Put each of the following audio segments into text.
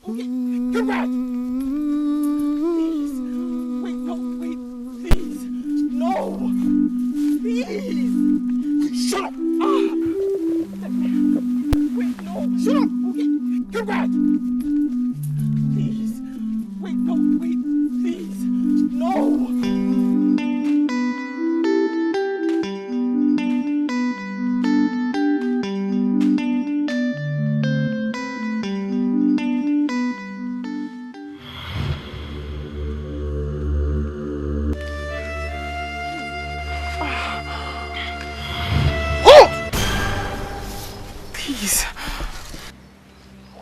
Come back! Please! Wait, no, wait, please! No! Please! Shut up! Wait, no! Shut up! Okay, come back! Please! Wait, no, wait, please! No!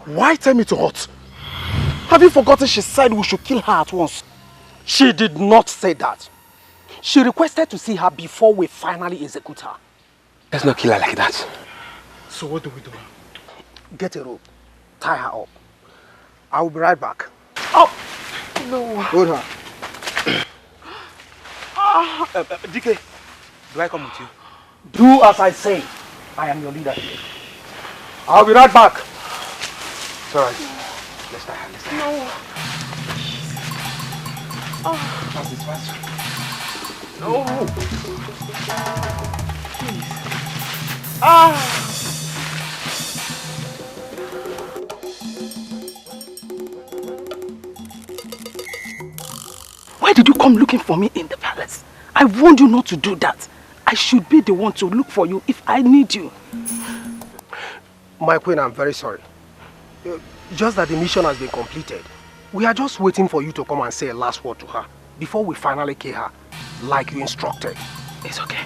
Why tell me to hurt? Have you forgotten she said we should kill her at once? She did not say that. She requested to see her before we finally execute her. Let's not kill her like that. So what do we do? Get a rope, tie her up. I will be right back. Oh! No. Hold her. DK, do I come with you? Do as I say. I am your leader here. I'll be right back. It's alright. Let's tie her. Let's tie her. No. Oh. Pass this fast. No. Please. Ah. Why did you come looking for me in the palace? I warned you not to do that. I should be the one to look for you if I need you. My queen, I'm very sorry. Just that the mission has been completed. We are just waiting for you to come and say a last word to her before we finally kill her, like you instructed. It's okay.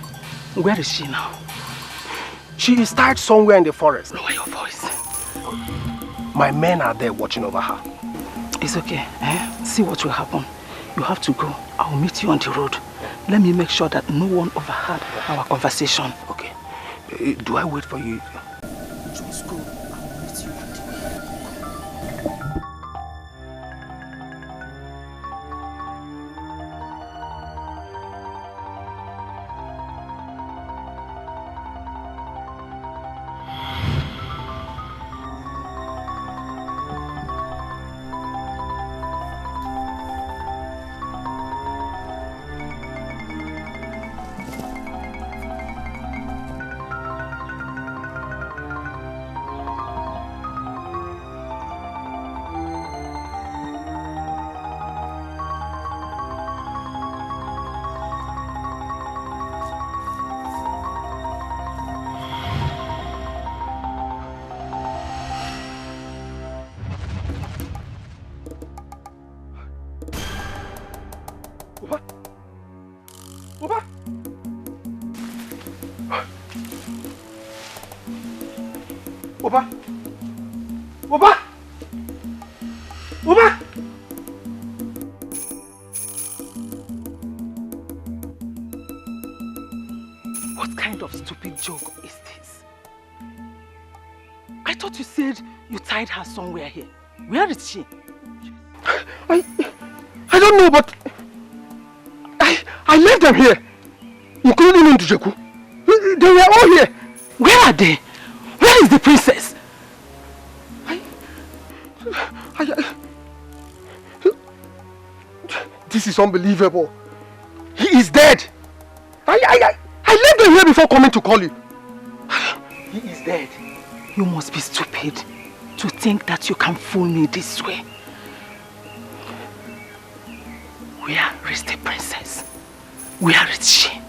Where is she now? She is tied somewhere in the forest. Lower your voice. My men are there watching over her. It's okay. See what will happen. You have to go. I'll meet you on the road. Let me make sure that no one overheard our conversation. Okay. Do I wait for you? Just go. I'll meet you on the way. What kind of stupid joke is this? I thought you said you tied her somewhere here. Where is she? I don't know, but I left them here, including Ndujeku. They were all here. Where are they? Where is the princess? This is unbelievable. He is dead. I left them here before coming to call you. He is dead. You must be stupid to think that you can fool me this way. Where is the princess? Where is she?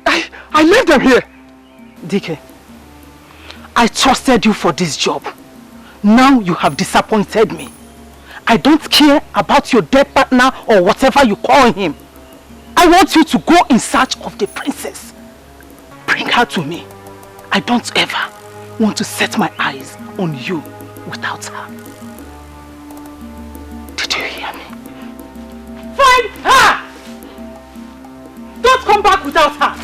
I left them here. DK, I trusted you for this job. Now you have disappointed me. I don't care about your dead partner or whatever you call him. I want you to go in search of the princess. Bring her to me. I don't ever want to set my eyes on you without her. Did you hear me? Find her! Don't come back without her!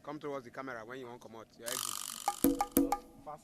Come towards the camera when you want to come out. Your exit. Fast.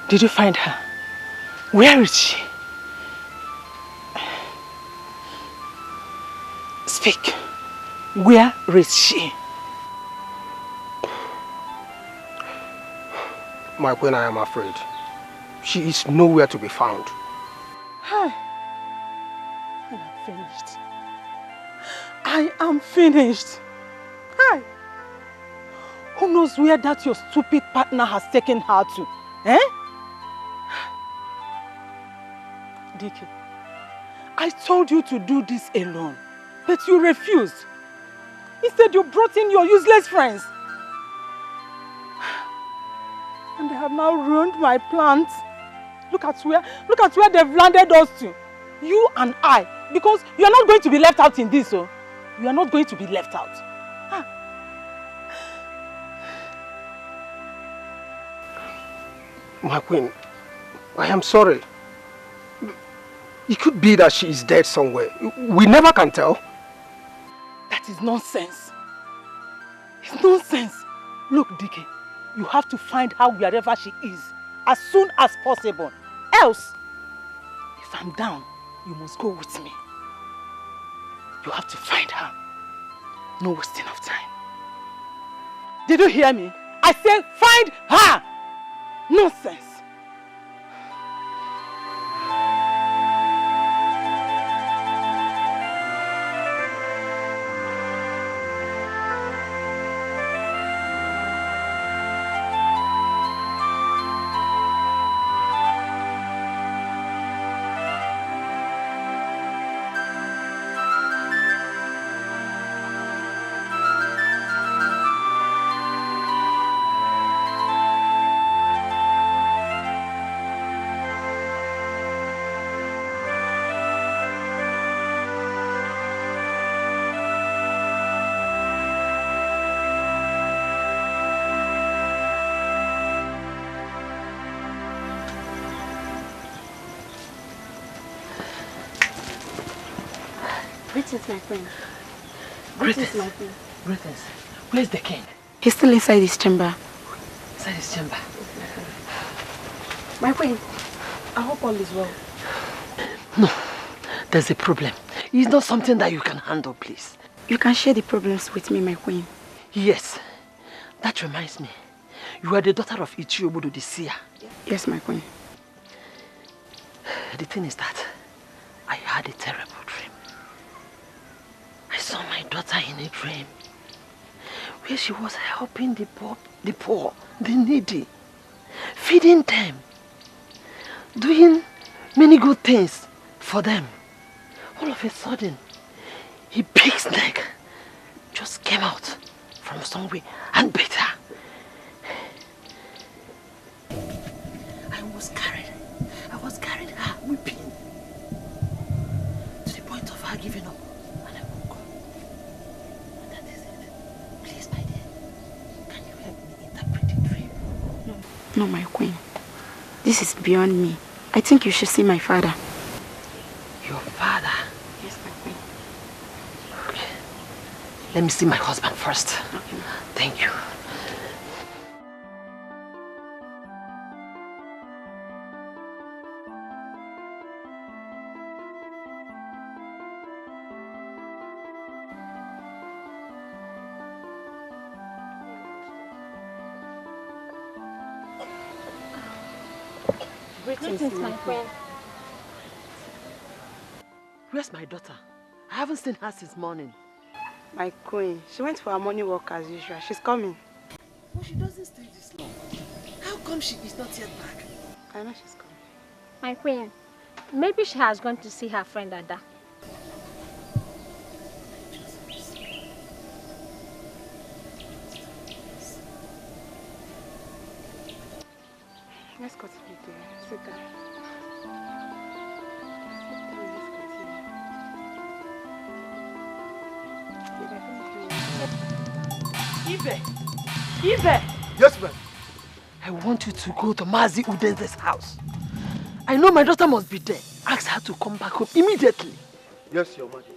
Did you find her? Where is she? Speak. Where is she? My queen, I am afraid. She is nowhere to be found. I am finished. I am finished. Hi. Who knows where that your stupid partner has taken her to? Eh? Dike, I told you to do this alone, but you refused. Instead, you brought in your useless friends. And they have now ruined my plans. Look at where they've landed us to. You and I, because you are not going to be left out in this, oh. You are not going to be left out. Huh? My queen, I am sorry. It could be that she is dead somewhere. We never can tell. That is nonsense. It's nonsense. Look, Dike, you have to find her wherever she is as soon as possible. Else, if I'm down, you must go with me. You have to find her. No wasting of time. Did you hear me? I said find her! Nonsense. Greetings, my friend. Greetings, my friend. Greetings. Where's the king? He's still inside his chamber. Inside his chamber. My friend, I hope all is well. No, there's a problem. It's not something that you can handle, please. You can share the problems with me, my queen. Yes. That reminds me. You are the daughter of Ichiobudu the seer. Yes, my queen. The thing is that I had a terrible dream. I saw my daughter in a dream where she was helping the poor, the needy, feeding them, doing many good things for them. All of a sudden, a big snake just came out from somewhere and bit her. I was carried her weeping to the point of her giving up. No, my queen. This is beyond me. I think you should see my father. Your father? Yes, my queen. Okay. Let me see my husband first. Okay. Thank you. Greetings, my queen. Where's my daughter? I haven't seen her since morning. My queen, she went for her morning walk as usual. She's coming. But she doesn't stay this long. How come she is not yet back? I know she's coming. My queen, maybe she has gone to see her friend Ada. Let's continue there. Sit down. Ibe! Ibe! Yes, ma'am. I want you to go to Mazi Udenze's house. I know my daughter must be there. Ask her to come back home immediately. Yes, Your Majesty.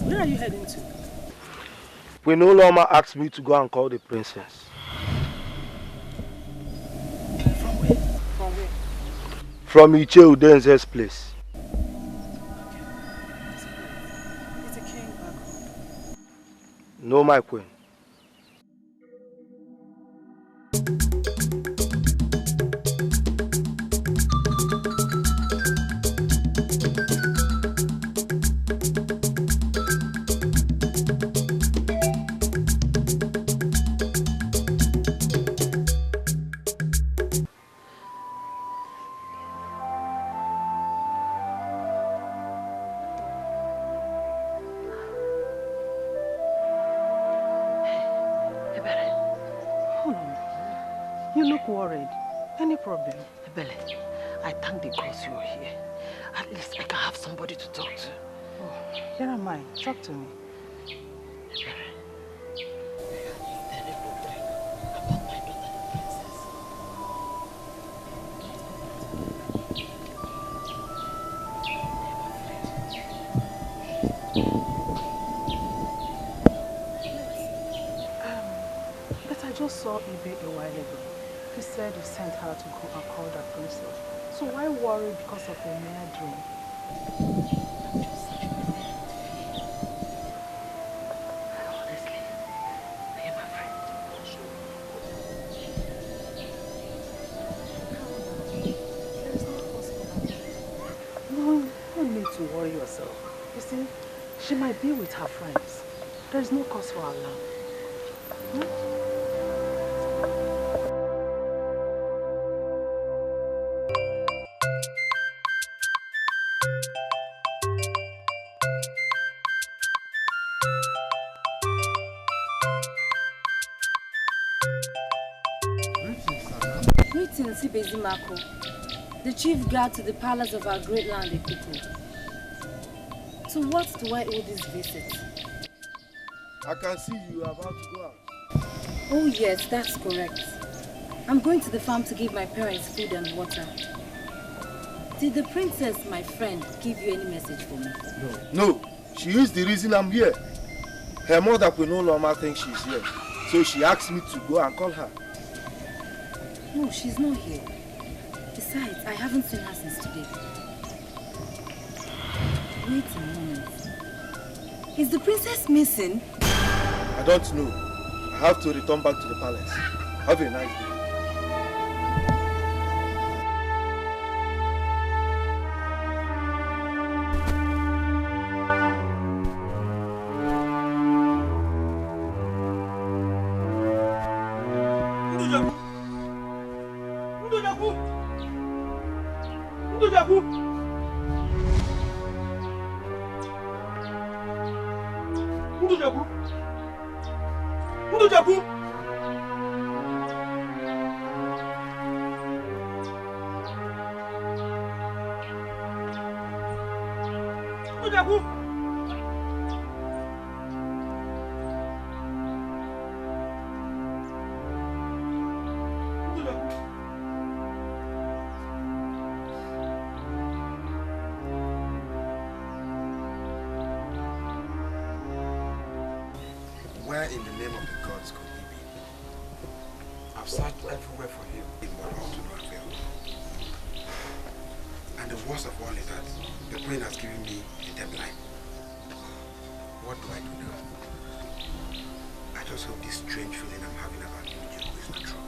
Where are you heading to? When Oloma asked me to go and call the princess. From where? From where? From Iche Udenze's place. Is the king back home? No, my queen. You look worried. Any problem? Ebele, I thank the gods you are here. At least I can have somebody to talk to. Oh, here am I. Talk to me. Ebele, I had a terrible dream about my daughter, the princess. But I just saw Ibe a while ago. He said you sent her to go and call that princess. So why worry because of a mere dream? Honestly, I am afraid. No, you don't need to worry yourself. You see, she might be with her friends. There is no cause for alarm. Greetings, Ibezimako, the chief guard to the palace of our great land, Ekuku. To what do I owe this visit? I can see you are about to go out. Oh yes, that's correct. I'm going to the farm to give my parents food and water. Did the princess, my friend, give you any message for me? No. She is the reason I'm here. Her mother will no longer think she's here. So she asked me to go and call her. No, she's not here. Besides, I haven't seen her since today. Wait a moment. Is the princess missing? I don't know. I have to return back to the palace. Have a nice day. in the name of the gods could he be? I've searched everywhere for him, but all to no avail. And the worst of all is that the brain has given me a deadline. What do I do now? I just hope this strange feeling I'm having about Njoku is not true.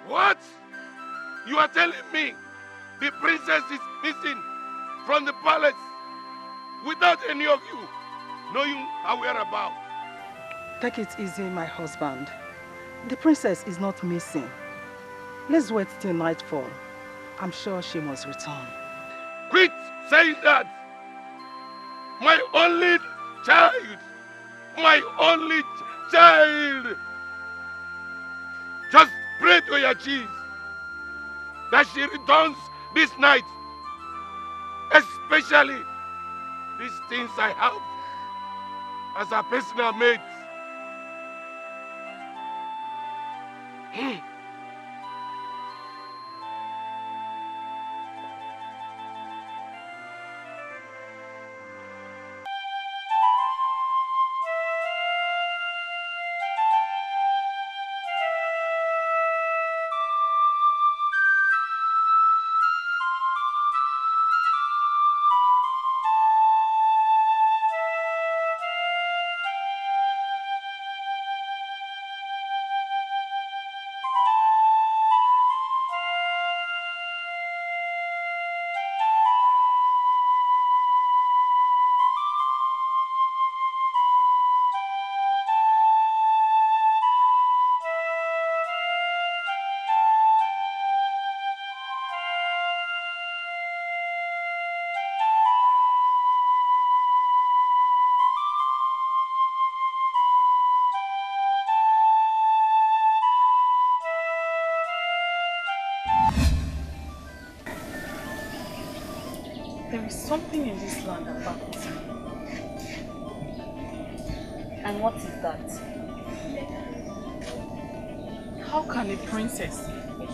What? You are telling me the princess is missing from the palace without any of you knowing her whereabouts? Take it easy, my husband. The princess is not missing. Let's wait till nightfall. I'm sure she must return. Quit saying that! My only child! My only child! Just pray to your chief that she returns this night. Especially these things I have as a personal mate. There is something in this land that baffles me. And what is that? How can a princess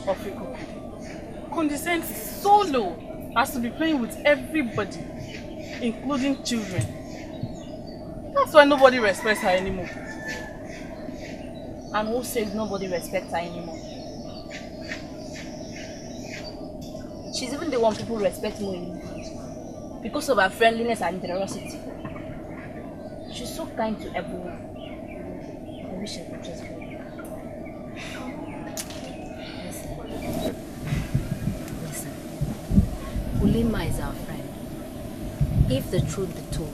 of Ikuku condescend so low as to be playing with everybody, including children? That's why nobody respects her anymore. And who says nobody respects her anymore? She's even the one people respect more in because of her friendliness and generosity. She's so kind to everyone. I wish I could just go. Listen. Ulima is our friend. If the truth be told,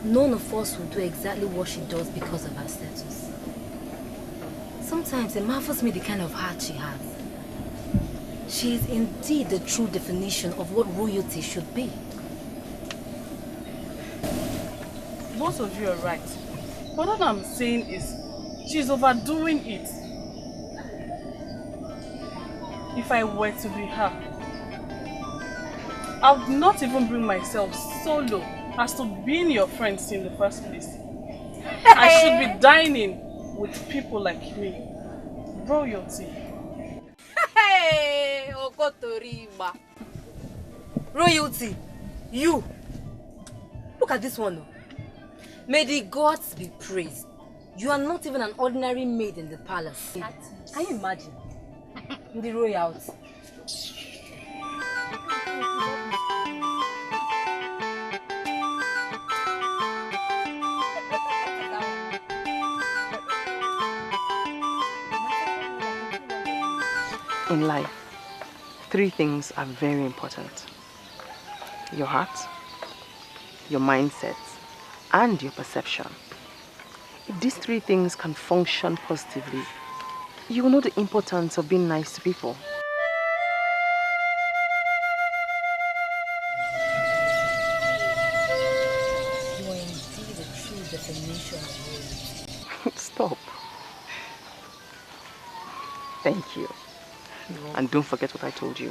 none of us will do exactly what she does because of her status. Sometimes it marvels me the kind of heart she has. She is indeed the true definition of what royalty should be. Both of you are right. But what I'm saying is, she's overdoing it. If I were to be her, I would not even bring myself so low as to being your friends in the first place. I should be dining with people like me. Royalty. Hey, Okotoriba. Royalty, you. Look at this one. May the gods be praised. You are not even an ordinary maid in the palace. Can you imagine? In the royalty. In life, three things are very important. Your heart, your mindset, and your perception. If these three things can function positively, you will know the importance of being nice to people. You are indeed a true definition of royalty. Stop. Thank you. And don't forget what I told you.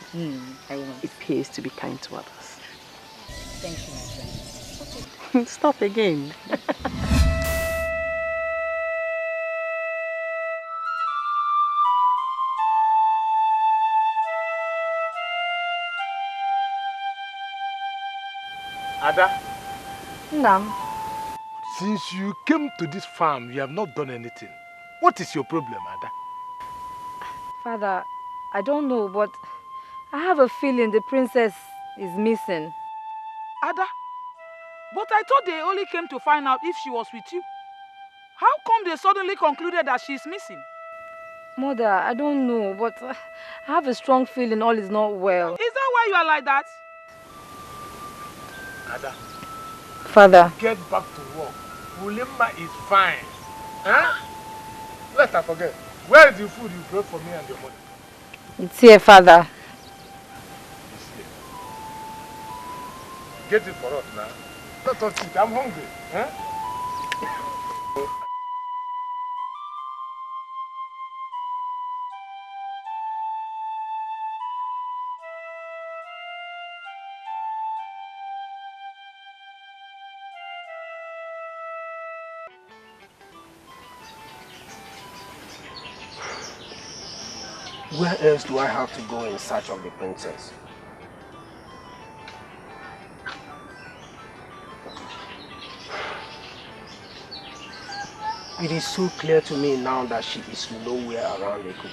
I won't. It pays to be kind to others. Thank you, my friend. Stop again. Ada? Nam. Since you came to this farm, you have not done anything. What is your problem, Ada? Father, I don't know, but I have a feeling the princess is missing. Ada? But I thought they only came to find out if she was with you. How come they suddenly concluded that she's missing? Mother, I don't know, but I have a strong feeling all is not well. Is that why you are like that? Ada. Father. Get back to work. Ulima is fine. Huh? Let her forget. Where is the food you brought for me and your mother? It's here, Father. It's here. Get it for us now. Let us eat. I'm hungry. Huh? Where else do I have to go in search of the princess? It is so clear to me now that she is nowhere around the cuckoo.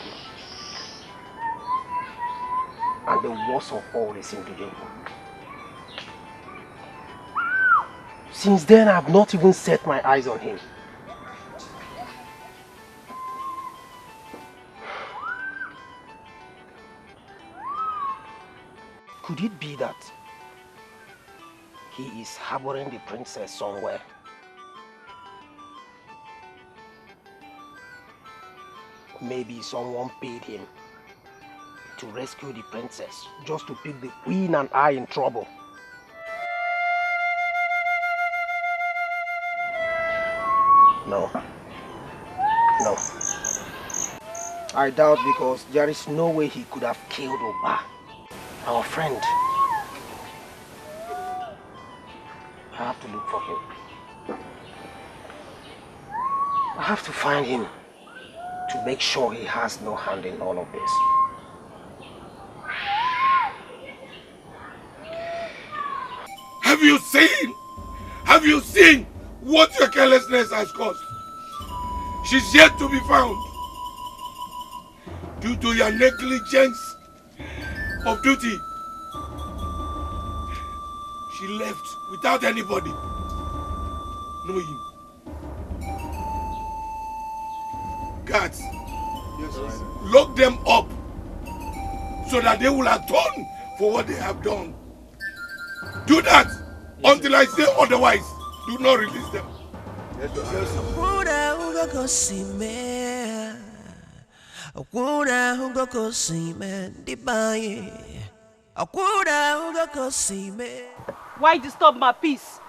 And the worst of all is in Bijoko. Since then, I have not even set my eyes on him. Could it be that he is harboring the princess somewhere? Maybe someone paid him to rescue the princess just to pick the queen and I in trouble. No. No. I doubt, because there is no way he could have killed Oba, our friend. I have to look for him. I have to find him to make sure he has no hand in all of this. Have you seen? Have you seen what your carelessness has caused? She's yet to be found. Due to your negligence of duty, she left without anybody knowing. Guards, yes, lock them up so that they will atone for what they have done. Do that until I say otherwise. Do not release them. Why disturb my peace?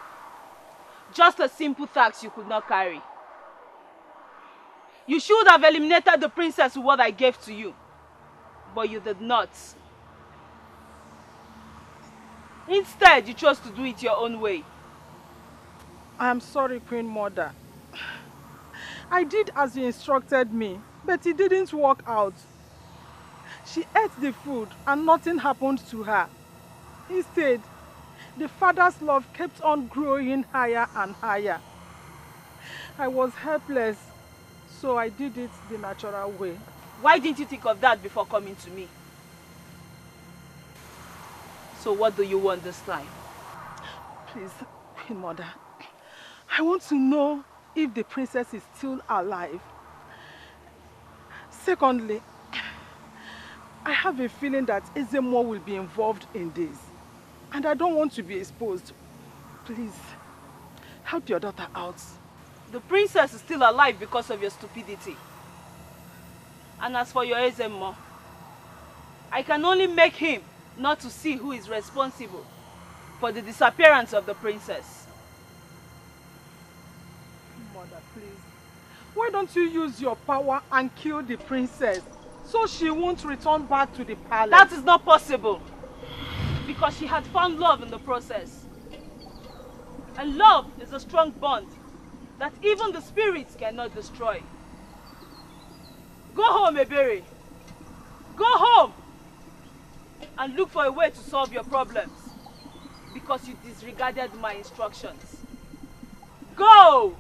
Just a simple tax you could not carry. You should have eliminated the princess with what I gave to you, but you did not. Instead, you chose to do it your own way. I am sorry, Queen Mother. I did as you instructed me, but it didn't work out. She ate the food and nothing happened to her. Instead, the father's love kept on growing higher and higher. I was helpless, so I did it the natural way. Why didn't you think of that before coming to me? So what do you want this time? Please, Queen Mother, I want to know if the princess is still alive. Secondly, I have a feeling that Ezemo will be involved in this, and I don't want to be exposed. Please, help your daughter out. The princess is still alive because of your stupidity. And as for your Ezemo, I can only make him not to see who is responsible for the disappearance of the princess. Mother, please. Why don't you use your power and kill the princess so she won't return back to the palace? That is not possible, because she had found love in the process. And love is a strong bond that even the spirits cannot destroy. Go home, Ebere. Go home and look for a way to solve your problems because you disregarded my instructions. Go!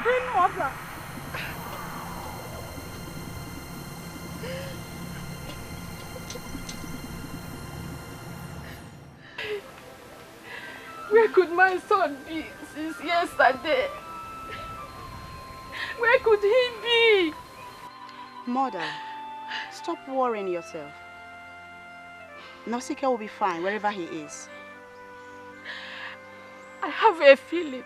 Grandmother! Where could my son be since yesterday? Where could he be? Mother, stop worrying yourself. Nausicaa will be fine wherever he is. I have a feeling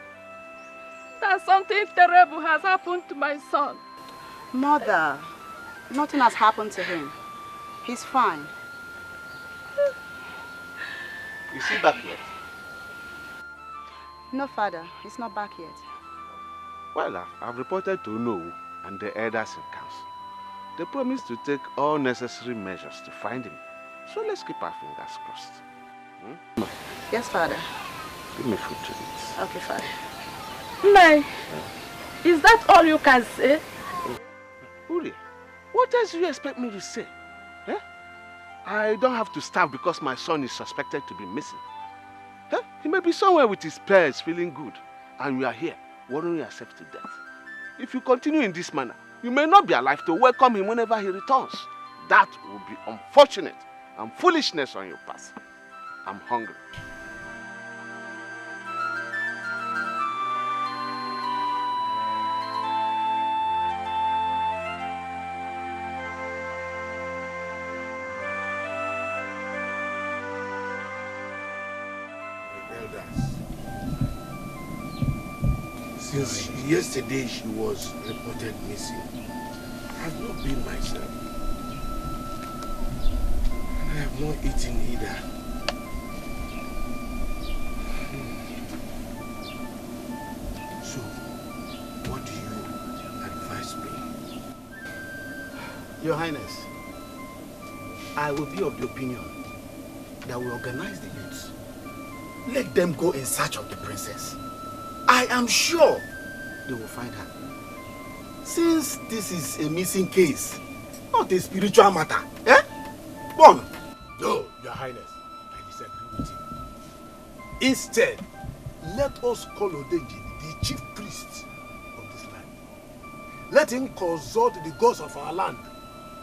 that something terrible has happened to my son. Mother, nothing has happened to him. He's fine. Is he back yet? No, Father, he's not back yet. Well, I've reported to No and the elders in council. They promised to take all necessary measures to find him. So let's keep our fingers crossed. Hmm? Yes, Father. Give me food to eat. Okay, Father. Nay, is that all you can say? Uri, what else do you expect me to say? Eh? I don't have to starve because my son is suspected to be missing. Eh? He may be somewhere with his parents feeling good, and we are here worrying yourself to death. If you continue in this manner, you may not be alive to welcome him whenever he returns. That will be unfortunate and foolishness on your part. I'm hungry. Since yesterday she was reported missing, I've not been myself. And I have not eaten either. So, what do you advise me? Your Highness, I will be of the opinion that we organize the youths. Let them go in search of the princess. I am sure they will find her. Since this is a missing case, not a spiritual matter, eh? Bon. No, Your Highness, I disagree with you. Instead, let us call Odenji, the chief priest of this land. Let him consult the gods of our land.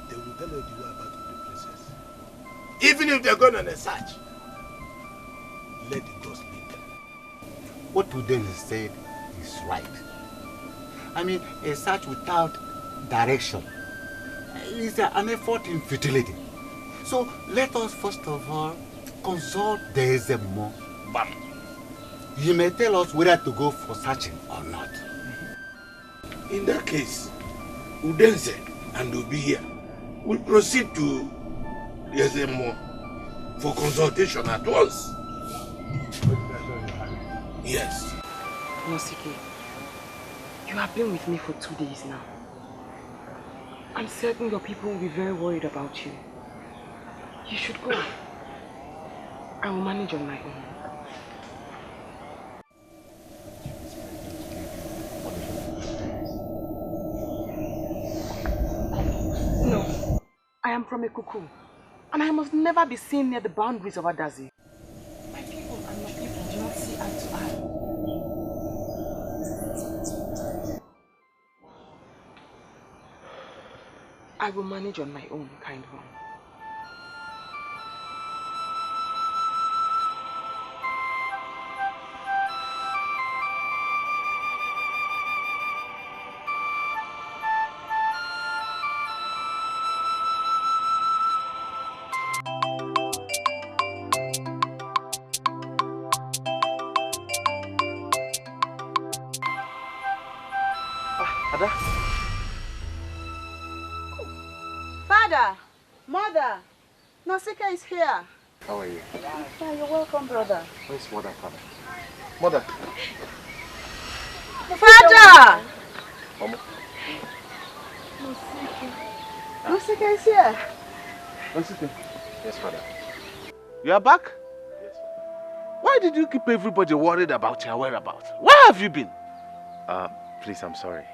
They will tell us the way about the princess. Even if they're going on a search, let the gods lead them. What Uden said is right. I mean, a search without direction is an effort in futility. So let us first of all consult the Ezemo. Bam. He may tell us whether to go for searching or not. In that case, Udense and Obi will proceed to the SMO for consultation at once. Yes. Nosike, you have been with me for 2 days now. I'm certain your people will be very worried about you. You should go. I will manage on my own. No, I am from a cuckoo, and I must never be seen near the boundaries of Adazi. My people and your people do not see eye to eye. I will manage on my own, kind one. Ada? Father, Mother, Nausicaa is here. How are you? I'm fine. You're welcome, brother. Where's Mother, Father? Mother. Father! Mama. Nausicaa is here. Nausicaa. Yes, Father. You are back? Yes, Father. Why Why did you keep everybody worried about your whereabouts? Where have you been? Please, I'm sorry,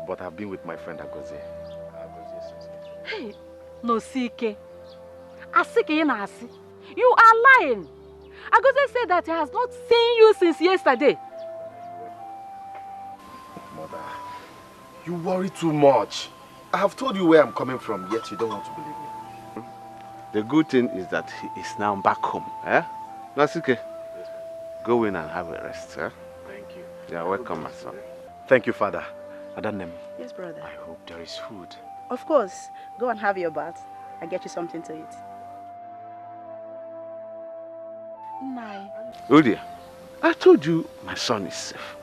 but I've been with my friend Agozie. Hey, no Sike. Asike Nasi. You are lying. Agozie said that he has not seen you since yesterday. Mother, you worry too much. I have told you where I'm coming from, yet you don't want to believe me. The good thing is that he is now back home. Eh? Nasike, go in and have a rest. Eh? Thank you. You are welcome, my son. Thank you, Father. Adanem. Yes, brother. I hope there is food. Of course. Go and have your bath. I'll get you something to eat. Nai. Udia, I told you my son is safe.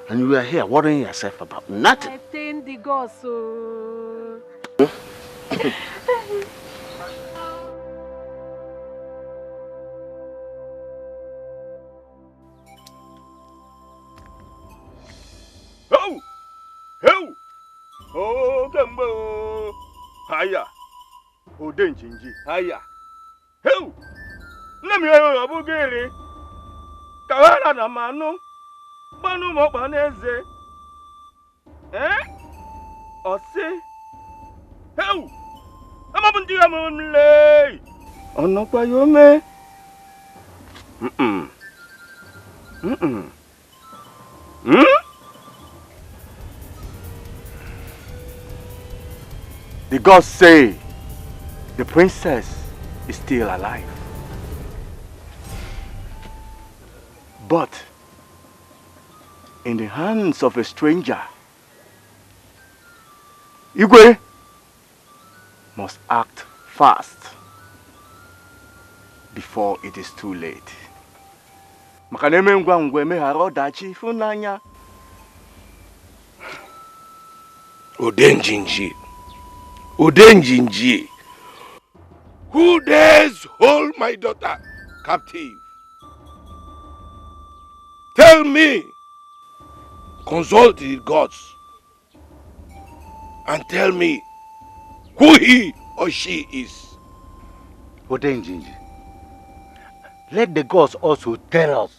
And you are here worrying yourself about nothing. I thank the gods, so... Oh! Oh! Oh, Gambo! Haya! Oh, Denjinji! Haya! Oh! Let me hear a bugere! Kawara na manu! Manu mo baneze! Eh? Ose? Oh! Amabundi amunle! Onokwa yome! The gods say the princess is still alive. But in the hands of a stranger, Igwe must act fast before it is too late. Makaneme ngwa ngwe meghara dachi funanya. Odenjinji. Odenjinji. Who dares hold my daughter captive? Tell me. Consult the gods. And tell me who he or she is. Odenjinji, let the gods also tell us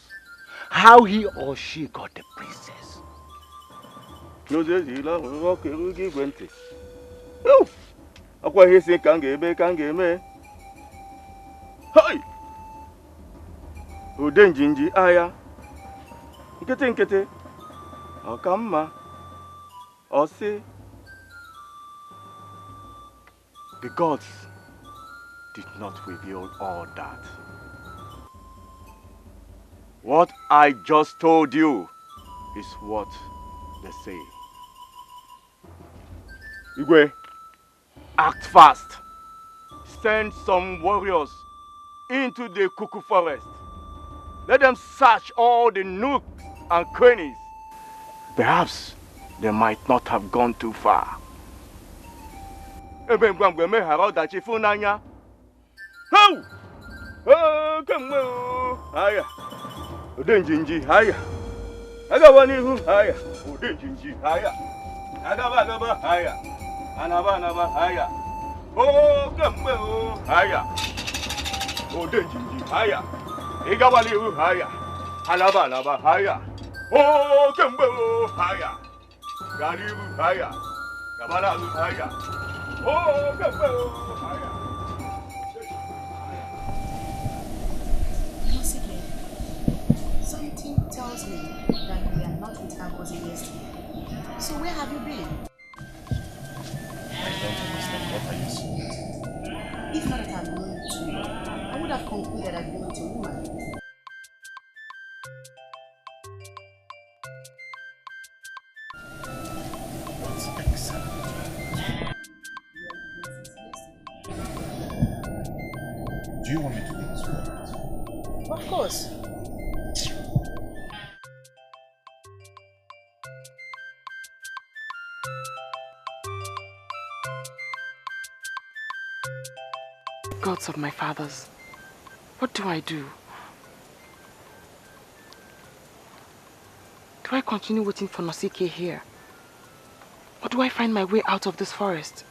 how he or she got the princess. Akwa hisi kangeme. Hey! Odenjinji aya. Nkete. Okamma. Osi. The gods did not reveal all that. What I just told you is what they say. Igwe, act fast. Send some warriors into the cuckoo forest. Let them search all the nooks and crannies. Perhaps they might not have gone too far. Ebe ngwangwe meghara ọdachi funanya. How? Oh, come on. Haya. Odenjinji, haya. Agawa n'ihu, haya. Odenjinji, haya. Agaba, haya. Anaba, haya. Oh, come on. Haya. Odenjinji, haya. Igawa n'ihu, haya. Anaba, haya. Oh, come on. Haya. Garibu, haya. Gabala, haya. Oh, come on. Haya. Something tells me that we are not with Agozie yesterday. So where have you been? I don't understand. What are you saying? If not that I'm known to you, I would have concluded I'd been with a woman. What exactly? Do you want me to be this way? Of course. Gods of my fathers, what do I do? Do I continue waiting for Nosike here? Or do I find my way out of this forest?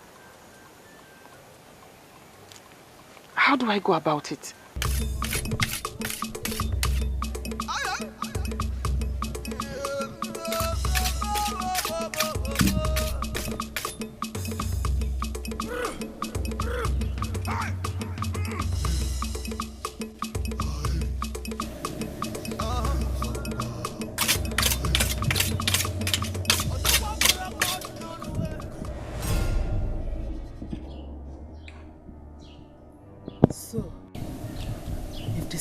How do I go about it?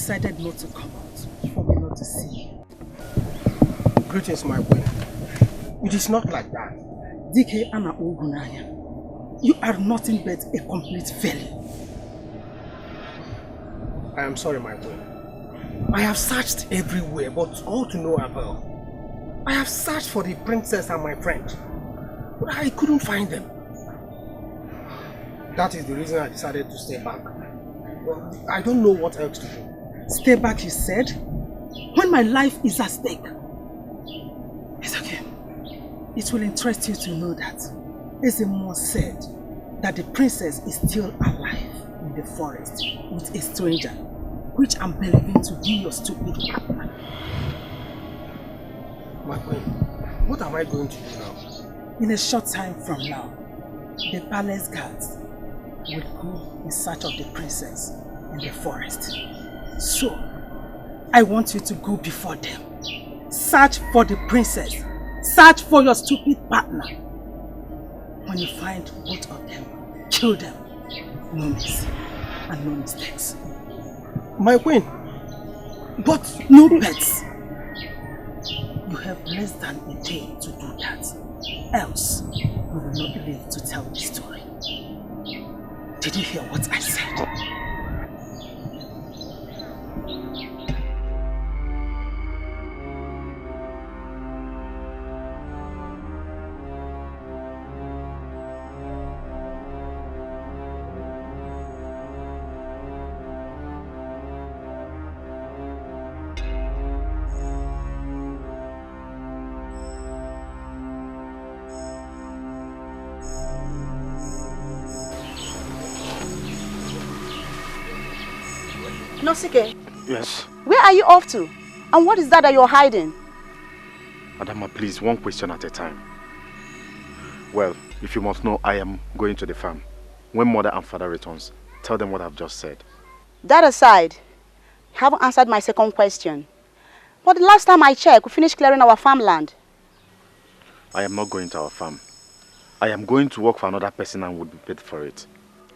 decided not to come out for me not to see you. Greetings, my queen. It is not like that. DK Anna Ogunaya, you are nothing but a complete failure. I am sorry, my queen. I have searched everywhere, but all to no avail. I have searched for the princess and my friend, but I couldn't find them. That is the reason I decided to stay back. But I don't know what else to do. Stay back, you said? When my life is at stake. It's okay. It will interest you to know that Ezemo said that the princess is still alive in the forest with a stranger, which I'm believing to be your stupid partner. My queen, what am I going to do now? In a short time from now, the palace guards will go in search of the princess in the forest. So, I want you to go before them. Search for the princess. Search for your stupid partner. When you find both of them, kill them. No miss and no mistakes. My queen, but no pets. You have less than a day to do that. Else, we will not live to tell the story. Did you hear what I said? Nosike, Yes. where are you off to? And what is that you're hiding? Adama, please, one question at a time. Well, if you must know, I am going to the farm. When mother and father returns, tell them what I've just said. That aside, you haven't answered my second question. But the last time I checked, we finished clearing our farmland. I am not going to our farm. I am going to work for another person and would be paid for it.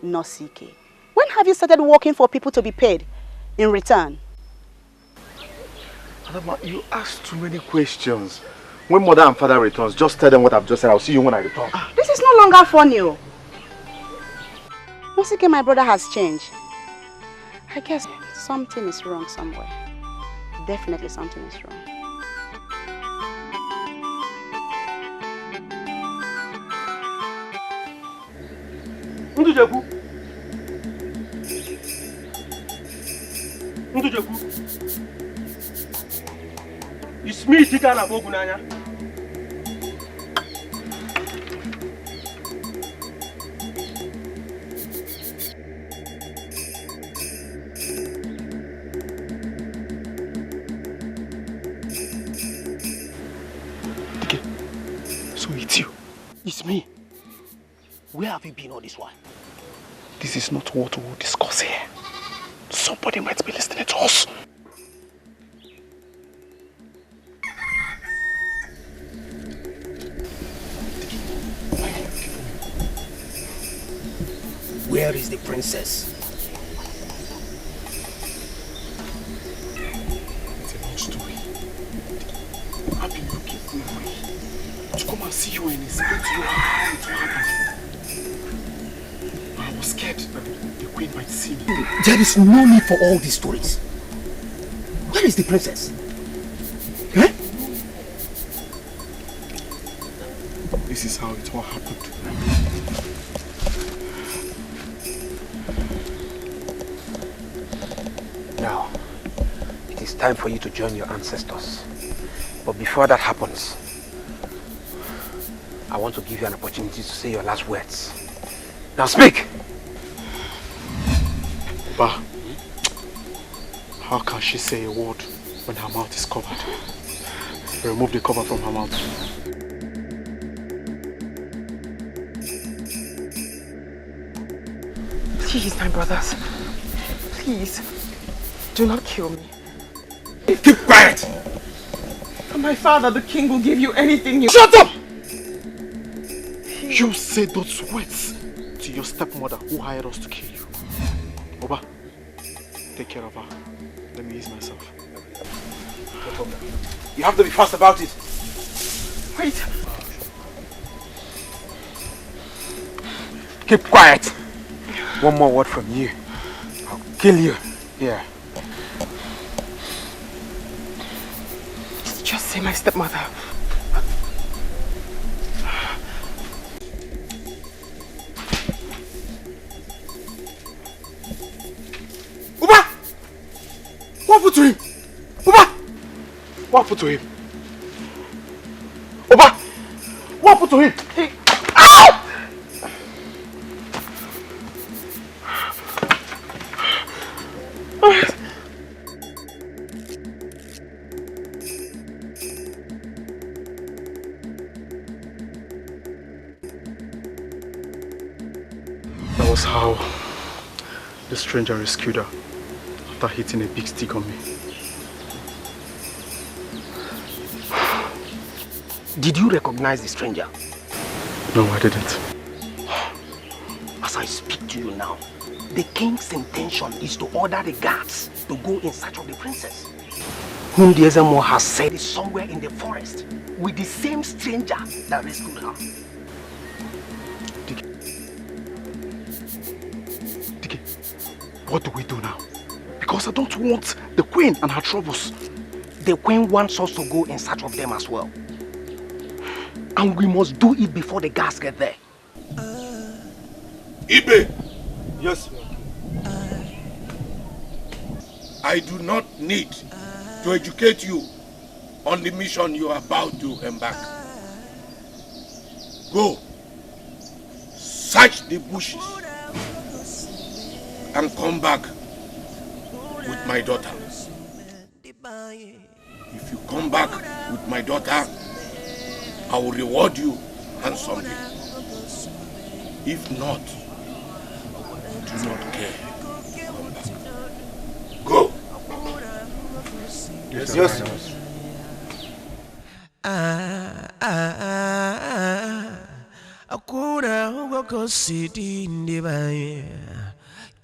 Nosike, when have you started working for people to be paid in return? Adama, you ask too many questions. When mother and father returns, just tell them what I've just said. I'll see you when I return. This is no longer funny. Nosike, my brother has changed. I guess something is wrong somewhere. Definitely something is wrong. Ndujeku. Ndujeku. It's me, Tika na Bogunanya. So it's you. It's me. Where have you been all this while? This is not what we'll discuss here. Somebody might be listening to us. Where is the princess? It's a long story. I've been looking for a way to come and see you and explain to you how it happened. I was scared that the queen might see me. There is no need for all these stories. Where is the princess? Eh? This is how it all happened. Now, it is time for you to join your ancestors. But before that happens, I want to give you an opportunity to say your last words. Now speak! Ba, how can she say a word when her mouth is covered? Remove the cover from her mouth. Please, my brothers. Please. Do not kill me. Keep quiet! And my father, the king, will give you anything you... Shut up! You said those words to your stepmother who hired us to kill you. Oba, take care of her. Let Let me ease myself. No problem. You have to be fast about it. Wait. Keep quiet. One more word from you. I'll kill you. Yeah. Just say my stepmother. Uba! What happened to him? Uba! What happened to him? Uba! What happened to him? Ow! That was how the stranger rescued her after hitting a big stick on me. Did you recognize the stranger? No, I didn't. As I speak to you now, the king's intention is to order the guards to go in search of the princess, whom the Ezemo has said is somewhere in the forest with the same stranger that rescued her. Dike, what do we do now? Because I don't want the queen and her troubles. The queen wants us to go in search of them as well. And we must do it before the guards get there. Ibe! Yes. I do not need to educate you on the mission you are about to embark. Go, search the bushes, and come back with my daughter. If you come back with my daughter, I will reward you handsomely. If not, do not care. Come back. Go. Yes, yes.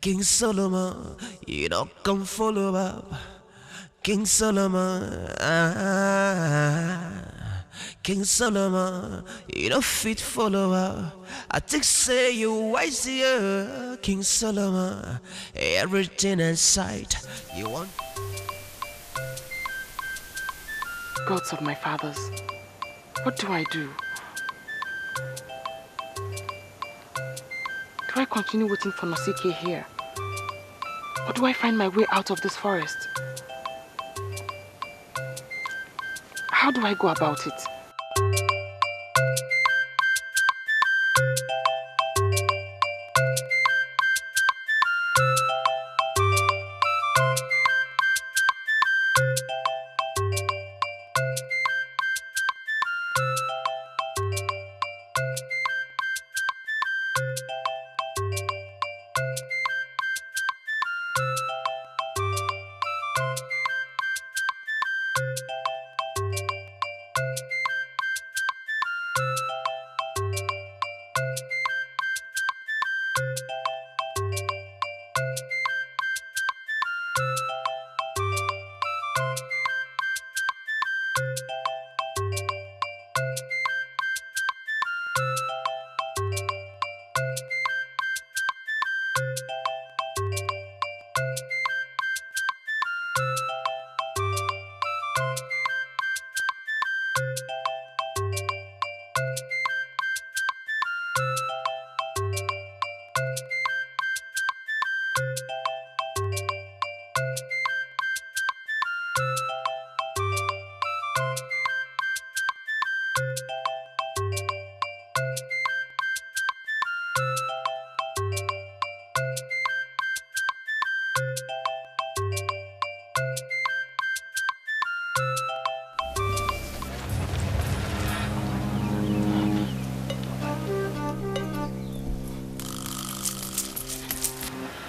King Solomon, you don't come follow up. King Solomon, King Solomon, you don't fit follow up. I think say you wise here, King Solomon, everything in sight. You want Gods of my fathers, what do I do? Do I continue waiting for Nosike here? Or do I find my way out of this forest? How do I go about it?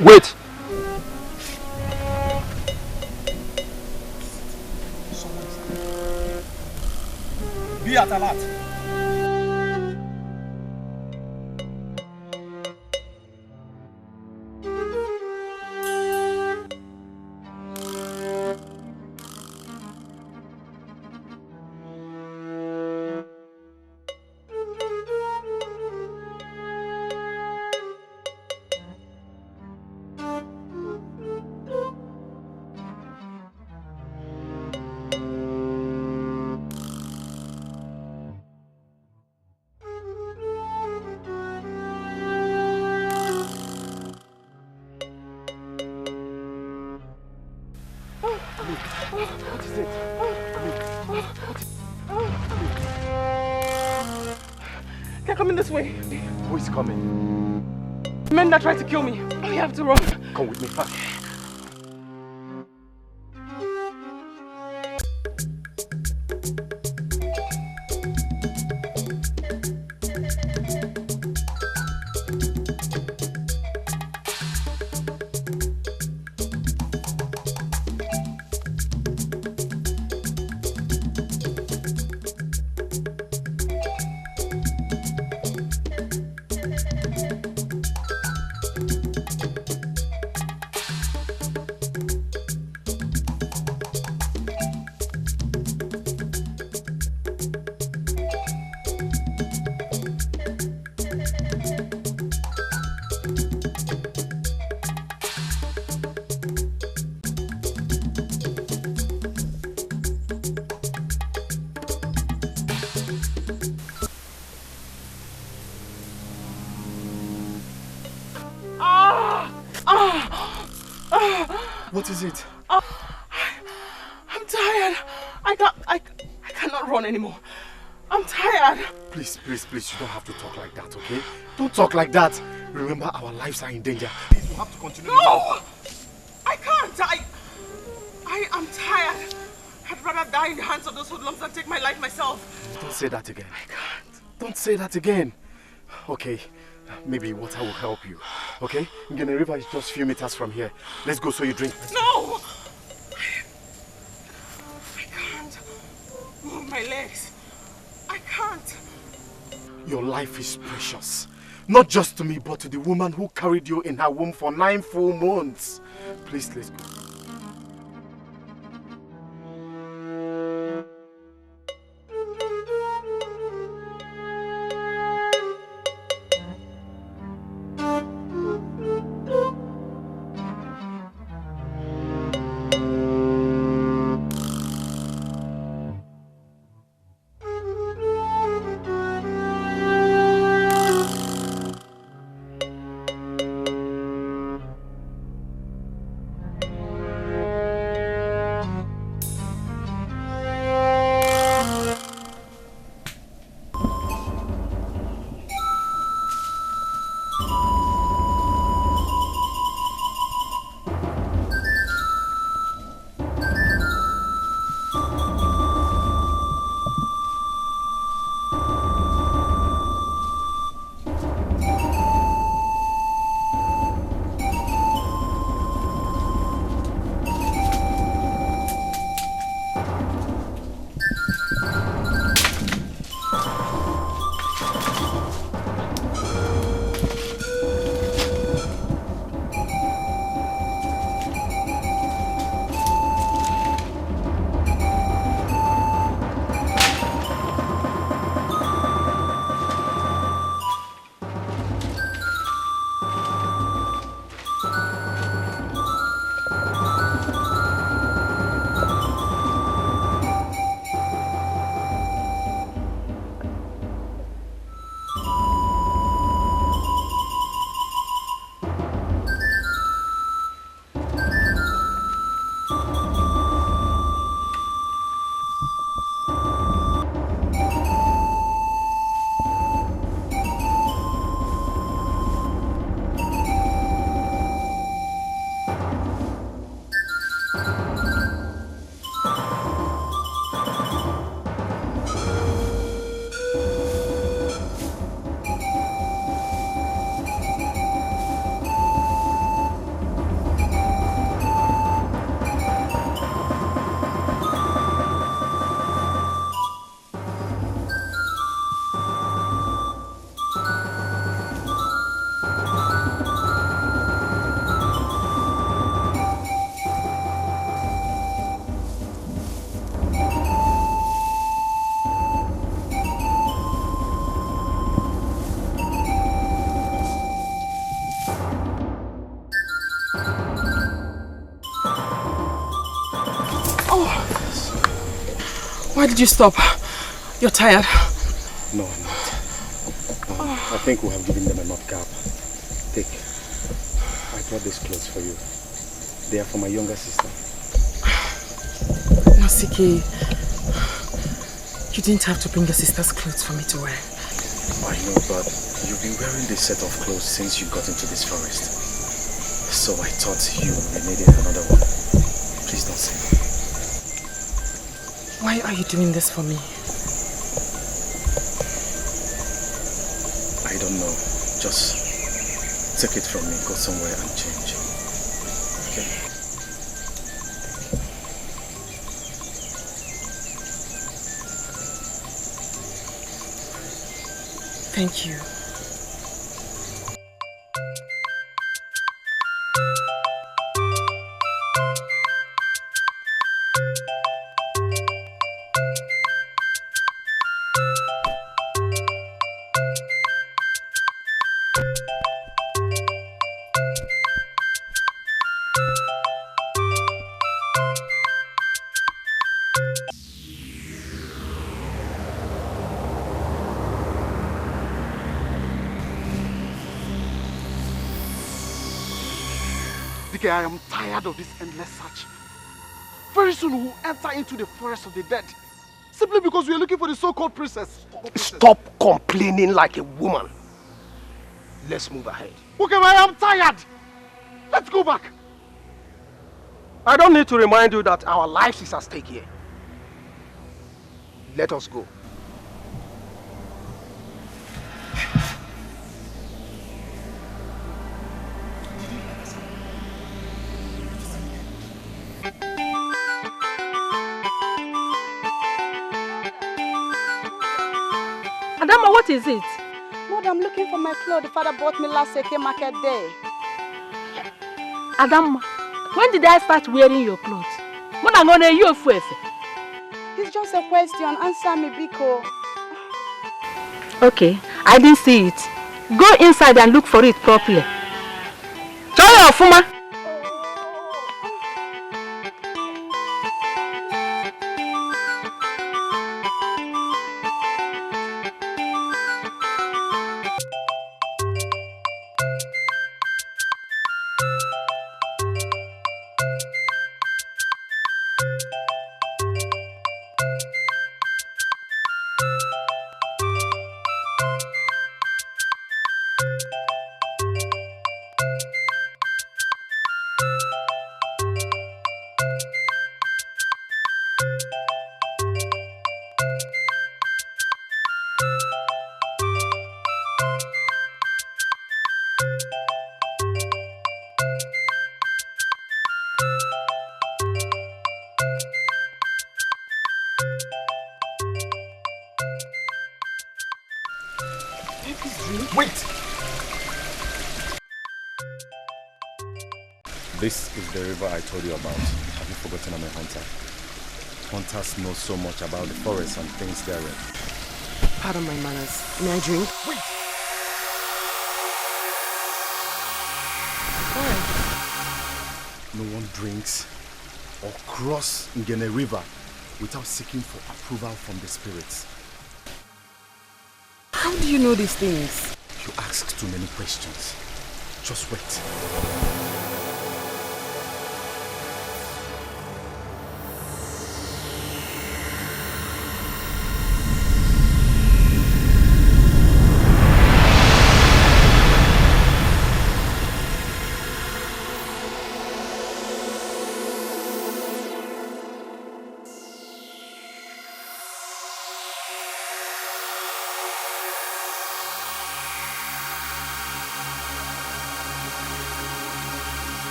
Wait! Be at alert. coming this way. Who is coming? Men that tried to kill me. We have to run. Come with me fast. What is it? I'm tired. I cannot run anymore. I'm tired. Please, please, please, you don't have to talk like that, okay? Don't talk like that. Remember, our lives are in danger. Please, you have to continue. No! I can't. I am tired. I'd rather die in the hands of those hoodlums than take my life myself. Don't say that again. I can't. Don't say that again. Okay, maybe water will help you. Okay? Ngene River is just a few meters from here. Let's go so you drink. No! I can't move my legs. I can't. Your life is precious. Not just to me, but to the woman who carried you in her womb for 9 full months. Please, let's go. Why did you stop? You're tired. No, I'm not. I think we have given them enough gap. Take. I brought these clothes for you. They are for my younger sister. Nasiki, you didn't have to bring your sister's clothes for me to wear. I know, but you've been wearing this set of clothes since you got into this forest. So I thought you needed another one. Please don't say no. Why are you doing this for me? I don't know. Just take it from me, go somewhere and change. Okay? Thank you. I am tired of this endless search. Very soon we'll enter into the forest of the dead. Simply because we are looking for the so-called princess. Stop complaining like a woman. Let's move ahead. Okay, I am tired. Let's go back. I don't need to remind you that our lives is at stake here. Let us go. Adama, what is it? Mother, I'm looking for my clothes the father bought me last Eke market day. Adama, when did I start wearing your clothes? When I'm gonna you first? It's just a question. Answer me, Biko. Okay, I didn't see it. Go inside and look for it properly. Try your Fuma. Wait! This is the river I told you about. Have you forgotten I'm a hunter? Hunters know so much about the forest and things therein. Pardon my manners. May I drink? Wait! No one drinks or cross Ngene River without seeking for approval from the spirits. How do you know these things? You ask too many questions. Just wait.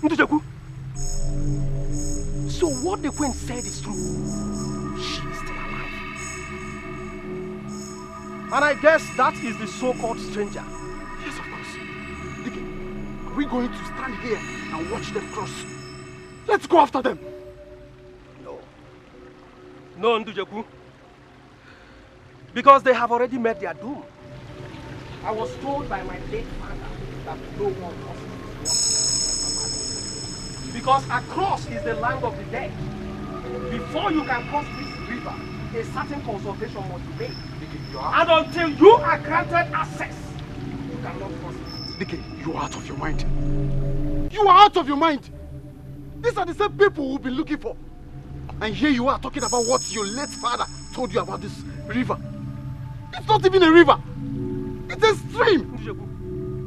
Ndujaku. So what the queen said is true. She is still alive. And I guess that is the so-called stranger. Yes, of course. Dike, are we going to stand here and watch them cross? Let's go after them. No, Ndujaku. Because they have already met their doom. I was told by my late father that no one crosses this water. Because across is the land of the dead. Before you can cross this river, a certain consultation must be made. And until you are granted access, you cannot cross it. Dike, you are out of your mind. You are out of your mind. These are the same people we've been looking for. And here you are talking about what your late father told you about this river. It's not even a river. It's a stream.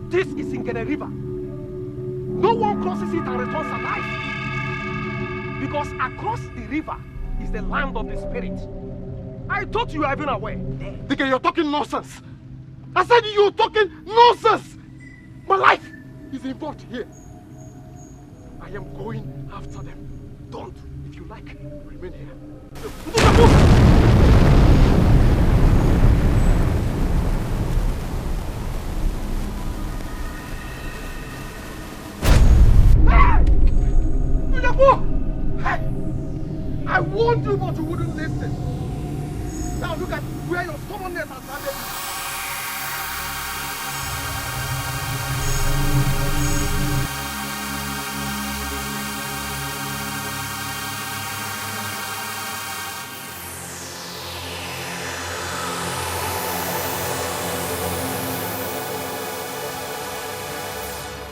This is Ingene River. No one crosses it and returns alive. Because across the river is the land of the spirit. I thought you were even aware. Dike, you're talking nonsense. I said you're talking nonsense. My life is involved here. I am going after them. Don't, if you like, remain here. Hey! I warned you, but you wouldn't listen. Now look at where your stubbornness has landed you.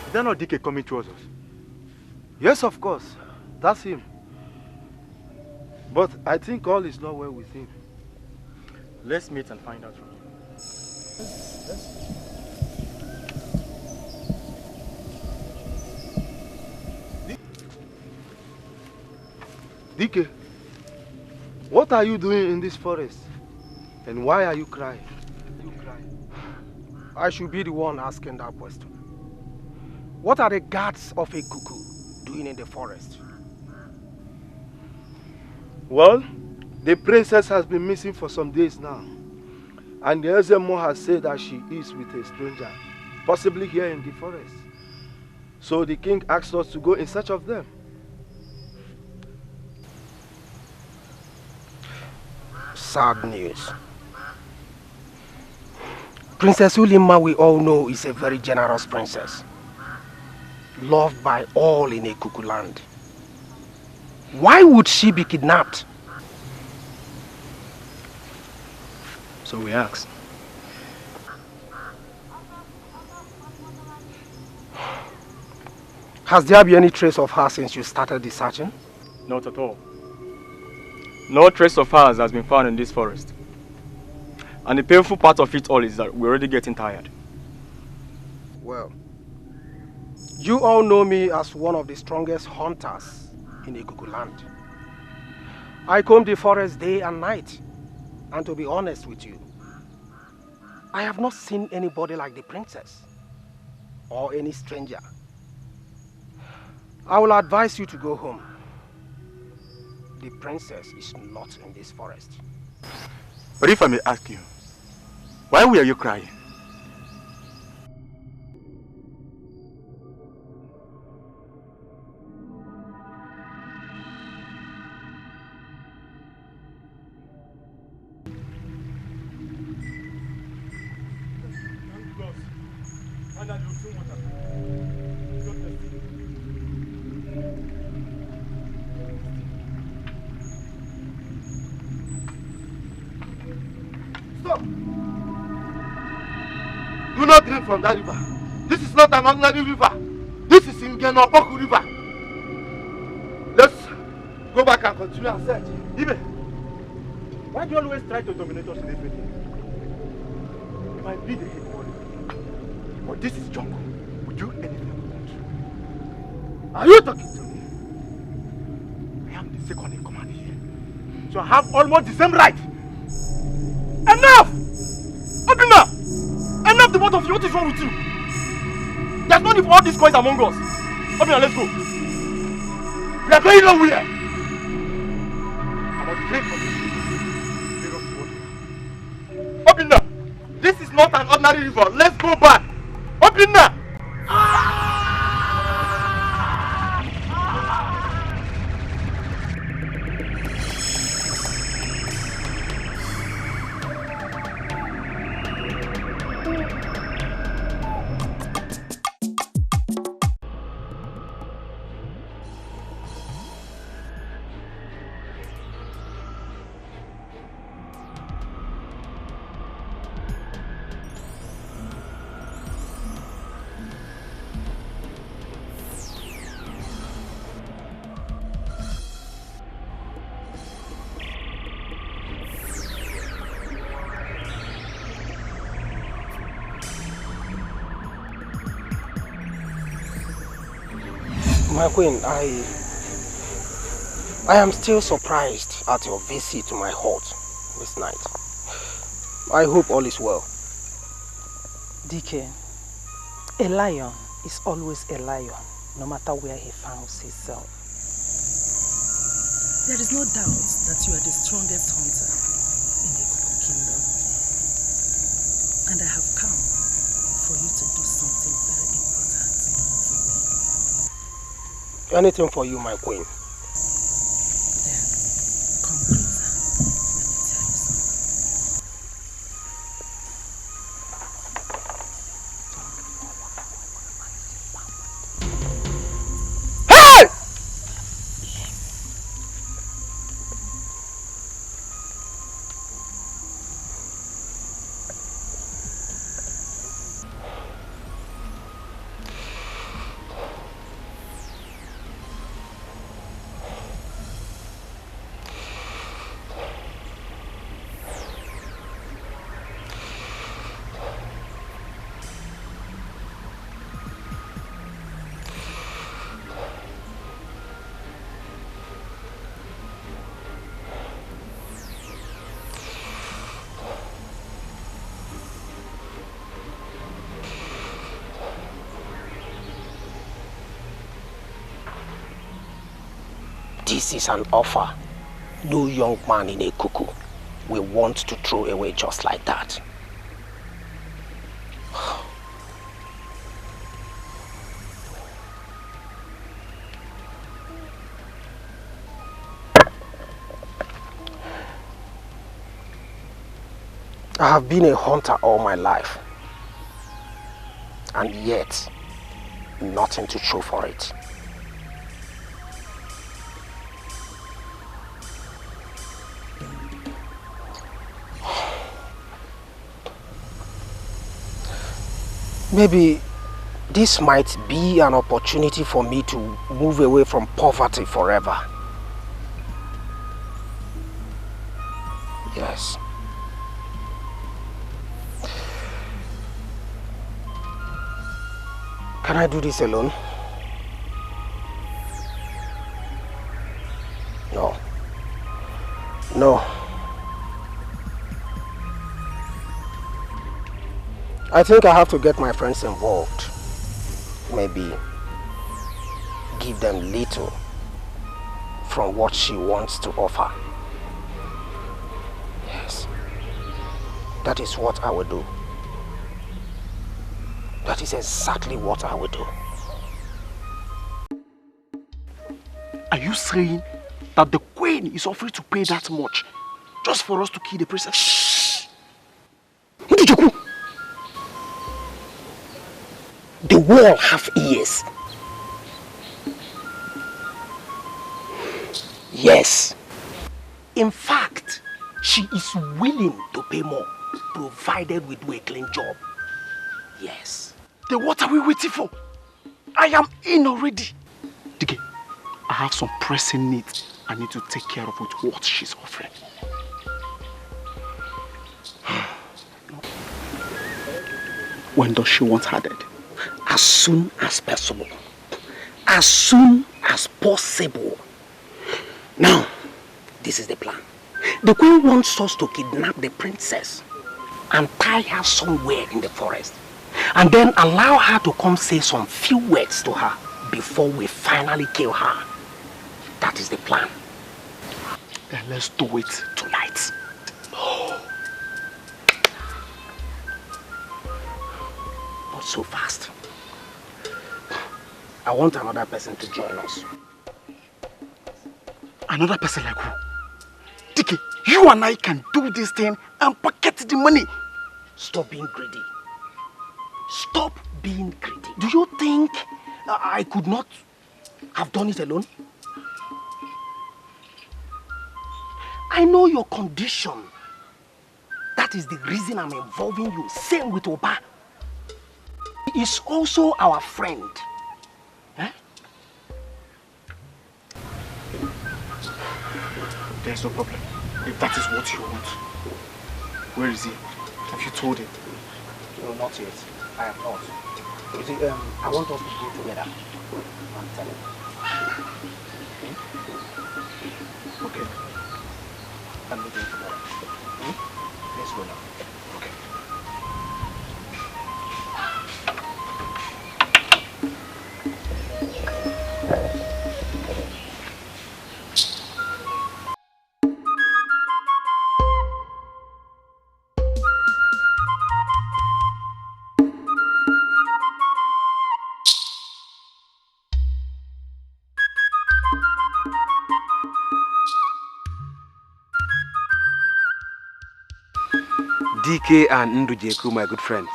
Is that not Dike coming towards us? Yes, of course. That's him. But I think all is not well with him. Let's meet and find out from him. Dike, what are you doing in this forest? And why are you crying? I should be the one asking that question. What are the guards of a cuckoo doing in the forest? Well, the princess has been missing for some days now. And the Ezemo has said that she is with a stranger, possibly here in the forest. So the king asked us to go in search of them. Sad news. Princess Ulima, we all know, is a very generous princess. Loved by all in a cuckoo land. Why would she be kidnapped? So we asked. Has there been any trace of her since you started the searching? Not at all. No trace of hers has been found in this forest. And the painful part of it all is that we're already getting tired. Well, you all know me as one of the strongest hunters in Ikuku land. I comb the forest day and night. And to be honest with you, I have not seen anybody like the princess or any stranger. I will advise you to go home. The princess is not in this forest. But if I may ask you, why were you crying? Stop! Do not drink from that river. This is not an ordinary river. This is Ingenopoku River. Let's go back and continue our search. Ibe, why do you always try to dominate us in everything? You might be the head warrior, but this is jungle. We do anything we want. Are you talking to me? I am the second in command here, so I have almost the same right. Enough! Obina! Enough the both of you. What is wrong with you? There's no need for all these coins among us. Obina, let's go. We are going nowhere. I must drink from this. Obina, this is not an ordinary river. Let's go back. Obina! My queen, I am still surprised at your visit to my hut this night. I hope all is well. DK, a lion is always a lion, no matter where he finds himself. There is no doubt that you are the strongest hunter in the Ikuku Kingdom. And I have come for you to do something very important for me. Anything for you, my queen. Then, come closer. Let me tell you something. Hey! This is an offer no young man in a cuckoo will want to throw away just like that. I have been a hunter all my life, and yet nothing to show for it. Maybe this might be an opportunity for me to move away from poverty forever. Yes. Can I do this alone? No. No. I think I have to get my friends involved. Maybe give them little from what she wants to offer. Yes. That is what I will do. That is exactly what I will do. Are you saying that the queen is offering to pay that much just for us to kill the princess? Shh! The wall have ears. Yes. In fact, she is willing to pay more, provided we do a clean job. Yes. Then what are we waiting for? I am in already. Dike, I have some pressing needs I need to take care of with what she's offering. When does she want her dead? As soon as possible. As soon as possible. Now, this is the plan. The queen wants us to kidnap the princess and tie her somewhere in the forest, and then allow her to come say some few words to her before we finally kill her. That is the plan. Then let's do it tonight. No. Not so fast. I want another person to join us. Another person like who? Dike, you and I can do this thing and pocket the money. Stop being greedy. Stop being greedy. Do you think I could not have done it alone? I know your condition. That is the reason I'm involving you. Same with Oba. He is also our friend. Eh? There's no problem. If that is what you want. Where is he? Have you told him? No, not yet. I have not. You see, I want us to go together. I'm telling you. Okay. I'm meeting tomorrow. Let's go now. Okay. DK and Ndujeku, my good friends.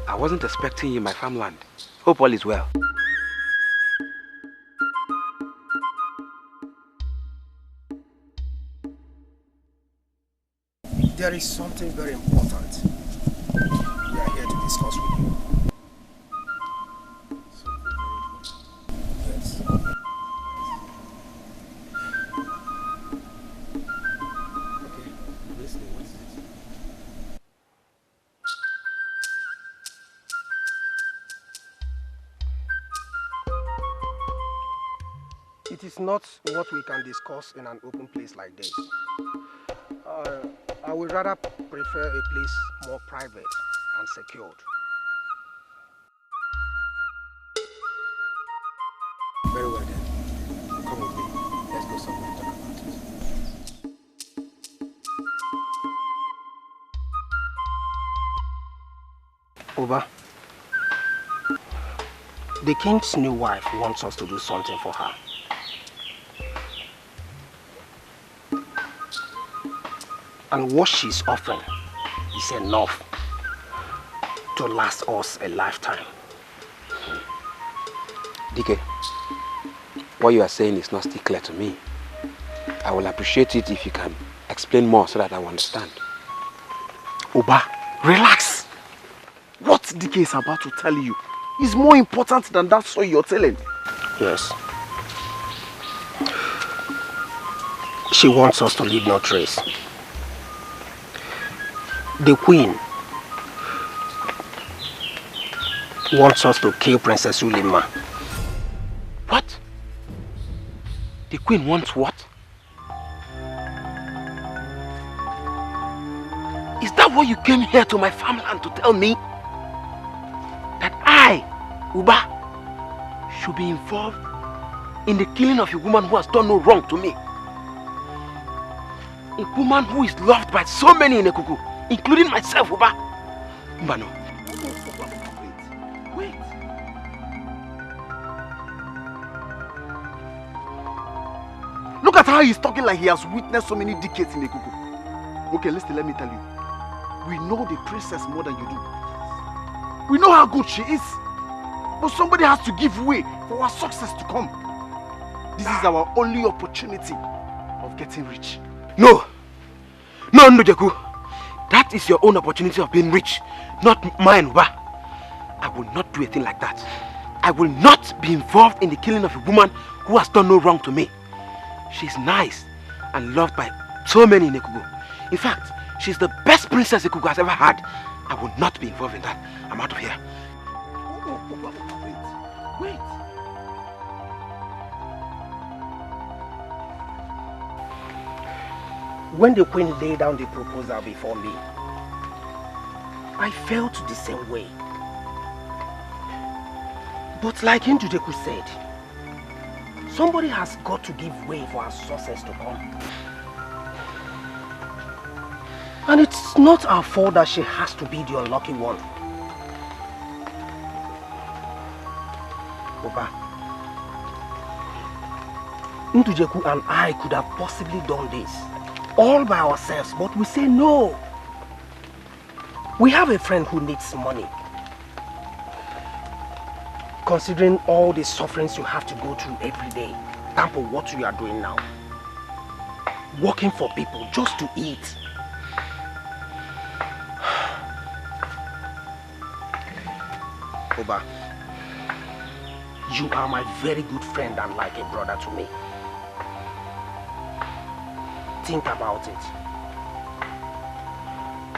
I wasn't expecting you in my farmland. Hope all is well. There is something very important we are here to discuss with you. Yes. Okay, I'm listening. What is it? It is not what we can discuss in an open place like this. I would rather prefer a place more private and secured. Very well then. Come with me. Let's go somewhere to talk about it. Oba, the king's new wife wants us to do something for her. And what she's offering is enough to last us a lifetime. DK, what you are saying is not still clear to me. I will appreciate it if you can explain more so that I will understand. Oba, relax. What DK is about to tell you is more important than that story you're telling. Yes. She wants us to leave no trace. The queen wants us to kill Princess Ulima. What? The queen wants what? Is that what you came here to my farmland to tell me? That I, Uba, should be involved in the killing of a woman who has done no wrong to me? A woman who is loved by so many in Ekuku, including myself, Uba. Mbano. Wait. Look at how he's talking like he has witnessed so many decades in Ekuku. Okay, listen, let me tell you. We know the princess more than you do. We know how good she is. But somebody has to give way for our success to come. This is our only opportunity of getting rich. No! No, Ndujeku. That is your own opportunity of being rich, not mine, Uba. I will not do a thing like that. I will not be involved in the killing of a woman who has done no wrong to me. She's nice and loved by so many in Ekugu. In fact, she's the best princess Ekugu has ever had. I will not be involved in that. I'm out of here. Wait. When the queen laid down the proposal before me, I felt the same way. But like Ndujeku said, somebody has got to give way for our success to come. And it's not our fault that she has to be the unlucky one. Oba, Ndujeku and I could have possibly done this all by ourselves, but we say no. We have a friend who needs money. Considering all the sufferings you have to go through every day, than for what you are doing now. Working for people just to eat. Oba, you are my very good friend and like a brother to me. Think about it.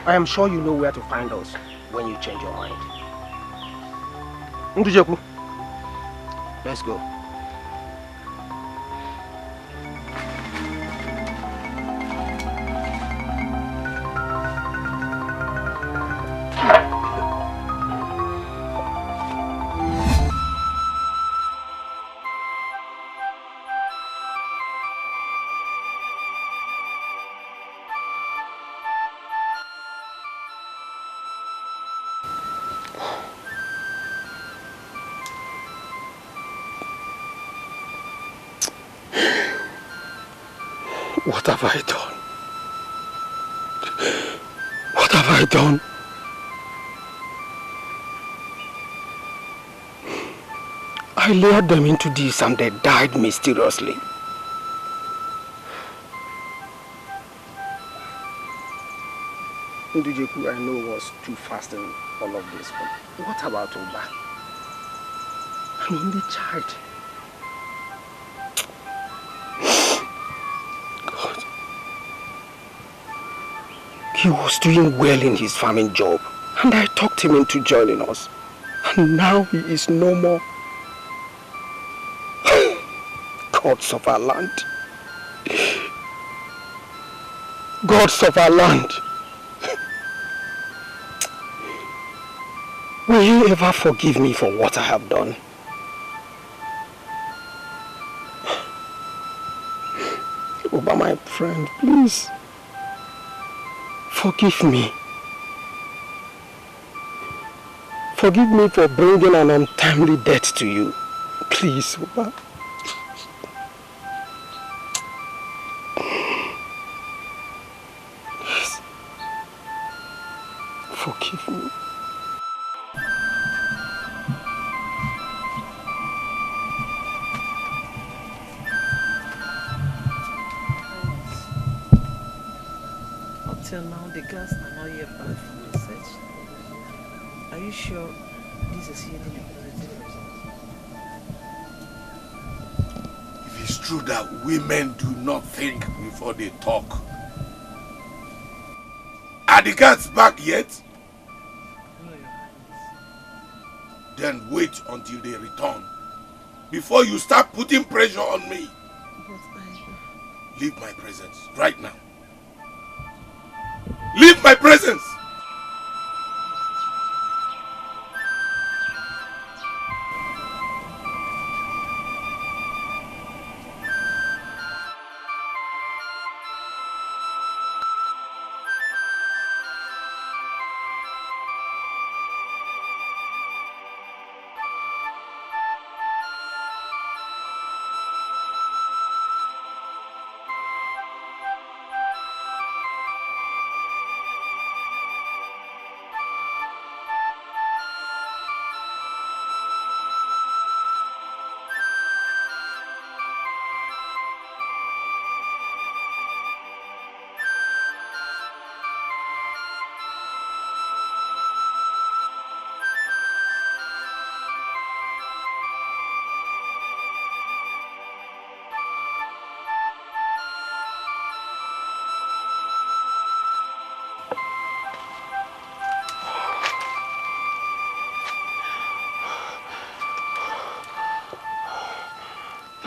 I am sure you know where to find us when you change your mind. Ndujeku, let's go. What have I done? What have I done? I lured them into this and they died mysteriously. Ndujeku, I know was too fast in all of this, but what about Oba? An only child. God. He was doing well in his farming job, and I talked him into joining us. And now he is no more. Gods of our land. Gods of our land. Will you ever forgive me for what I have done? Oba, my friend, please. Forgive me. Forgive me for bringing an untimely death to you. Please, Oba. Yes. Forgive me. Till now, the girls are not yet back from research. Are you sure this is yielding a positive result? If it's true that women do not think before they talk, are the girls back yet? No, Your Highness. Then wait until they return before you start putting pressure on me. But Leave my presence right now. Leave my presence!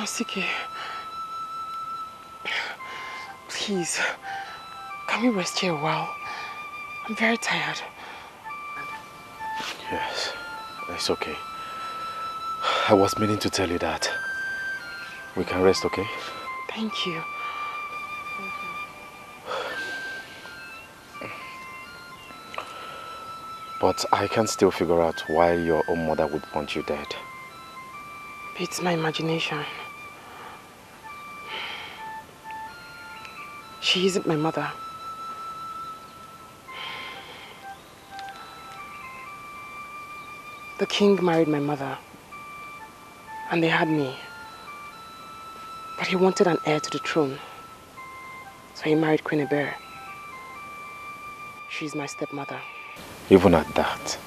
Siki, please, can we rest here a while? I'm very tired. Yes, it's okay. I was meaning to tell you that. We can rest, okay? Thank you. But I can still figure out why your own mother would want you dead. It's my imagination. She isn't my mother. The king married my mother, and they had me. But he wanted an heir to the throne, so he married Queen Ebere. She's my stepmother. Even at that,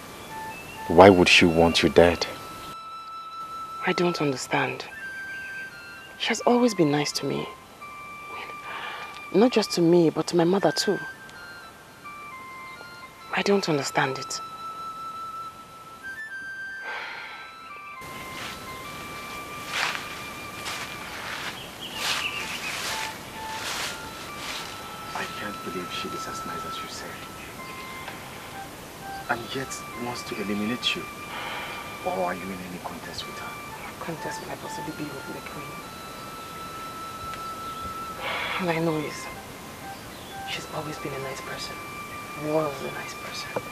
why would she want you dead? I don't understand. She has always been nice to me. Not just to me, but to my mother too. I don't understand it. I can't believe she is as nice as you say. And yet wants to eliminate you. Or are you in any contest with her? What contest will I possibly be with the queen? All I know is she's always been a nice person. Was a nice person.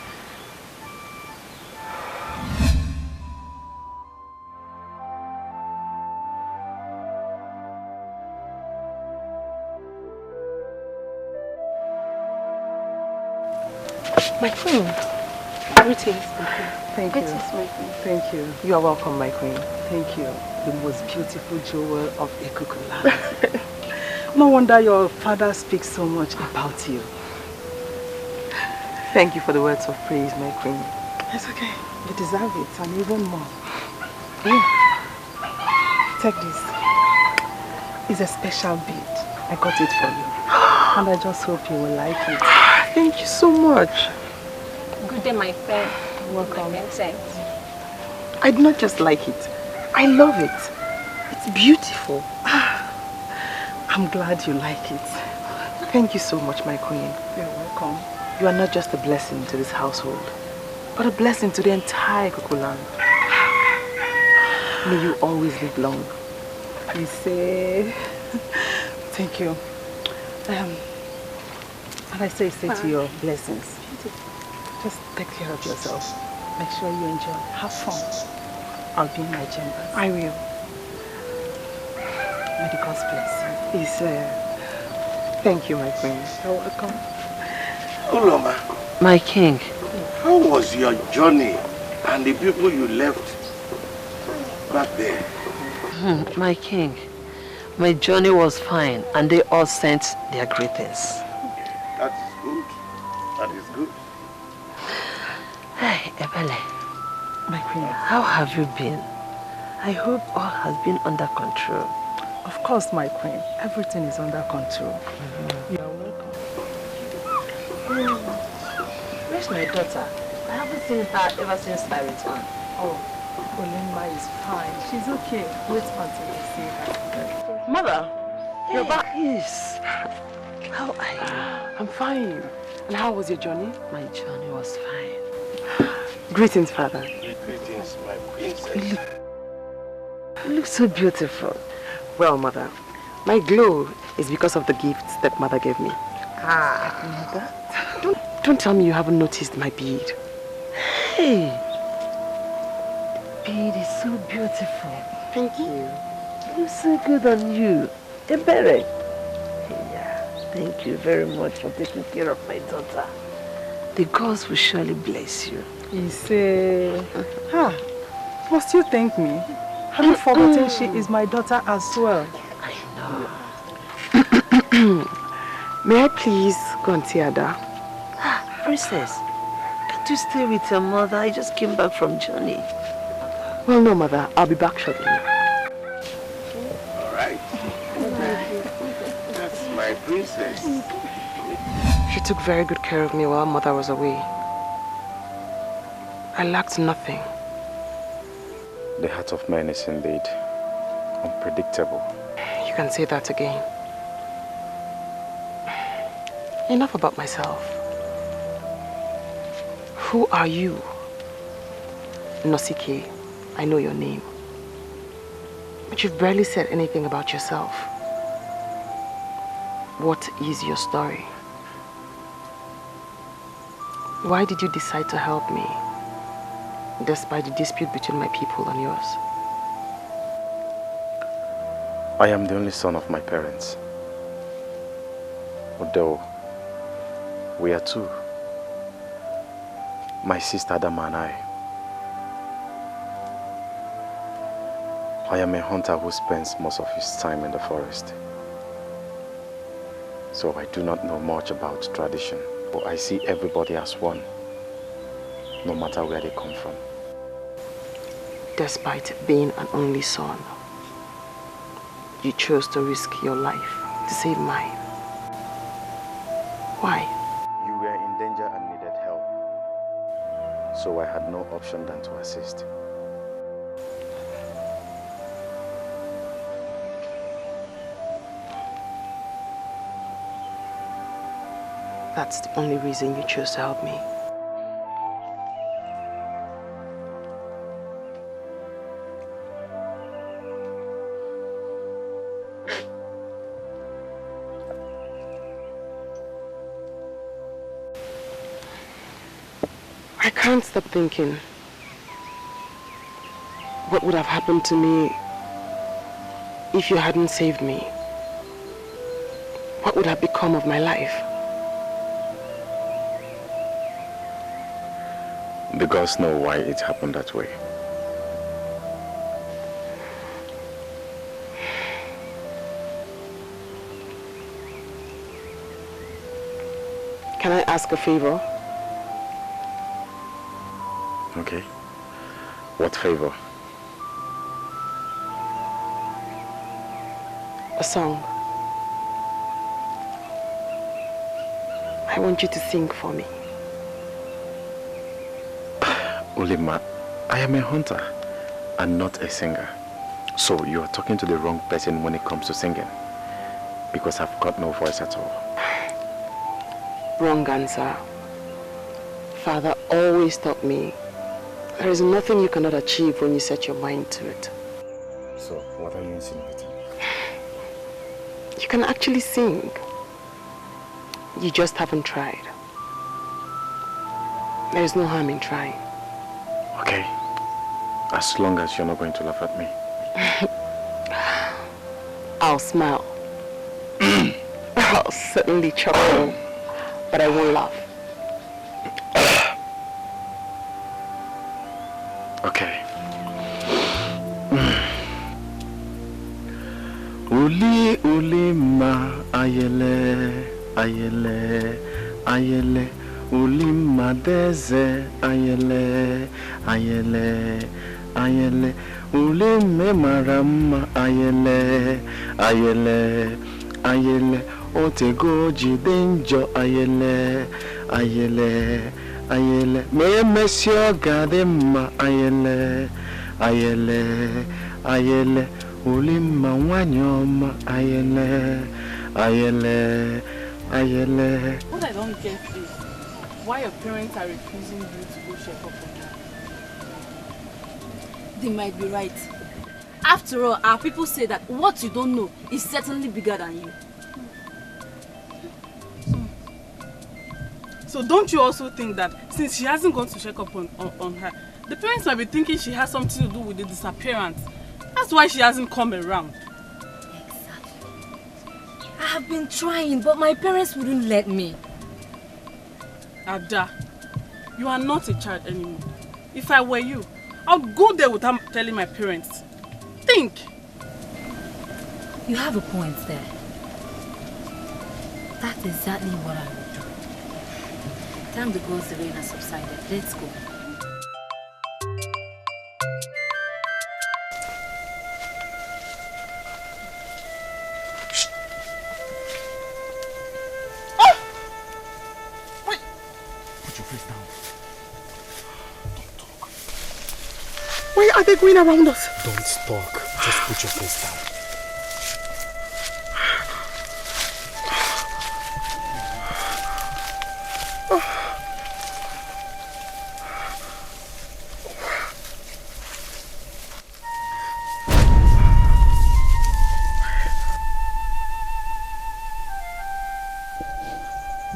My queen. Greetings. Thank you. Greetings, my queen. Thank you. You are welcome, my queen. Thank you. The most beautiful jewel of Ikukuland. No wonder your father speaks so much about you. Thank you for the words of praise, my queen. It's okay. You deserve it, and even more. Take this. It's a special bead. I got it for you. And I just hope you will like it. Thank you so much. Good day, my friend. Welcome. I do not just like it. I love it. It's beautiful. I'm glad you like it. Thank you so much, my queen. You're welcome. You are not just a blessing to this household, but a blessing to the entire Kukuland. May you always live long. You say... Thank you. And I say to your blessings. Just take care of yourself. Make sure you enjoy. Have fun. I'll be in my chambers. I will. May the gods bless you. Thank you, my queen. You're welcome. Uloma, My king. how was your journey and the people you left back there? My king, my journey was fine and they all sent their greetings. That is good. That is good. Hey, Ebele. My queen. How have you been? I hope all has been under control. Of course, my queen. Everything is under control. You are welcome. Where's my daughter? I haven't seen her ever since I returned. Oh, Olenma is fine. She's okay. Wait until you see her. Mother, you're back. Yes. How are you? I'm fine. And how was your journey? My journey was fine. Greetings, father. Greetings, my princess. You look so beautiful. Well, mother, my glow is because of the gifts that mother gave me. Mother? Don't tell me you haven't noticed my bead. Hey, the bead is so beautiful. Thank you. It looks so good on you. Ebere. Yeah, thank you very much for taking care of my daughter. The gods will surely bless you. You say, must you thank me? Have you forgotten she is my daughter as well? I know. May I please go and see Ada? Princess, can't you stay with your mother? I just came back from journey. Well, no, mother. I'll be back shortly. All right. That's my princess. She took very good care of me while mother was away. I lacked nothing. The heart of man is indeed unpredictable. You can say that again. Enough about myself. Who are you? Nosike, I know your name. But you've barely said anything about yourself. What is your story? Why did you decide to help me, despite the dispute between my people and yours? I am the only son of my parents. Although we are two, my sister Adama and I. I am a hunter who spends most of his time in the forest. So I do not know much about tradition, but I see everybody as one, no matter where they come from. Despite being an only son, you chose to risk your life to save mine. Why? You were in danger and needed help, so I had no option than to assist. That's the only reason you chose to help me. I can't stop thinking, what would have happened to me if you hadn't saved me? What would have become of my life? The gods know why it happened that way. Can I ask a favor? Okay. What favor? A song. I want you to sing for me. Ulima, I am a hunter and not a singer. So you are talking to the wrong person when it comes to singing. Because I've got no voice at all. Wrong answer. Father always taught me there is nothing you cannot achieve when you set your mind to it. So, what are you insinuating? You can actually sing. You just haven't tried. There is no harm in trying. Okay. As long as you're not going to laugh at me. I'll smile. I'll certainly chuckle, but I won't laugh. Okay. Uli uli ma ayele ayele ayele uli ma deze ayele ayele ayele uli me marama ayele ayele ayele otego jidenjo ayele ayele ayele me mesio gadema ayele ayele ayele ulima wanyoma ayele ayele ayele. What I don't get is why your parents are refusing you to go check up on her. They might be right. After all, our people say that what you don't know is certainly bigger than you. So don't you also think that since she hasn't gone to check up on her, the parents might be thinking she has something to do with the disappearance? That's why she hasn't come around. Exactly. I have been trying, but my parents wouldn't let me. Ada, you are not a child anymore. If I were you, I'll go there without telling my parents. Think. You have a point there. That's exactly what I would do. Thank the gods the rain has subsided. Let's go. Why are they going around us? Don't talk. Just put your face down.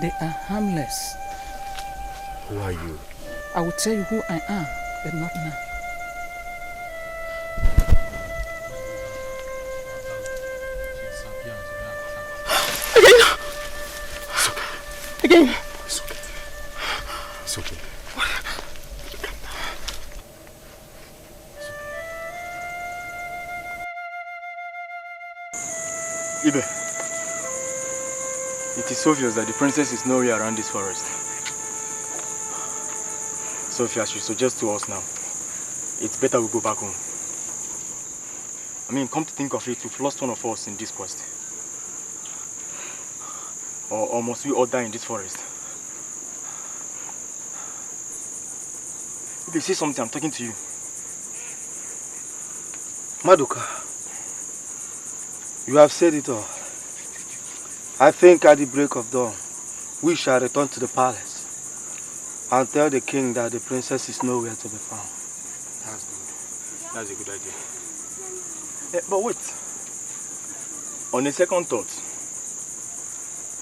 They are harmless. Who are you? I will tell you who I am, but not now. Again! It's okay. It's okay. Ibe, it is obvious that the princess is nowhere around this forest. Sophia should suggest to us now, it's better we go back home. I mean, come to think of it, we've lost one of us in this quest. Or must we all die in this forest? If you say something, I'm talking to you. Maduka, you have said it all. I think at the break of dawn, we shall return to the palace and tell the king that the princess is nowhere to be found. That's good. That's a good idea. But wait. On a second thought,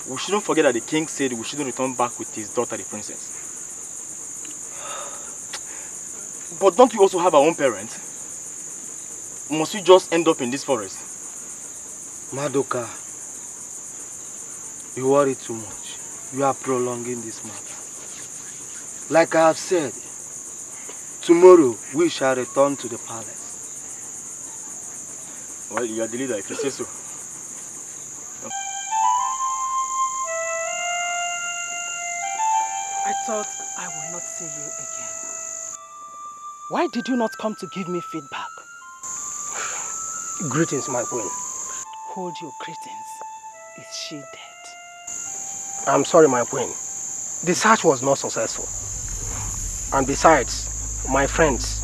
we shouldn't forget that the king said we shouldn't return back with his daughter, the princess. But don't we also have our own parents? Must we just end up in this forest? Madoka, you worry too much. You are prolonging this matter. Like I have said, tomorrow we shall return to the palace. Well, you are the leader if you say so. I thought I would not see you again. Why did you not come to give me feedback? Greetings, my queen. Hold your greetings. Is she dead? I'm sorry, my queen. The search was not successful. And besides, my friends,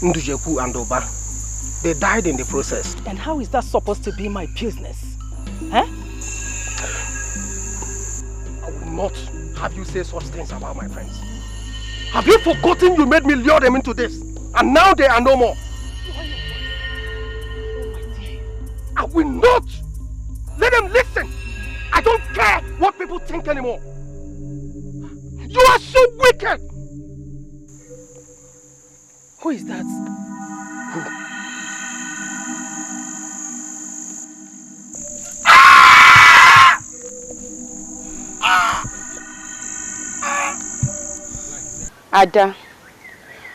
Ndujeku and Oba, they died in the process. And how is that supposed to be my business? Huh? I will not have you say such things about my friends. Have you forgotten you made me lure them into this? And now they are no more. I will not let them listen. I don't care what people think anymore. You are so wicked. Who is that? Who? Ada,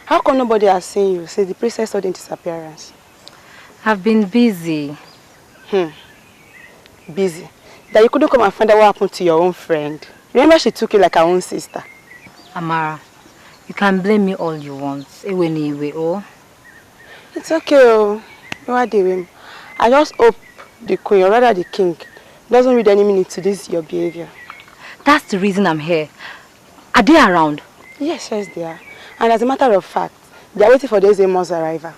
how come nobody has seen you since the princess sudden disappearance? I've been busy. Busy? That you couldn't come and find out what happened to your own friend. Remember she took you like her own sister. Amara, you can blame me all you want. Oh. It's okay, oh. No, I just hope the queen, or rather the king, doesn't read any meaning to this your behavior. That's the reason I'm here. Are they around? Yes, they are. And as a matter of fact, they are waiting for the Ezemo's arrival.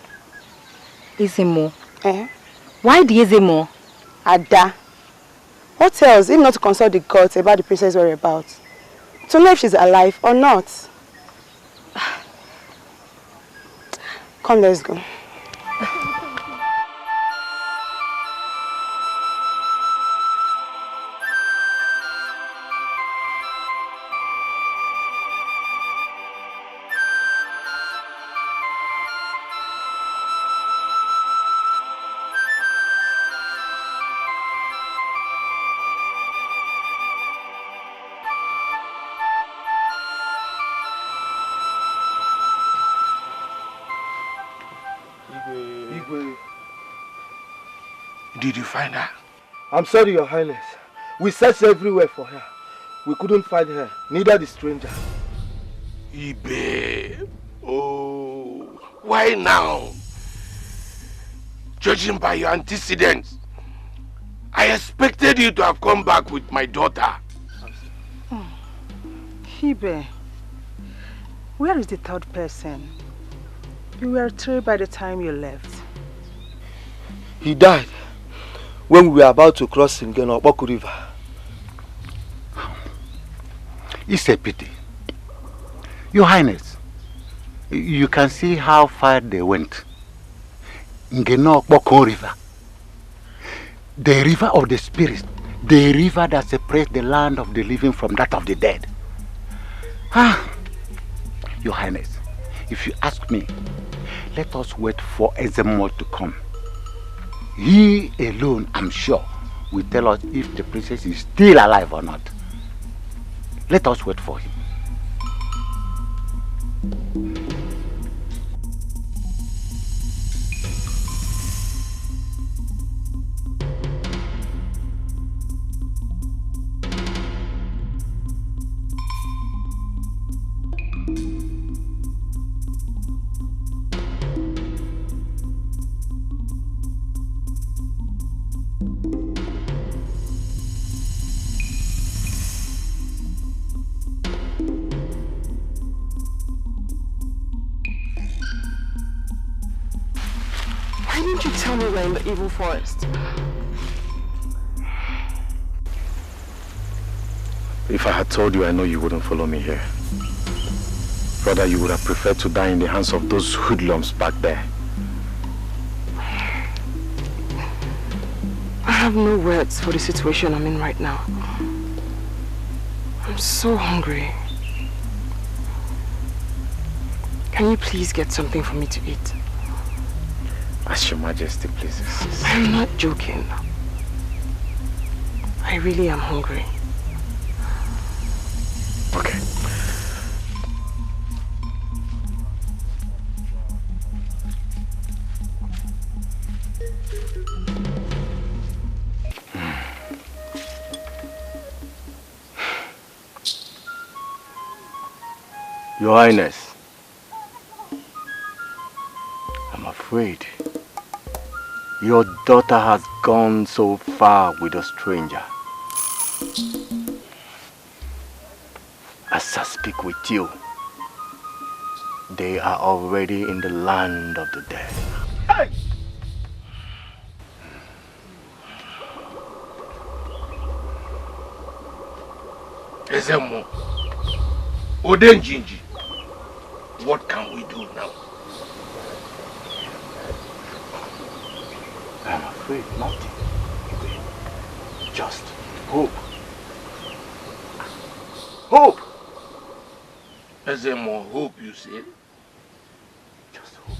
Ezemo? Eh? Why the Ezemo? Ada. What else if not to consult the gods about the princess whereabouts? To know if she's alive or not. Come, let's go. Did you find her? I'm sorry, Your Highness. We searched everywhere for her. We couldn't find her, neither the stranger. Ibe. Oh, why now? Judging by your antecedents, I expected you to have come back with my daughter. Ibe, where is the third person? You were three by the time you left. He died when we were about to cross Ngeno River. It's a pity. Your Highness, you can see how far they went. Ngeno River. The river of the spirits The river that separates the land of the living from that of the dead. Your Highness, if you ask me, let us wait for Ezemo to come. He alone, I'm sure, will tell us if the princess is still alive or not. Let us wait for him. Why didn't you tell me we're in the evil forest? If I had told you, I know you wouldn't follow me here. Rather, you would have preferred to die in the hands of those hoodlums back there. I have no words for the situation I'm in right now. I'm so hungry. Can you please get something for me to eat? As your Majesty pleases. I'm not joking. I really am hungry. Okay. Your Highness, I'm afraid your daughter has gone so far with a stranger. As I speak with you, they are already in the land of the dead. Hey! Ezemo, Odenjinji, what can we do now? I'm afraid nothing. Just hope. Hope! Ezemo, hope you say? Just hope.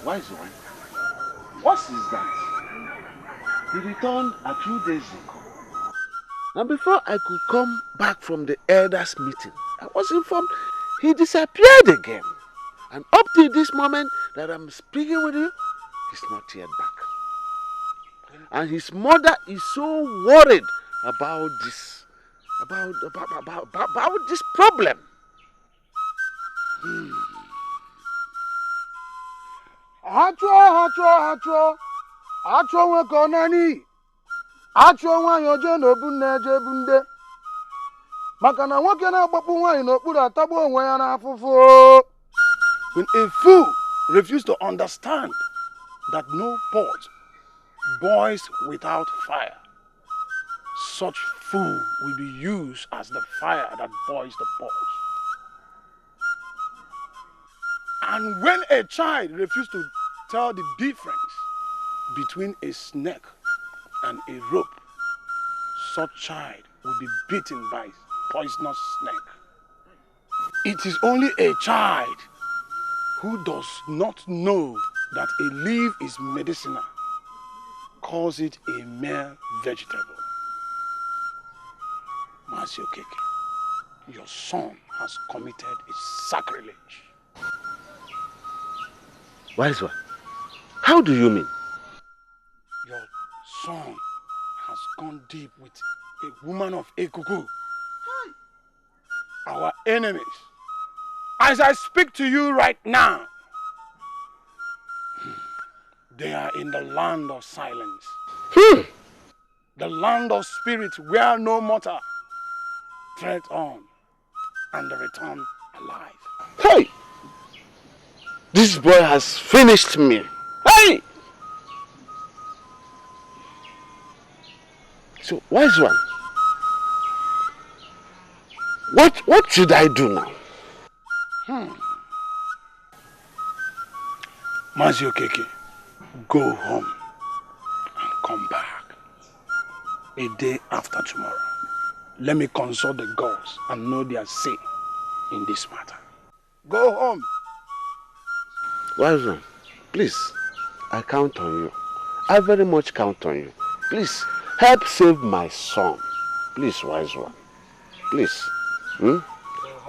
Wise one, what is that? He returned a few days ago. And before I could come back from the elders' meeting, I was informed he disappeared again. And up to this moment that I'm speaking with you, he's not yet back. And his mother is so worried about this, about this problem. Achọ nwoke ọ nani achọ nwaanyị oje n'obu nne eje ebu nde maka na nwoke na-agbakpu nwaanyị n'okpuru atagbu onwe ya n'afụfụ. When a fool refuses to understand that no pot boils without fire, such fool will be used as the fire that boils the pot. And when a child refuses to tell the difference between a snake and a rope, such child will be bitten by poisonous snake. It is only a child who does not know that a leaf is medicinal calls it a mere vegetable. Mazi Okeke, your son has committed a sacrilege. Wise one, how do you mean? Your son has gone deep with a woman of Ekuku. Our enemies. As I speak to you right now, they are in the land of silence. The land of spirits where no mortal tread on and return alive. Hey! This boy has finished me. Hey! So, wise one, what should I do now? Mazi Okeke, go home and come back a day after tomorrow. Let me consult the gods and know their say in this matter. Go home. Wise one, please, I count on you. I very much count on you. Please, help save my son. Please, wise one. Please.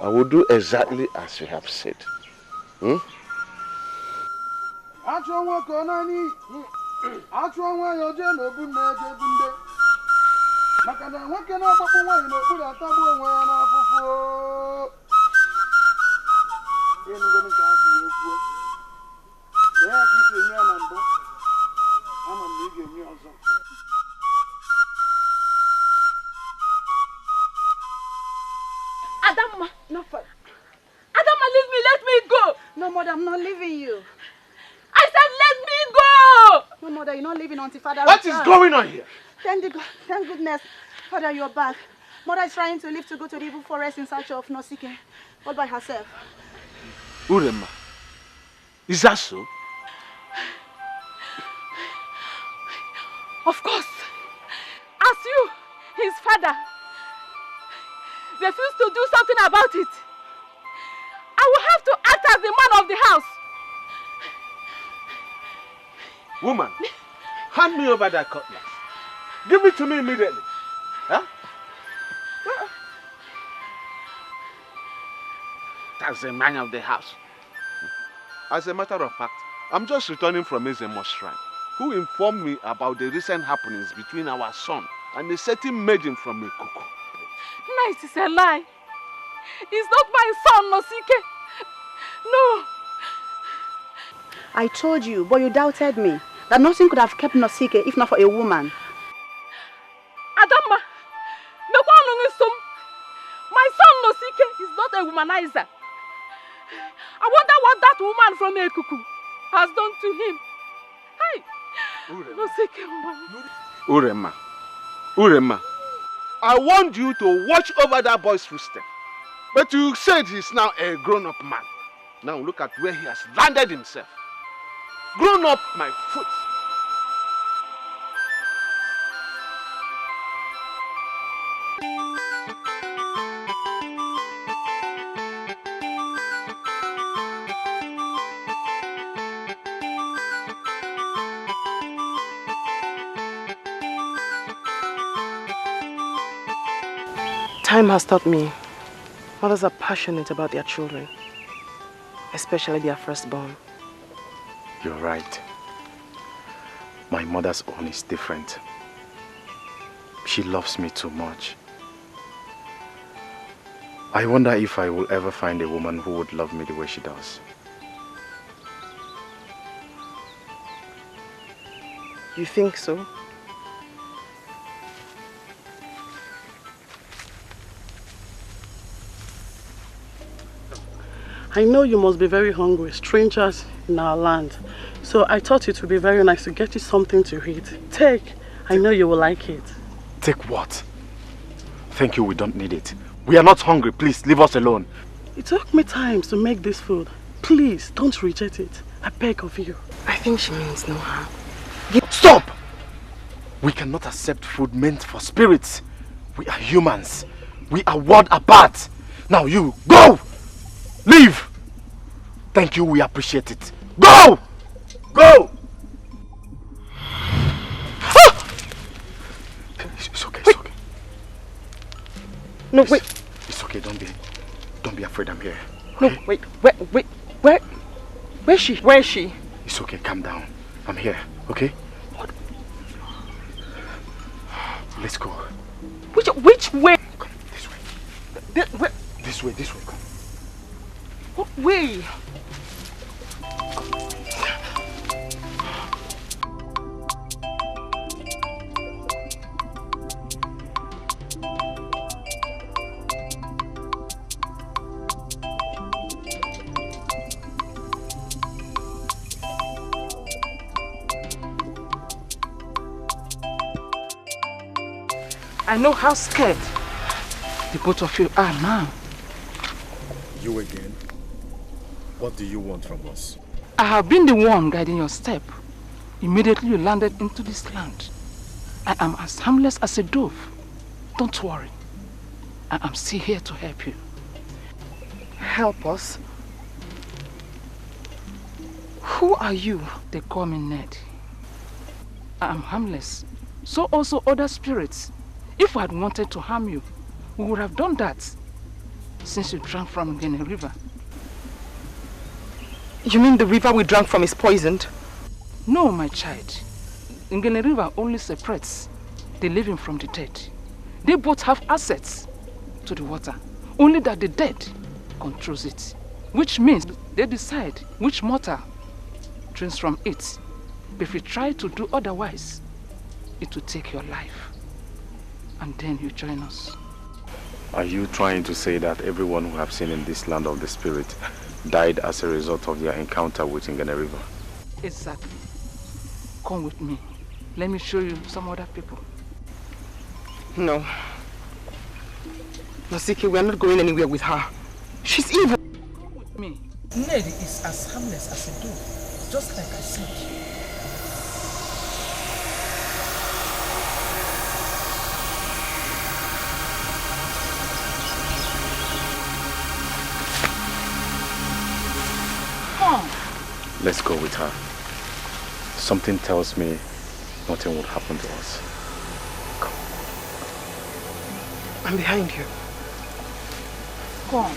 I will do exactly as you have said. Adama, no, Adama, leave me, let me go. No, mother, I'm not leaving you. I said, let me go. No, mother, you're not leaving until father What returns. is going on here? Thank goodness, father, you're back. Mother is trying to leave to go to the evil forest in search of Nosike, all by herself. Urema, is that so? Of course. As you, his father, refuse to do something about it, I will have to act as the man of the house. Woman, hand me over that cutlass. Give it to me immediately. Huh? That's the man of the house. As a matter of fact, I'm just returning from Ezemo's shrine, who informed me about the recent happenings between our son and a certain maiden from Ekuku. Nice is a lie. It's not my son, Nosike. No. I told you, but you doubted me, that nothing could have kept Nosike if not for a woman. Adama, my son Nosike is not a womanizer. I wonder what that woman from Ekuku has done to him. Hey, Nosike, Urema, I warned you to watch over that boy's footsteps, but you said he's now a grown-up man. Now look at where he has landed himself. Grown up, my foot. Time has taught me, mothers are passionate about their children, especially their firstborn. You're right. My mother's own is different. She loves me too much. I wonder if I will ever find a woman who would love me the way she does. You think so? I know you must be very hungry, strangers in our land. So I thought it would be very nice to get you something to eat. Take, I know you will like it. Take what? Thank you, we don't need it. We are not hungry, please leave us alone. It took me time to make this food. Please, don't reject it. I beg of you. I think she means no harm. Stop! We cannot accept food meant for spirits. We are humans. We are world apart. Now you, go! Leave! Thank you, we appreciate it. Go! Go! Ah! It's okay, it's okay. No, wait. It's okay, don't be afraid, I'm here. No, wait, where's she? Where is she? It's okay, calm down. I'm here, okay? What? Let's go. Which way? Come, this way. This way, come. What way? I know how scared the both of you are now. You again? What do you want from us? I have been the one guiding your step. Immediately you landed into this land. I am as harmless as a dove. Don't worry. I am still here to help you. Help us? Who are you? They call me Ned. I am harmless. So also other spirits. If we had wanted to harm you, we would have done that since you drank from Ngene River. You mean the river we drank from is poisoned? No, my child. Ngene River only separates the living from the dead. They both have access to the water, only that the dead controls it, which means they decide which mortal drinks from it. But if you try to do otherwise, it will take your life. And then you join us. Are you trying to say that everyone who have seen in this land of the spirit died as a result of their encounter with Ngene River? Exactly. Come with me. Let me show you some other people. No. Nasiki, we are not going anywhere with her. She's evil. Come with me. Ned is as harmless as a dove, just like I said. Let's go with her. Something tells me nothing will happen to us. Come. I'm behind you. Come.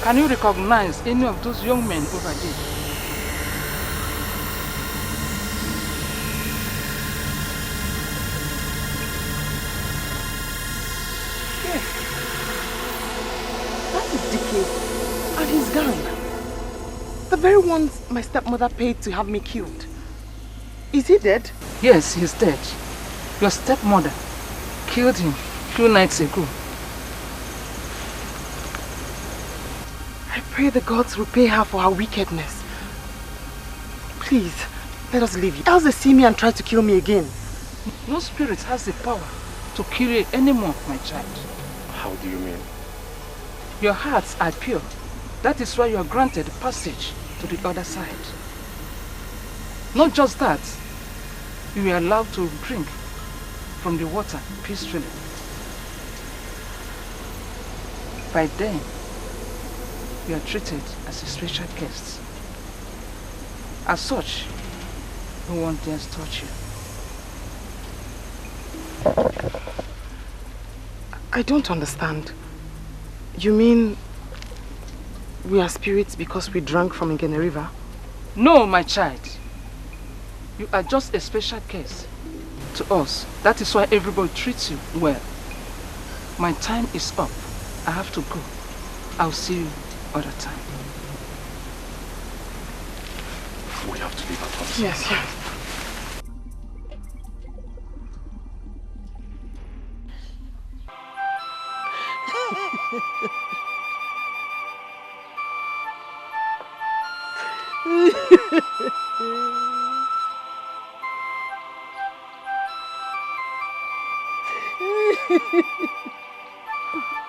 Can you recognize any of those young men over there? Yes. That is DK and his gang. The very ones my stepmother paid to have me killed. Is he dead? Yes, he's dead. Your stepmother killed him a few nights ago. I pray the gods repay her for her wickedness. Please, let us leave you. Else they see me and try to kill me again. No spirit has the power to kill you anymore, my child. How do you mean? Your hearts are pure. That is why you are granted passage to the other side. Not just that, you are allowed to drink from the water peacefully. By then, you are treated as a special guest. As such, no one dares touch you. I don't understand. You mean we are spirits because we drank from Ngene River? No, my child. You are just a special case to us. That is why everybody treats you well. My time is up. I have to go. I'll see you other time. We have to leave at once. Yes, yes.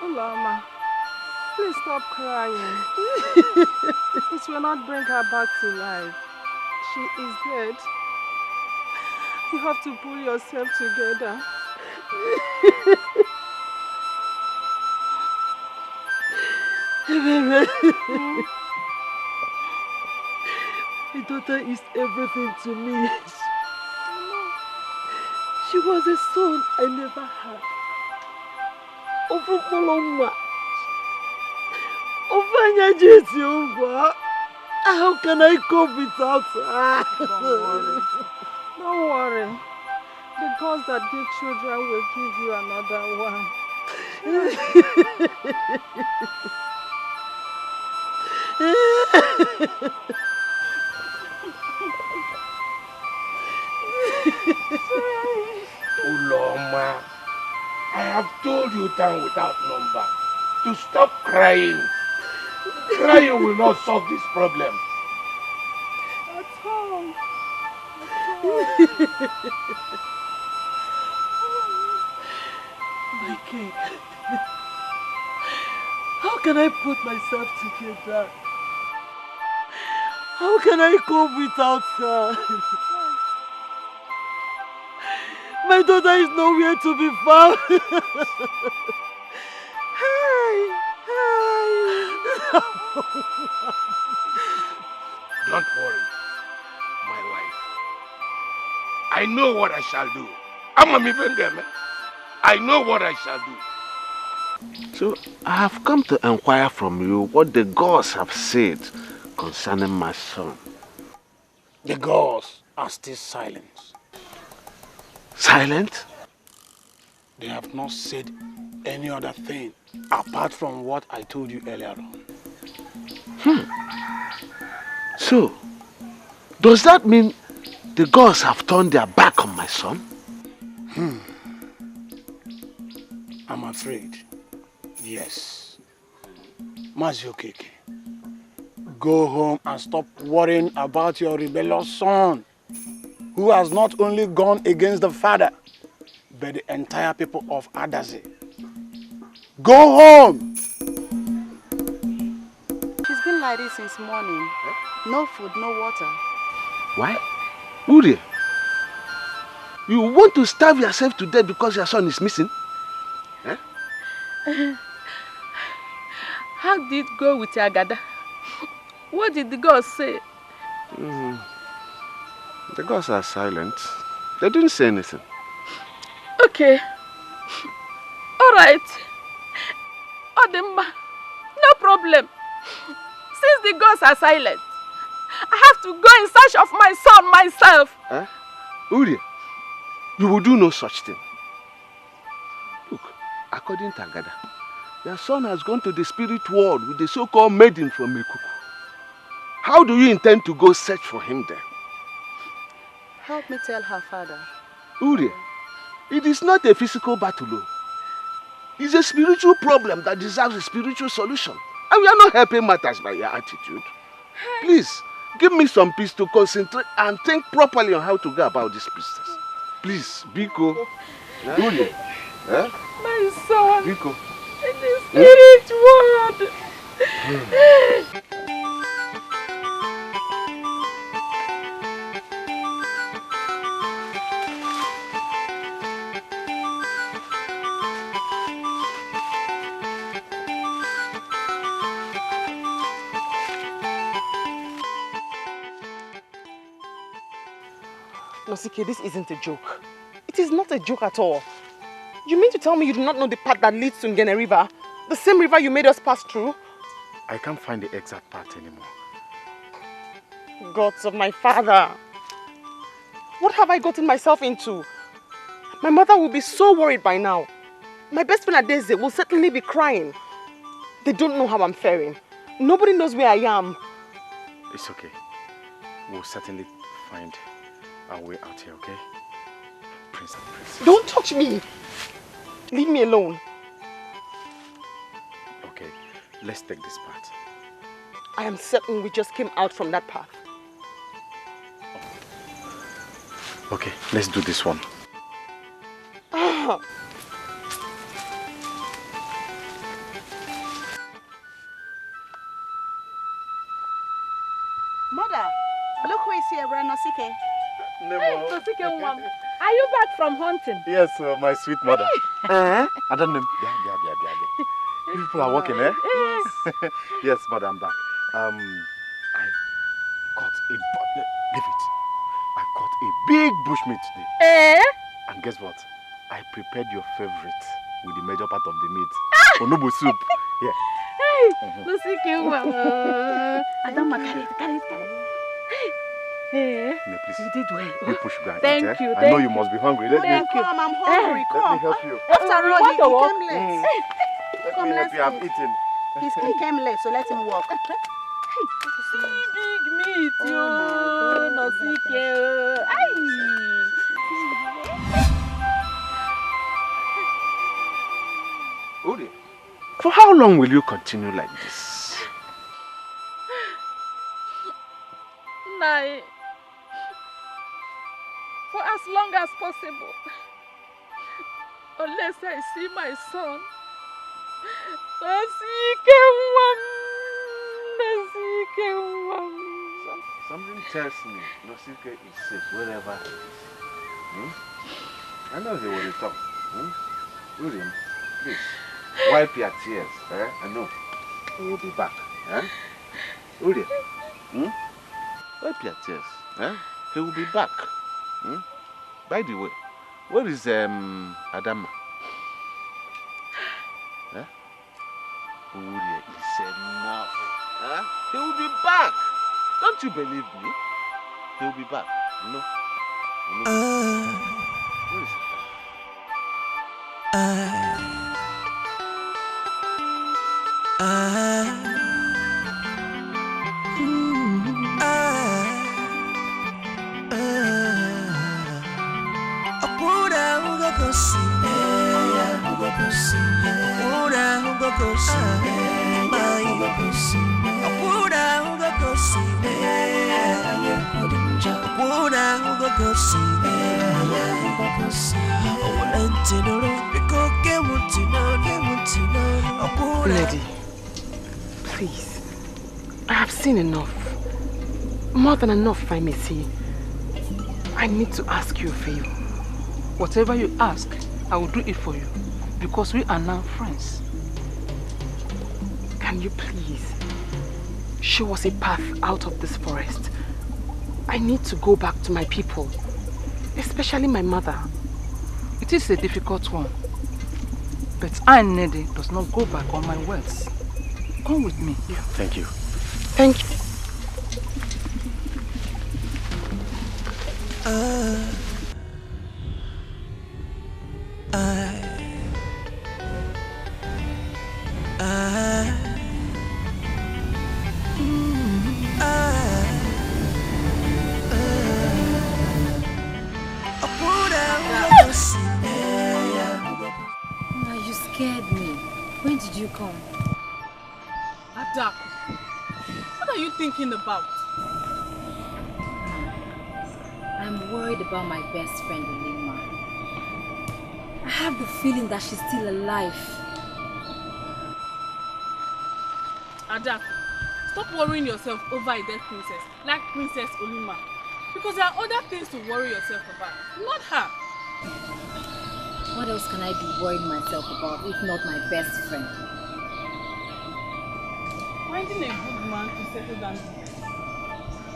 Ulama, please stop crying. It will not bring her back to life. She is dead. You have to pull yourself together. My daughter is everything to me. She was a son I never had. Over Poloma. Over Nyajetiumba. How can I cope without her? Don't worry. Don't worry. The gods that give children will give you another one. Uloma, I have told you time without number to stop crying. Crying will not solve this problem. At home. My king, how can I put myself together? How can I cope without her? My daughter is nowhere to be found. Don't worry, my wife. I know what I shall do. I'm a Mivengeme. I know what I shall do. So I have come to inquire from you what the gods have said concerning my son. The gods are still silent. Silent? They have not said any other thing apart from what I told you earlier on. So, does that mean the gods have turned their back on my son? I'm afraid, yes. Maziokeke, go home and stop worrying about your rebellious son, who has not only gone against the father, but the entire people of Adazi. Go home! She's been like this since morning. No food, no water. Why? Uri, you want to starve yourself to death because your son is missing? How did it go with Agada? What did the gods say? The gods are silent. They didn't say anything. Okay. Alright. Odemba. No problem. Since the gods are silent, I have to go in search of my son myself. Uri, you will do no such thing. Look, according to Agada, your son has gone to the spirit world with the so-called Maiden from Mekuku. How do you intend to go search for him there? Help me tell her father. Uri, it is not a physical battle. It's a spiritual problem that deserves a spiritual solution. And we are not helping matters by your attitude. Please, give me some peace to concentrate and think properly on how to go about this business. Please, Biko. Uri, My son. Biko. In the spirit world. Nosike, this isn't a joke. It is not a joke at all. You mean to tell me you do not know the path that leads to Ngene River? The same river you made us pass through? I can't find the exact path anymore. Gods of my father. What have I gotten myself into? My mother will be so worried by now. My best friend Adeze will certainly be crying. They don't know how I'm faring. Nobody knows where I am. It's okay. We'll certainly find our way out here, okay? Prince and Princess. Don't touch me! Leave me alone. Okay, let's take this path. I am certain we just came out from that path. Okay, let's do this one. Mother, look who is here, Nosike. Hey, Nosike, Mom. Are you back from hunting? Yes, my sweet mother. I don't know. You people are working, eh? Yes. Yes, mother, I'm back. I caught a leave it. I caught a big bushmeat today. Eh? And guess what? I prepared your favorite with the major part of the meat. Onubu soup. Yeah. Hey, Nosike, Mom. Adama, carry it. Hey, please. you did well. You push back. Thank you. I know you must be hungry. Thank you. Come, I'm hungry. Let me help you. After all, he came late. Let me help you. I've eaten. He came late, so let him walk. See big meat, yo. Nosike. Uri, for how long will you continue like this? Nai, for as long as possible, unless I see my son. Something tells me Nosike is safe wherever he is. I know he will return. William, please, wipe your tears. I know he will be back. William, wipe your tears. He will be back. By the way, where is Adama? Uri is enough. He will be back. Don't you believe me? He will be back. No. Where is Lady, please, I have seen enough. More than enough, if I may say. I need to ask you a favor. Whatever you ask, I will do it for you, because we are now friends. Can you please show us a path out of this forest? I need to go back to my people, especially my mother. It is a difficult one, but I, Nedi, does not go back on my words. Come with me. Yeah. Thank you. Thank you. You scared me. When did you come? Adaku, what are you thinking about? I'm worried about my best friend, Olima. I have the feeling that she's still alive. Adaku, stop worrying yourself over a dead princess like Princess Olima. Because there are other things to worry yourself about, not her. What else can I be worrying myself about if not my best friend? Finding a good man to settle down with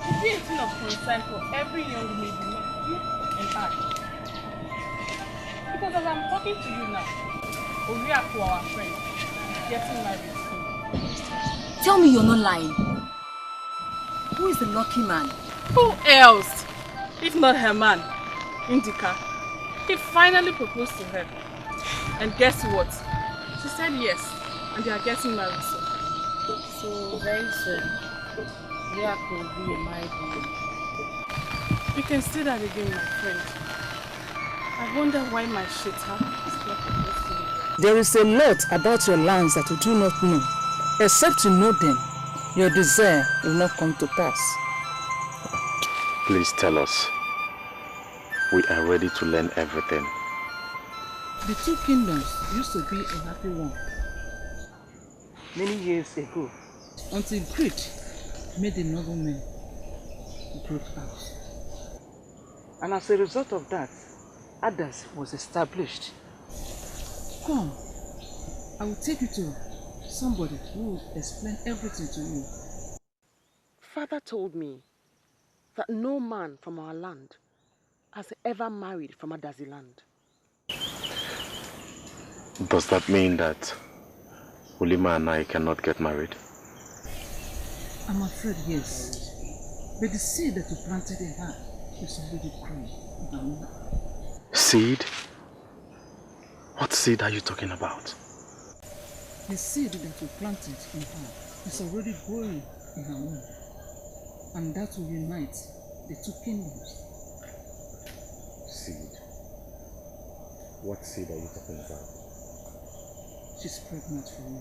should be a thing of concern for every young lady like you and I. Because as I'm talking to you now, Oriaku, our friend, is getting married soon. Tell me you're not lying. Who is the lucky man? Who else? If not her man, Indika. He finally proposed to her. And guess what? She said yes, and they are getting married soon. So very soon, Oriaku will be a married woman. You can say that again, my friend. I wonder why my shita is not proposed to me. There is a lot about your lands that you do not know. Except to know them, your desire will not come to pass. Please tell us. We are ready to learn everything. The two kingdoms used to be a happy one many years ago, until greed made the noblemen broke out. And as a result of that, others was established. Come, I will take you to somebody who will explain everything to you. Father told me that no man from our land has ever married from Adazi land. Does that mean that Ulima and I cannot get married? I'm afraid yes. But the seed that you planted in her is already grown. Seed? What seed are you talking about? The seed that you planted in her is already growing in her womb. And that will unite the two kingdoms. Seed? What seed are you talking about? She's pregnant for you.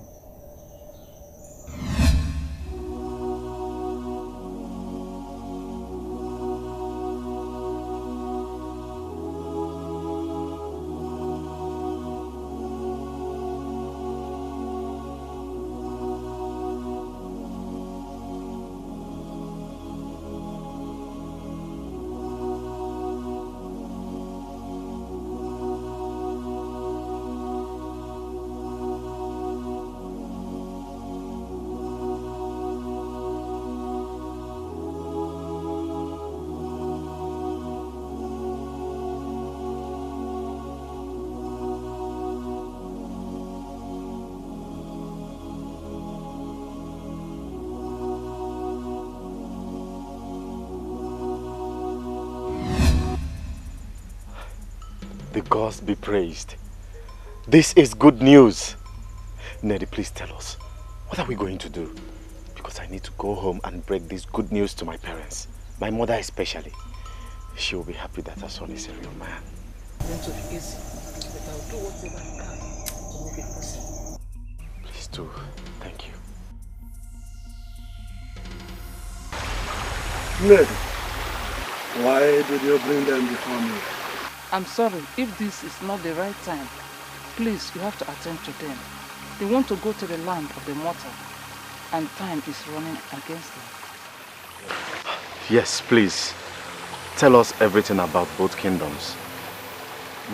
The gods be praised. This is good news. Neddy, please tell us, what are we going to do? Because I need to go home and break this good news to my parents. My mother especially. She will be happy that her son is a real man. It's going to be easy, but I'll do whatever I can to make it possible. Please do. Thank you. Neddy, why did you bring them before me? I'm sorry, if this is not the right time, please, you have to attend to them. They want to go to the land of the mortal, and time is running against them. Yes, please. Tell us everything about both kingdoms.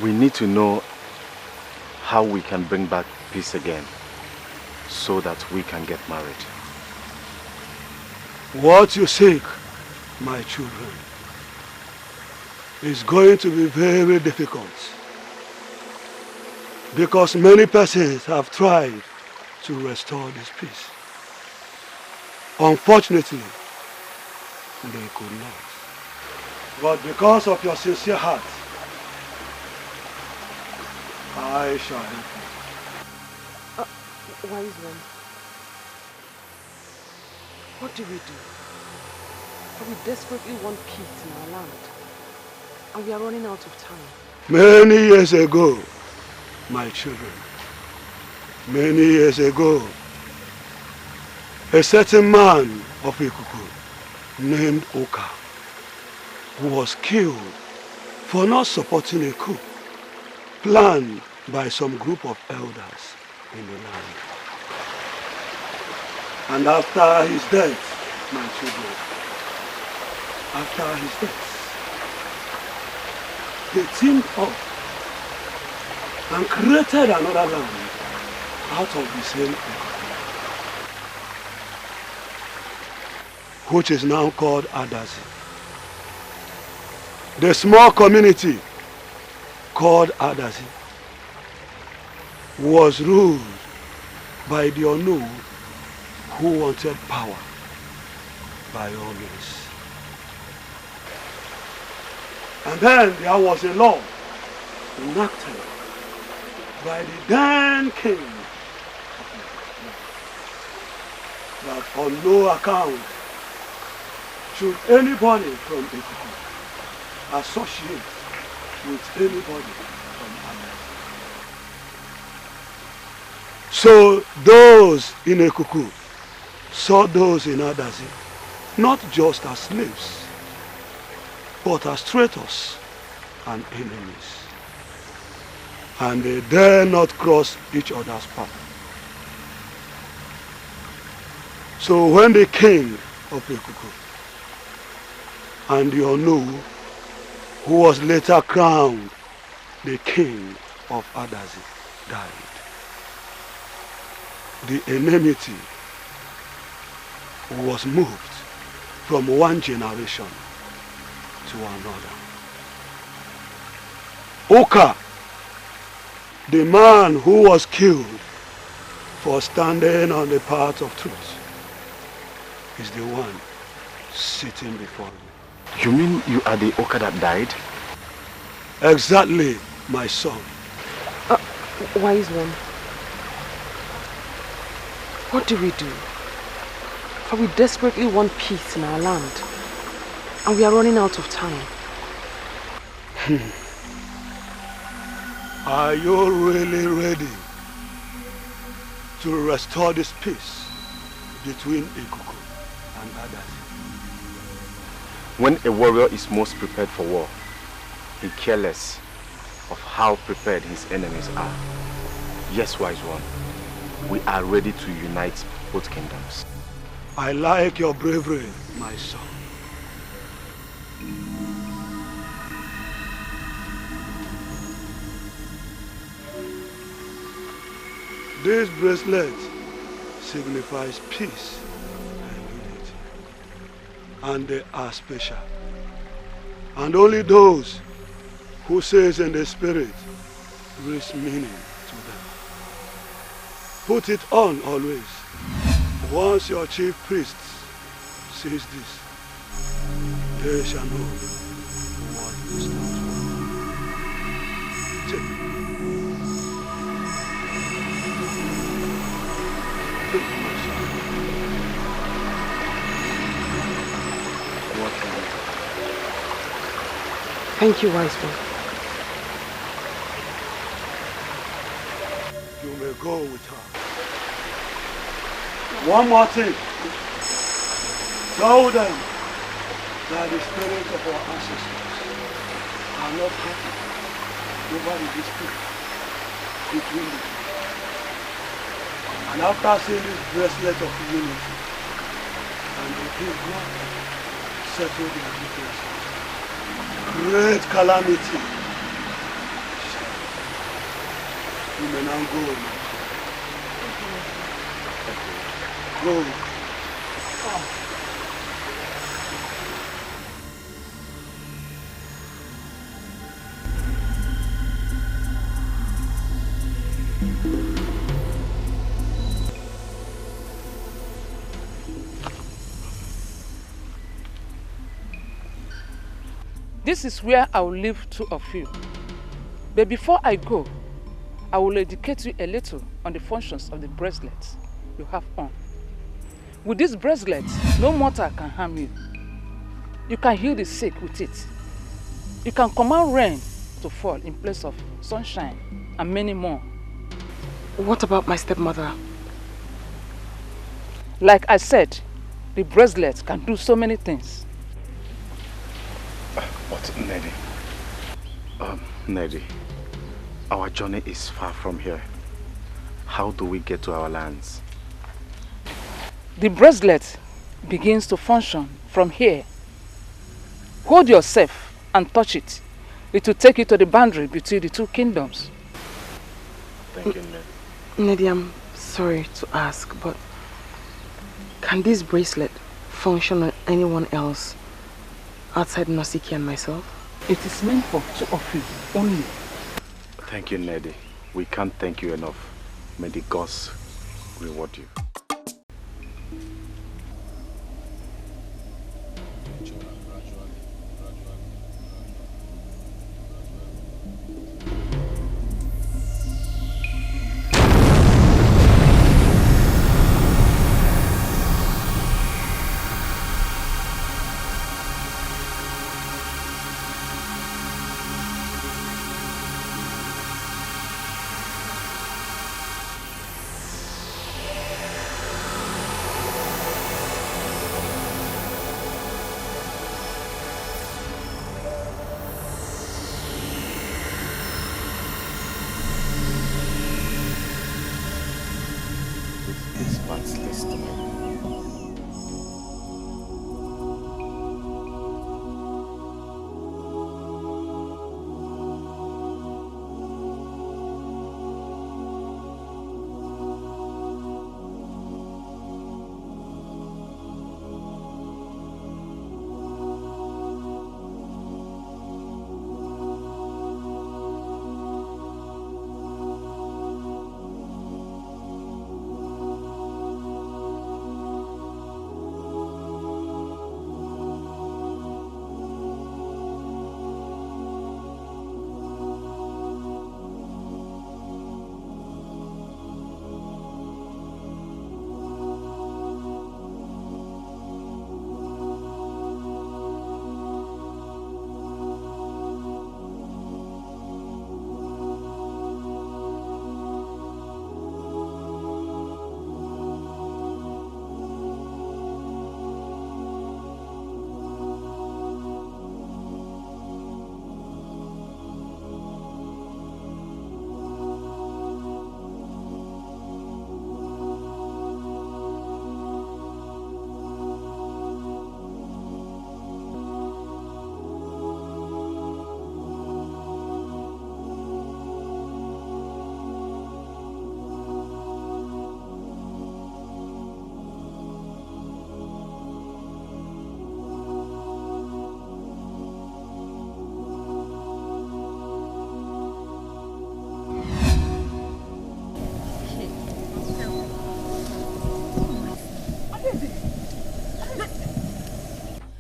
We need to know how we can bring back peace again, so that we can get married. What you seek, my children, is going to be very difficult, because many persons have tried to restore this peace. Unfortunately, they could not. But because of your sincere heart, I shall help you. Wise one, what do we do? We desperately want peace in our land, and we are running out of time. Many years ago, my children, many years ago, a certain man of Ikuku named Oka, who was killed for not supporting a coup planned by some group of elders in the land. And after his death, my children, after his death, they teamed up and created another land out of the same Ikuku, which is now called Adazi. The small community called Adazi was ruled by the unknown who wanted power by all means. And then there was a law enacted by the then king that on no account should anybody from Ikuku associate with anybody from others. So those in Ikuku saw those in Adazi not just as slaves, but as traitors and enemies, and they dare not cross each other's path. So when the king of Ekuku and the Onu, who was later crowned the king of Adazi, died, the enmity was moved from one generation to another. Oka, the man who was killed for standing on the path of truth, is the one sitting before you. You mean you are the Oka that died? Exactly, my son. Wise one, what do we do? For we desperately want peace in our land, and we are running out of time. Are you really ready to restore this peace between Ekuku and Adazi? When a warrior is most prepared for war, he cares less of how prepared his enemies are. Yes, wise one, we are ready to unite both kingdoms. I like your bravery, my son. This bracelet signifies peace and unity, and they are special. And only those who says in the spirit brings meaning to them. Put it on always. Once your chief priest sees this, they shall know what it stands for. Take it. Thank you, wise one. You may go with her. One more thing. Tell them that the spirits of our ancestors are not happy over the dispute between them. And after seeing this bracelet of unity, and the people settle their differences, great calamity. You may now go. Go. This is where I will leave two of you. But before I go, I will educate you a little on the functions of the bracelets you have on. With this bracelet, no mortal can harm you. You can heal the sick with it. You can command rain to fall in place of sunshine, and many more. What about my stepmother? Like I said, the bracelet can do so many things. But Neddy, our journey is far from here. How do we get to our lands? The bracelet begins to function from here. Hold yourself and touch it. It will take you to the boundary between the two kingdoms. Thank you, Neddy. Neddy, I'm sorry to ask, but can this bracelet function on anyone else outside Nosiki and myself? It is meant for two of you only. Thank you, Neddy. We can't thank you enough. May the gods reward you. This part's destiny.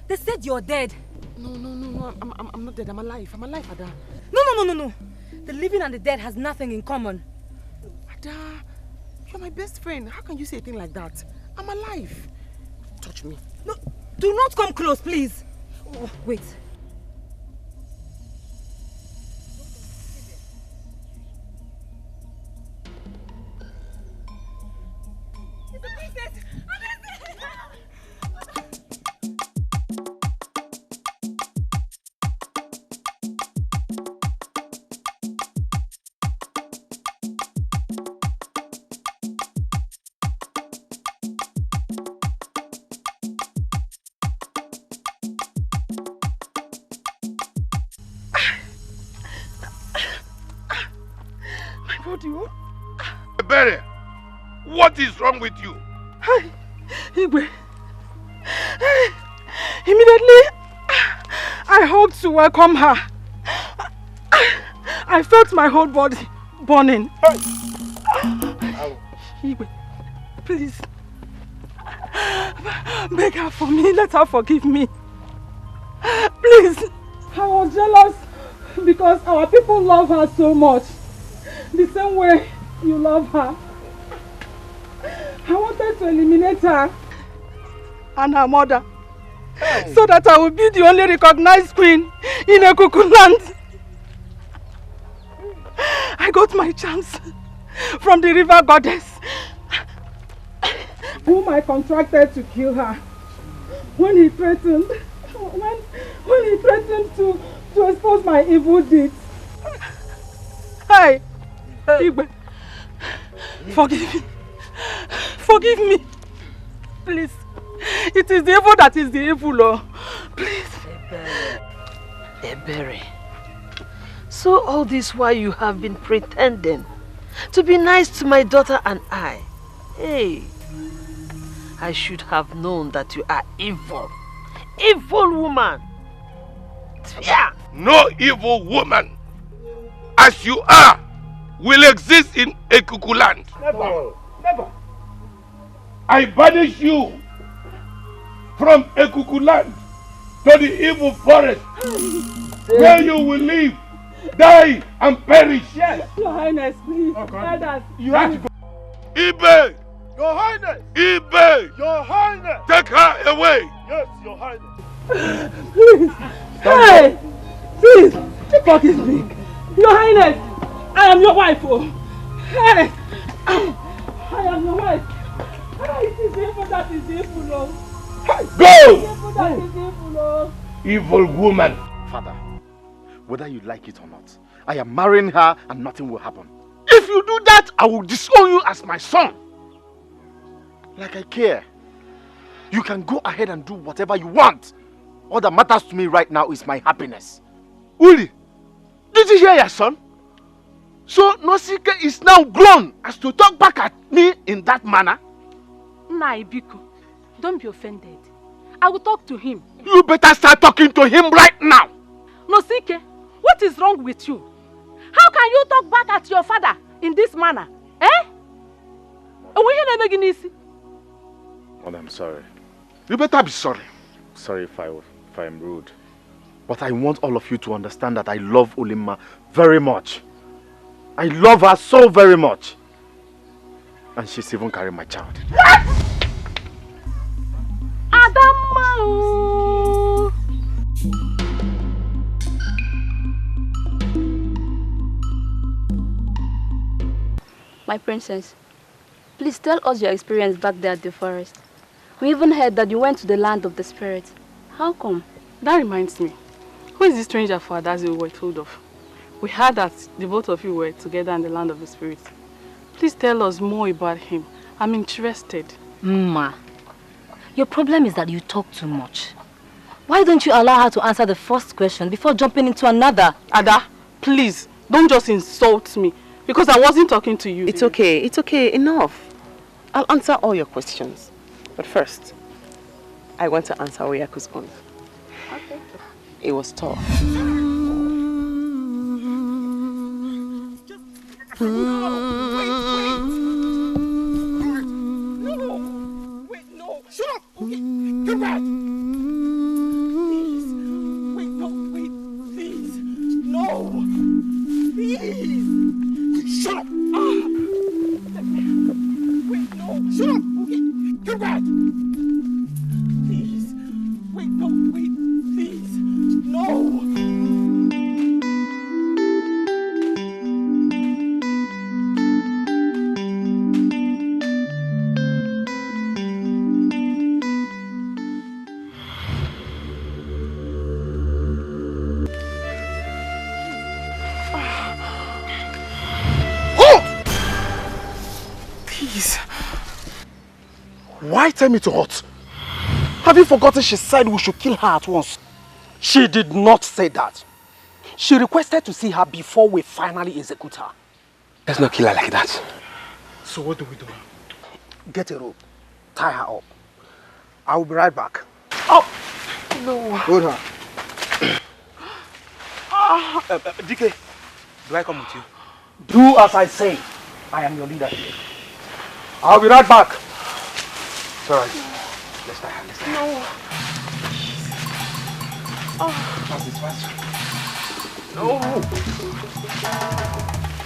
They said you're dead. No, I'm not dead. I'm alive. I'm alive, Ada. No. The living and the dead has nothing in common. Ada, you're my best friend. How can you say a thing like that? I'm alive. Touch me. No, do not come close, please. Oh, wait. Ebere, what is wrong with you? Igwe. Immediately, I hugged to welcome her. I felt my whole body burning. Igwe, please. Beg her for me. Let her forgive me. Please. I was jealous because our people love her so much. The same way you love her. I wanted to eliminate her and her mother so that I will be the only recognized queen in Ekuku land. I got my chance from the river goddess whom I contracted to kill her when he threatened to expose my evil deeds. Hi, Igwe, forgive me. Forgive me. Please. It is the evil that is the evil, Lord. Please. Ebere. So all this while you have been pretending to be nice to my daughter and I. Hey, I should have known that you are evil. Evil woman. Yeah. No evil woman, as you are, will exist in Ekuku land. Never. I banish you from Ekuku land to the evil forest, where you will live, die, and perish. Yes. Your Highness, please. Elders. You have to go. Ibe! Your Highness! Ibe! Your Highness! Take her away! Yes, Your Highness. Please. Hey! Please! Forgive me. Your Highness! I am your wife, oh! Hey! I am your wife. It is evil that is evil, oh! Go! Evil that is evil, oh! Evil woman! Father, whether you like it or not, I am marrying her and nothing will happen. If you do that, I will disown you as my son. Like I care. You can go ahead and do whatever you want. All that matters to me right now is my happiness. Uli, did you hear your son? So Nosike is now grown as to talk back at me in that manner? Naibiko, don't be offended. I will talk to him. You better start talking to him right now. Nosike, what is wrong with you? How can you talk back at your father in this manner? Eh? Mother, I'm sorry. You better be sorry. Sorry if I'm rude. But I want all of you to understand that I love Olimma very much. I love her so very much. And she's even carrying my child. Adamma! My princess, please tell us your experience back there at the forest. We even heard that you went to the land of the spirits. How come? That reminds me. Who is the stranger for Adazi we were told of? We heard that the both of you were together in the land of the spirits. Please tell us more about him. I'm interested. Ma, your problem is that you talk too much. Why don't you allow her to answer the first question before jumping into another? Ada, please, don't just insult me. Because I wasn't talking to you. It's okay, enough. I'll answer all your questions. But first, I want to answer Oyaku's own. Okay. It was tough. Shut up! Okay, come back! Please. Wait, no, wait, please. No! Please! Shut up! Wait, no! Shut up! Okay, come back! Please. Wait, no, wait, please. No! Why tell me to hurt? Have you forgotten she said we should kill her at once? She did not say that. She requested to see her before we finally execute her. Let's not kill her like that. So what do we do? Get a rope, tie her up. I will be right back. Oh! No. Hold her. DK, do I come with you? Do as I say. I am your leader here. I'll be right back. It's alright. Let's tie her. No. Oh. Pass this fast. No.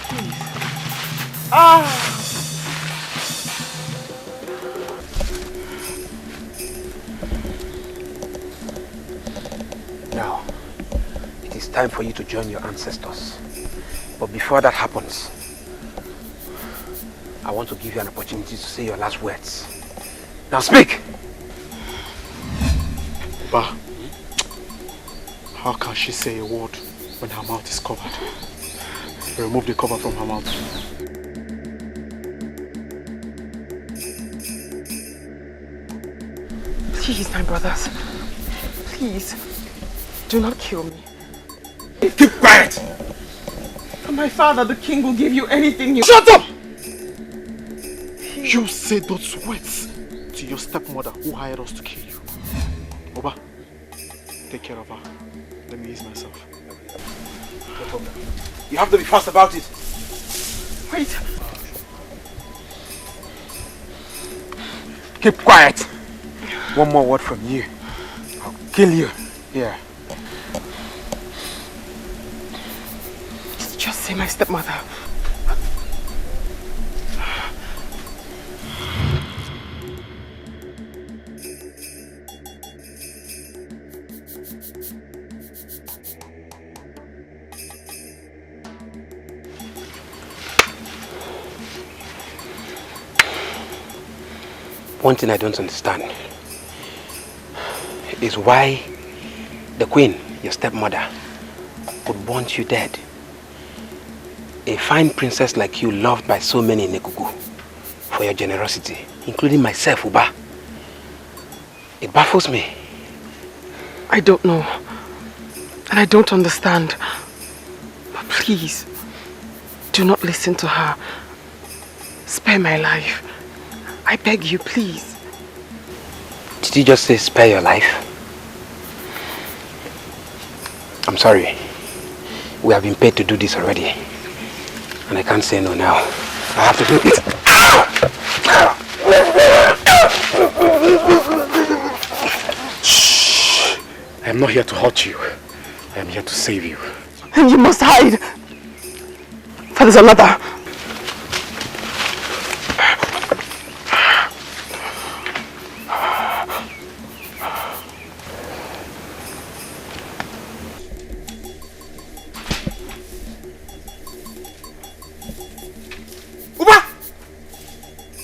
Please. Ah. Now, it is time for you to join your ancestors. But before that happens, I want to give you an opportunity to say your last words. Now speak! Ba, how can she say a word when her mouth is covered? Remove the cover from her mouth. Please, my brothers. Please. Do not kill me. Keep quiet! My father, the king, will give you anything you... Shut up! You say those words to your stepmother who hired us to kill you. Oba, take care of her. Let me ease myself. No problem. You have to be fast about it. Wait. Keep quiet. One more word from you. I'll kill you. Here. Just say my stepmother. One thing I don't understand is why the queen, your stepmother, would want you dead. A fine princess like you, loved by so many in Nekugu. for your generosity, including myself, Uba. It baffles me. I don't know. And I don't understand. But please, do not listen to her. Spare my life. I beg you, please. Did you just say spare your life? I'm sorry. We have been paid to do this already. And I can't say no now. I have to do it. Shh. I am not here to hurt you. I am here to save you. And you must hide. For there's another.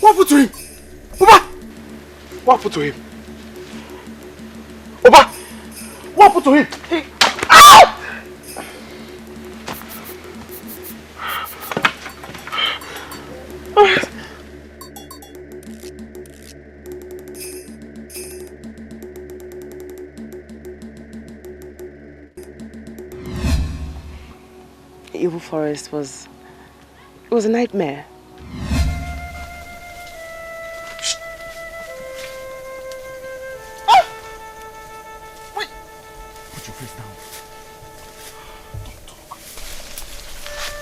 What happened to him? Oba! What happened to him? Oba! What happened to him? Ow! The evil forest was a nightmare.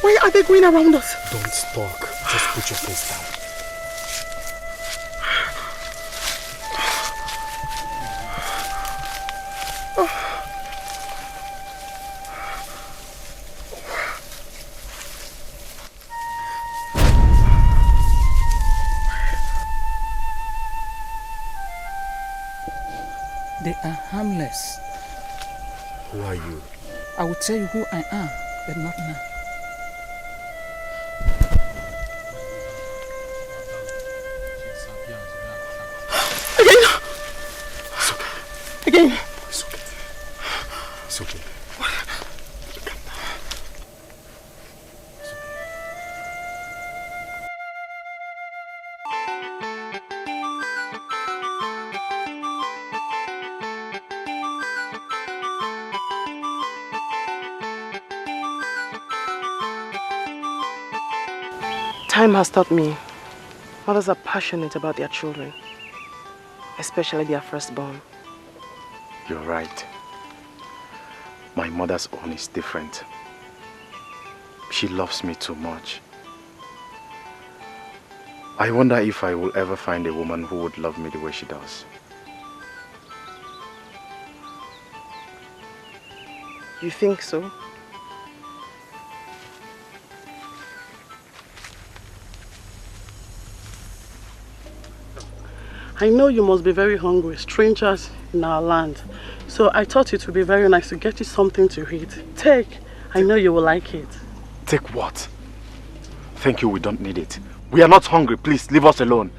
Why are they going around us? Don't talk. Just put your face down. They are harmless. Who are you? I will tell you who I am, but not now. Again. It's okay. It's okay. Time has taught me mothers are passionate about their children, especially their firstborn. You're right. My mother's own is different. She loves me too much. I wonder if I will ever find a woman who would love me the way she does. You think so? I know you must be very hungry, strangers in our land. So I thought it would be very nice to get you something to eat. Take. I know you will like it. Take what? Thank you, we don't need it. We are not hungry, please leave us alone.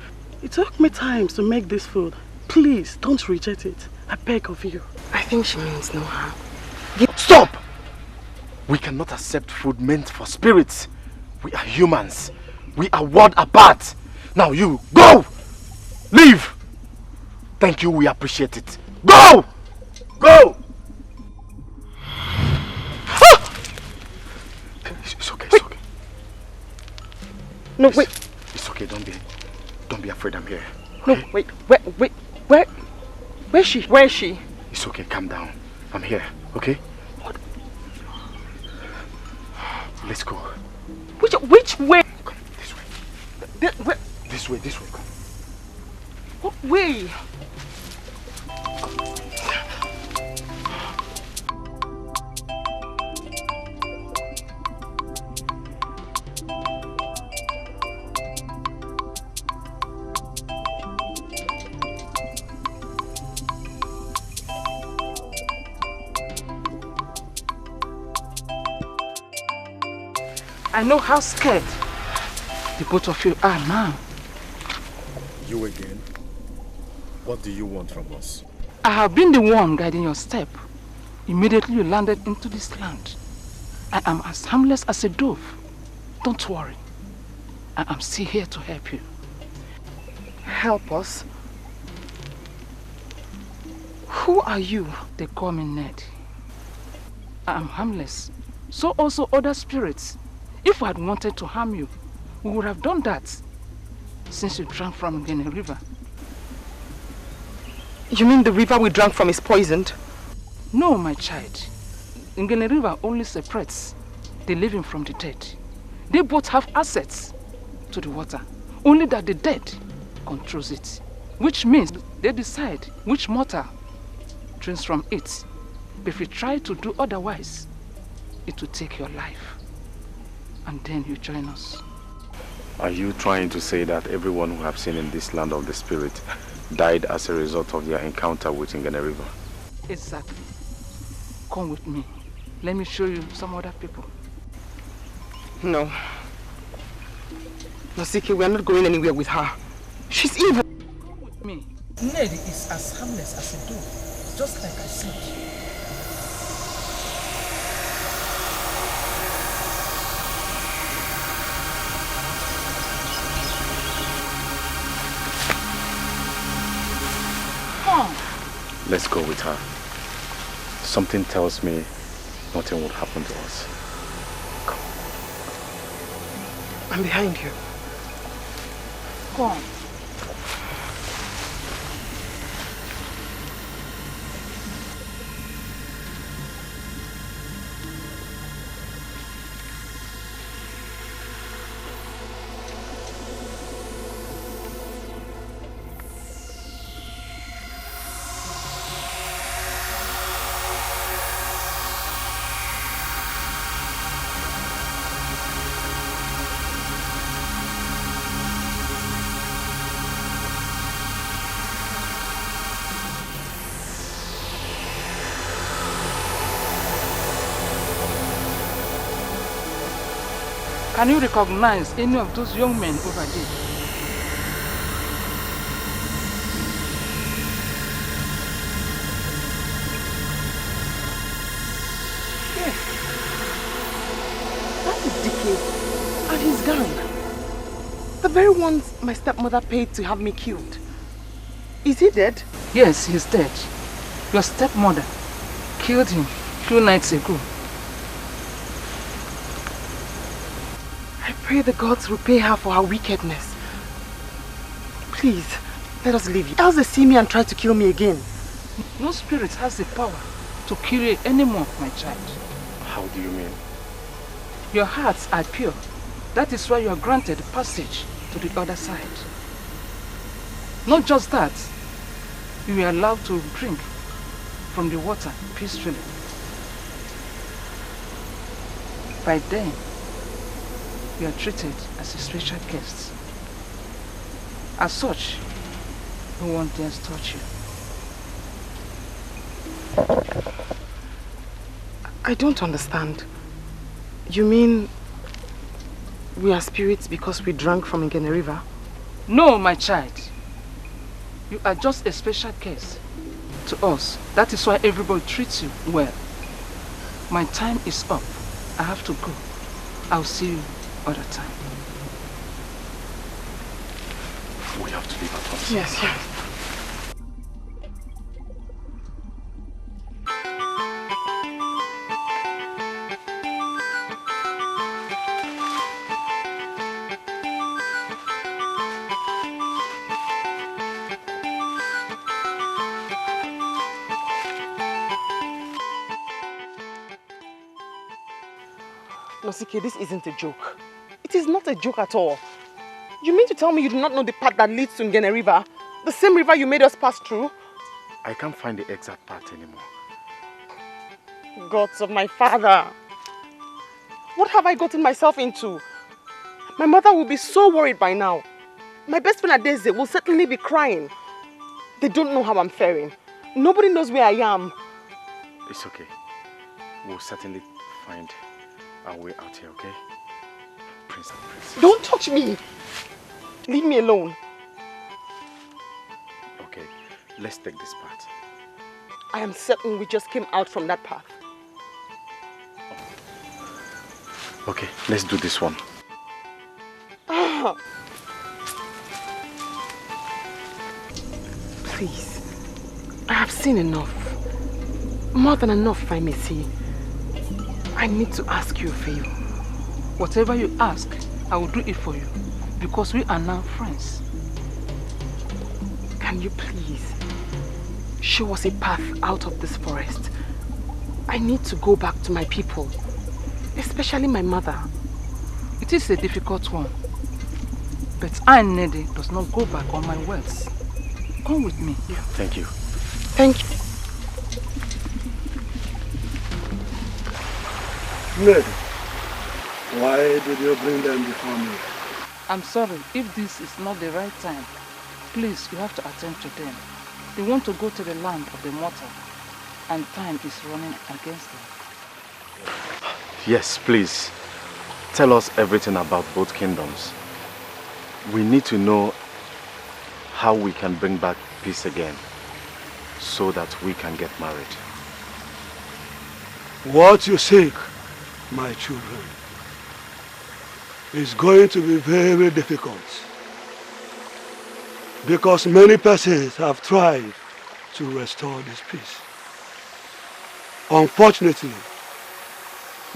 It took me time to make this food. Please, don't reject it. I beg of you. I think she means no harm. Stop! We cannot accept food meant for spirits. We are humans. We are worlds apart. Now you, go! Leave! Thank you, we appreciate it. Go! Go! It's okay, it's okay. No, wait. It's okay, don't be afraid, I'm here. Okay? No, wait, where's she? Where is she? It's okay, calm down. I'm here, okay? What? Let's go. Which way? Come, this way. Where? This way, come. What way? I know how scared the both of you are now. You again? What do you want from us? I have been the one guiding your step. Immediately you landed into this land. I am as harmless as a dove. Don't worry. I am still here to help you. help us? Who are you? They call me Ned. I am harmless. So also other spirits. If we had wanted to harm you, we would have done that since you drank from Ngene River. You mean the river we drank from is poisoned? No, my child. Ngene River only separates the living from the dead. They both have access to the water, only that the dead controls it, which means they decide which mortal drinks from it. But if you try to do otherwise, it will take your life. And then you join us. Are you trying to say that everyone who have seen in this land of the spirit died as a result of their encounter with Ngene River? Exactly. Come with me. Let me show you some other people. No. Nosike, we are not going anywhere with her. She's evil. Come with me. Ned is as harmless as a dog, just like I said. Let's go with her. Something tells me nothing will happen to us. Come. I'm behind you. Come. Can you recognize any of those young men over there? Yes. That is DK and his gang. The very ones my stepmother paid to have me killed. Is he dead? Yes, he's dead. Your stepmother killed him a few nights ago. I pray the gods repay her for her wickedness. Please, let us leave you. Else they see me and try to kill me again. No spirit has the power to kill you anymore, my child. How do you mean? Your hearts are pure. That is why you are granted passage to the other side. Not just that, you are allowed to drink from the water peacefully. By then, you are treated as a special guest. As such, no one dares touch you. I don't understand. You mean we are spirits because we drank from Ngene River? No, my child. You are just a special case to us. That is why everybody treats you well. My time is up. I have to go. I'll see you other time. We have to leave at once. Yes, yes. Nosike, this isn't a joke. It is not a joke at all. You mean to tell me you do not know the path that leads to Ngene River? The same river you made us pass through? I can't find the exact path anymore. Gods of my father. What have I gotten myself into? My mother will be so worried by now. My best friend Adeze will certainly be crying. They don't know how I'm faring. Nobody knows where I am. It's okay. We'll certainly find our way out here, okay? Prince and Princess. Don't touch me! Leave me alone. Okay, let's take this path. I am certain we just came out from that path. Okay, let's do this one. Please. I have seen enough. More than enough, if I may say. I need to ask you a favor. Whatever you ask, I will do it for you. Because we are now friends. Can you please show us a path out of this forest? I need to go back to my people. Especially my mother. It is a difficult one. But I, Nede, does not go back on my words. Come with me. Yeah, thank you. Thank you. Ned, why did you bring them before me? I'm sorry, if this is not the right time, please, you have to attend to them. They want to go to the land of the mortal, and time is running against them. Yes, please. Tell us everything about both kingdoms. We need to know how we can bring back peace again, so that we can get married. What you seek, my children, is going to be very difficult, because many persons have tried to restore this peace. Unfortunately,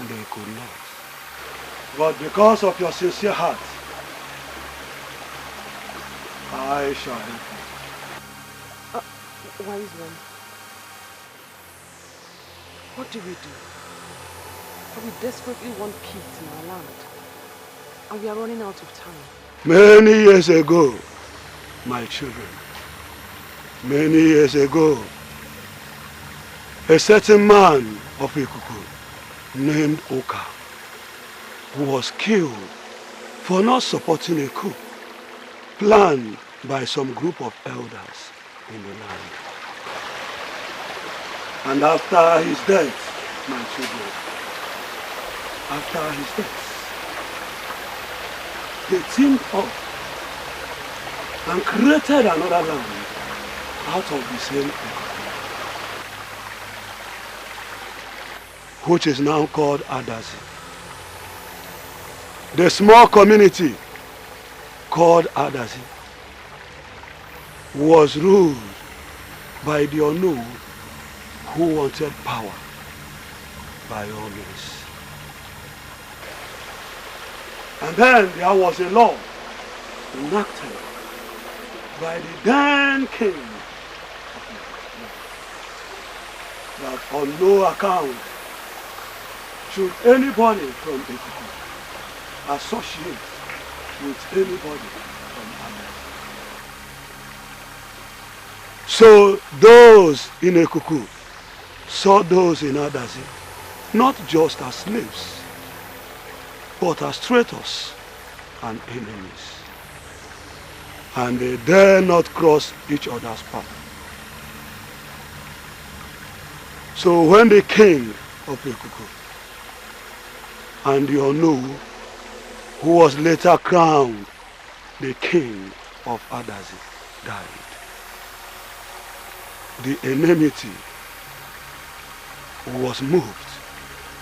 they could not. But because of your sincere heart, I shall help you. Wise one, what do we do? We desperately want peace in our land, and we are running out of time. Many years ago, my children, many years ago, a certain man of Ikuku named Oka, who was killed for not supporting a coup planned by some group of elders in the land. And after his death, my children, after his death, they teamed up and created another land out of the same Ikuku, which is now called Adazi. The small community called Adazi was ruled by the unknown who wanted power by all means. And then there was a law enacted by the then king that on no account should anybody from Ikuku associate with anybody from others. So those in Ikuku saw those in Adazi not just as slaves, but as traitors and enemies. And they dare not cross each other's path. So when the king of Ikuku and the Onu, who was later crowned the king of Adazi, died, the enmity was moved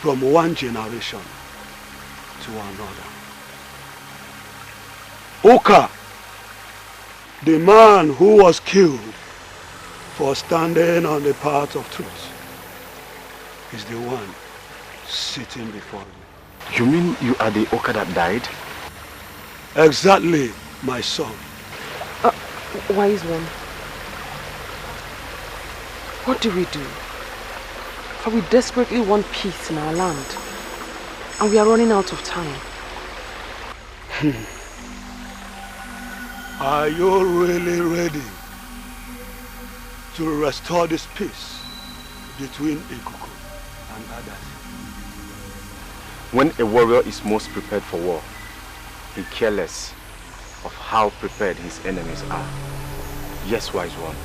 from one generation to another. Oka, the man who was killed for standing on the path of truth, is the one sitting before me. You mean you are the Oka that died? Exactly, my son. Wise one, what do we do? For we desperately want peace in our land, and we are running out of time. Are you really ready to restore this peace between Ikuku and Adazi? When a warrior is most prepared for war, he cares less of how prepared his enemies are. Yes, wise one,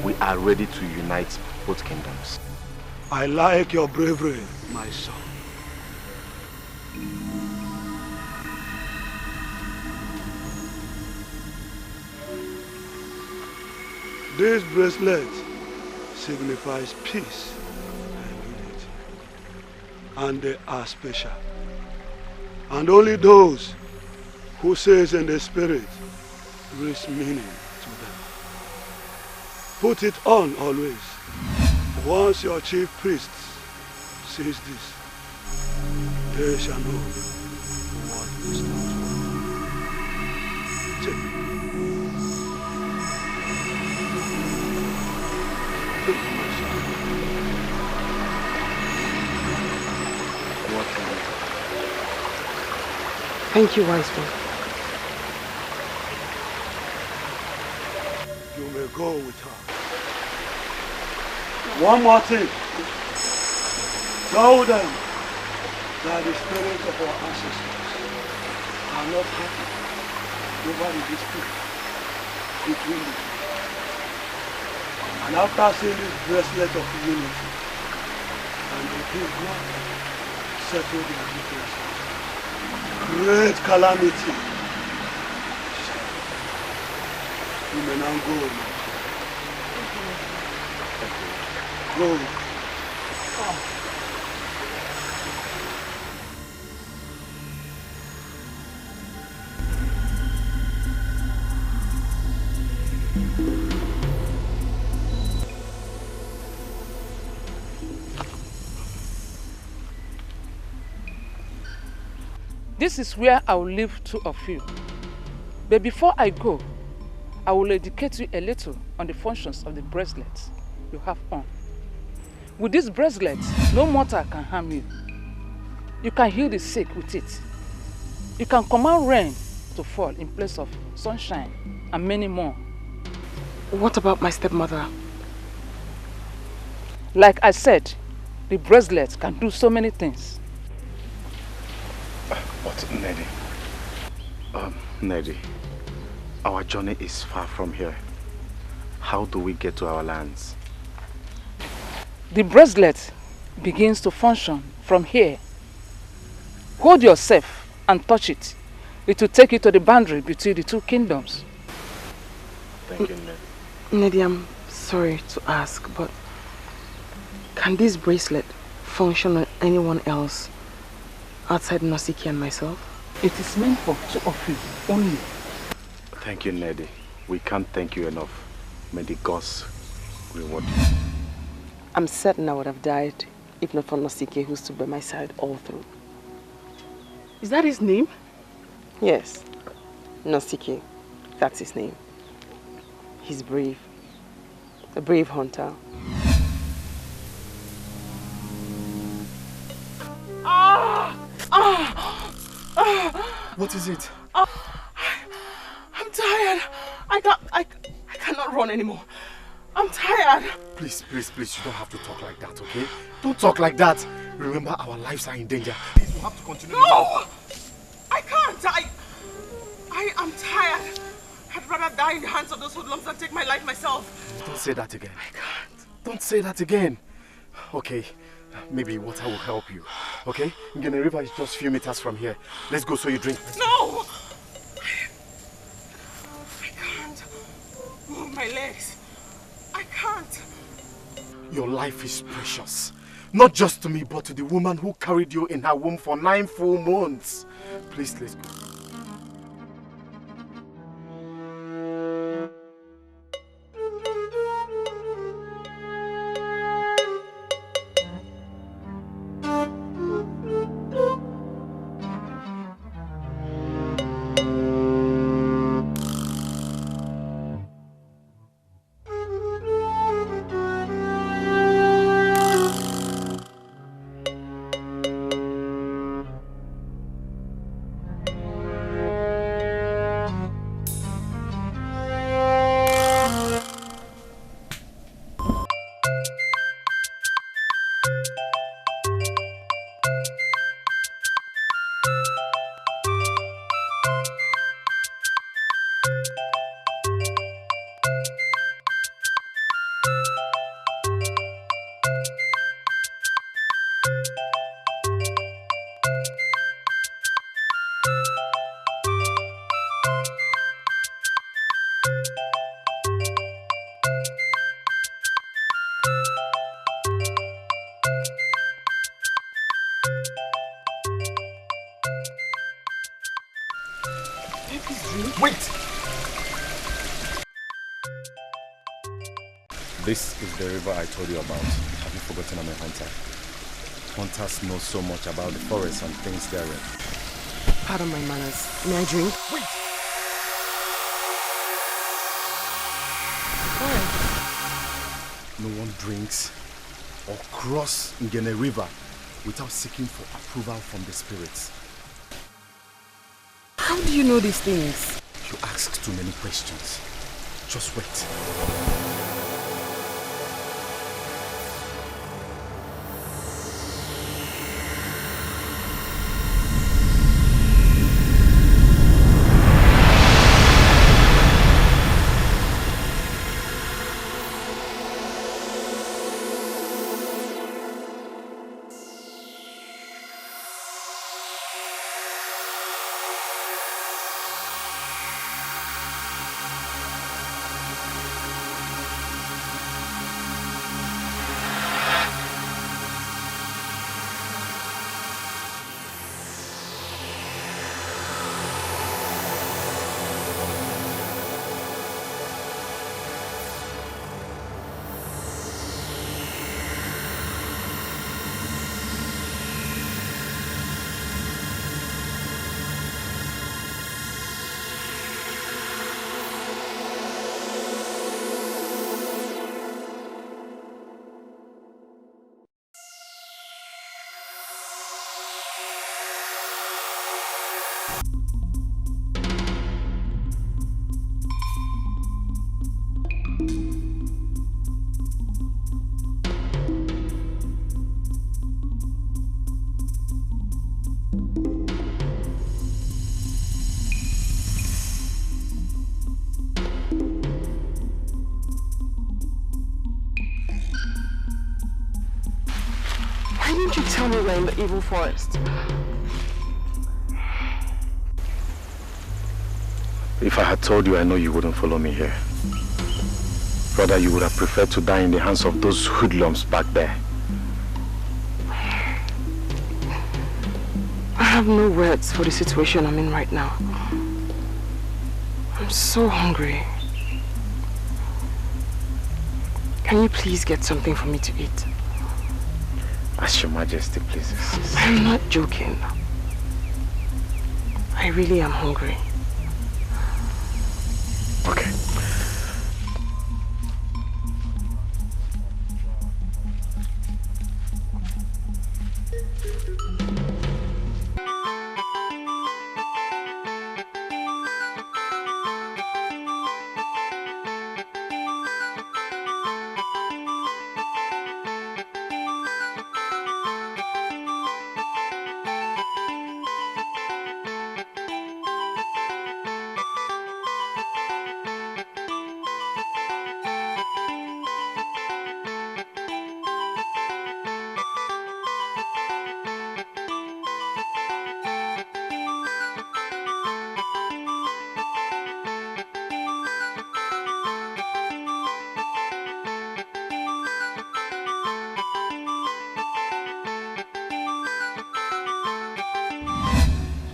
we are ready to unite both kingdoms. I like your bravery, my son. This bracelet signifies peace and unity, and they are special. And only those who says in the spirit brings meaning to them. Put it on always. Once your chief priest sees this, they shall know what it stands for. Take it. Thank you, wise man. You may go with her. One more thing. Tell them that the spirits of our ancestors are not happy over the dispute between them. And after seeing this bracelet of unity, and they did not settle their differences, great calamity. You may now go. Go. This is where I will leave two of you. But before I go, I will educate you a little on the functions of the bracelets you have on. With this bracelet, no mortal can harm you. You can heal the sick with it. You can command rain to fall in place of sunshine and many more. What about my stepmother? Like I said, the bracelet can do so many things. But Neddy, our journey is far from here. How do we get to our lands? The bracelet begins to function from here. Hold yourself and touch it. It will take you to the boundary between the two kingdoms. Thank you, Neddy. Neddy, I'm sorry to ask, but can this bracelet function on anyone else outside Nosiki and myself? It is meant for two of you only. Thank you, Neddy. We can't thank you enough. May the gods reward you. I'm certain I would have died if not for Nosiki, who stood by my side all through. Is that his name? Yes, Nosiki. That's his name. He's brave. A brave hunter. What is it? I'm tired. I cannot run anymore. I'm tired. Please, you don't have to talk like that, okay? Don't talk like that. Remember, our lives are in danger. Please, you have to continue. No! I can't. I am tired. I'd rather die in the hands of those hoodlums than take my life myself. Don't say that again. I can't. Don't say that again. Okay, maybe water will help you. Okay? Ngene River is just a few meters from here. Let's go so you drink. No! I can't move my legs. I can't. Your life is precious. Not just to me, but to the woman who carried you in her womb for 9 full months. Please, let's go. Wait! This is the river I told you about. Have you forgotten I'm a hunter? Hunters know so much about the forest and things therein. Pardon my manners. May I drink? Wait! Why? No one drinks or cross Ngene River without seeking for approval from the spirits. How do you know these things? You ask too many questions. Just wait. Why didn't you tell me we're in the evil forest? If I had told you, I know you wouldn't follow me here. Rather, you would have preferred to die in the hands of those hoodlums back there. I have no words for the situation I'm in right now. I'm so hungry. Can you please get something for me to eat? As your majesty pleases. I'm not joking. I really am hungry. Okay.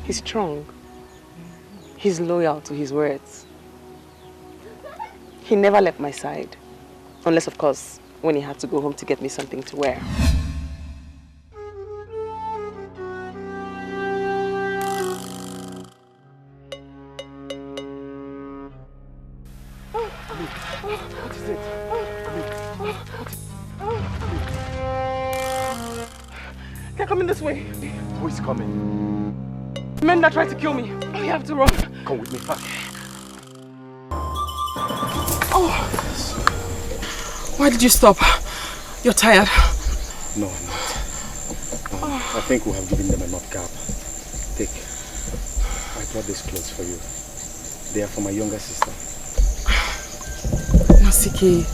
He's strong. He's loyal to his words. He never left my side. Unless, of course, when he had to go home to get me something to wear. What is it? They're coming this way. Who is coming? Men that tried to kill me. We have to run. Come with me fast. Oh! Why did you stop? You're tired. No, I'm not. I think we have given them enough gap. Take. I brought these clothes for you. They are for my younger sister. Nasiki,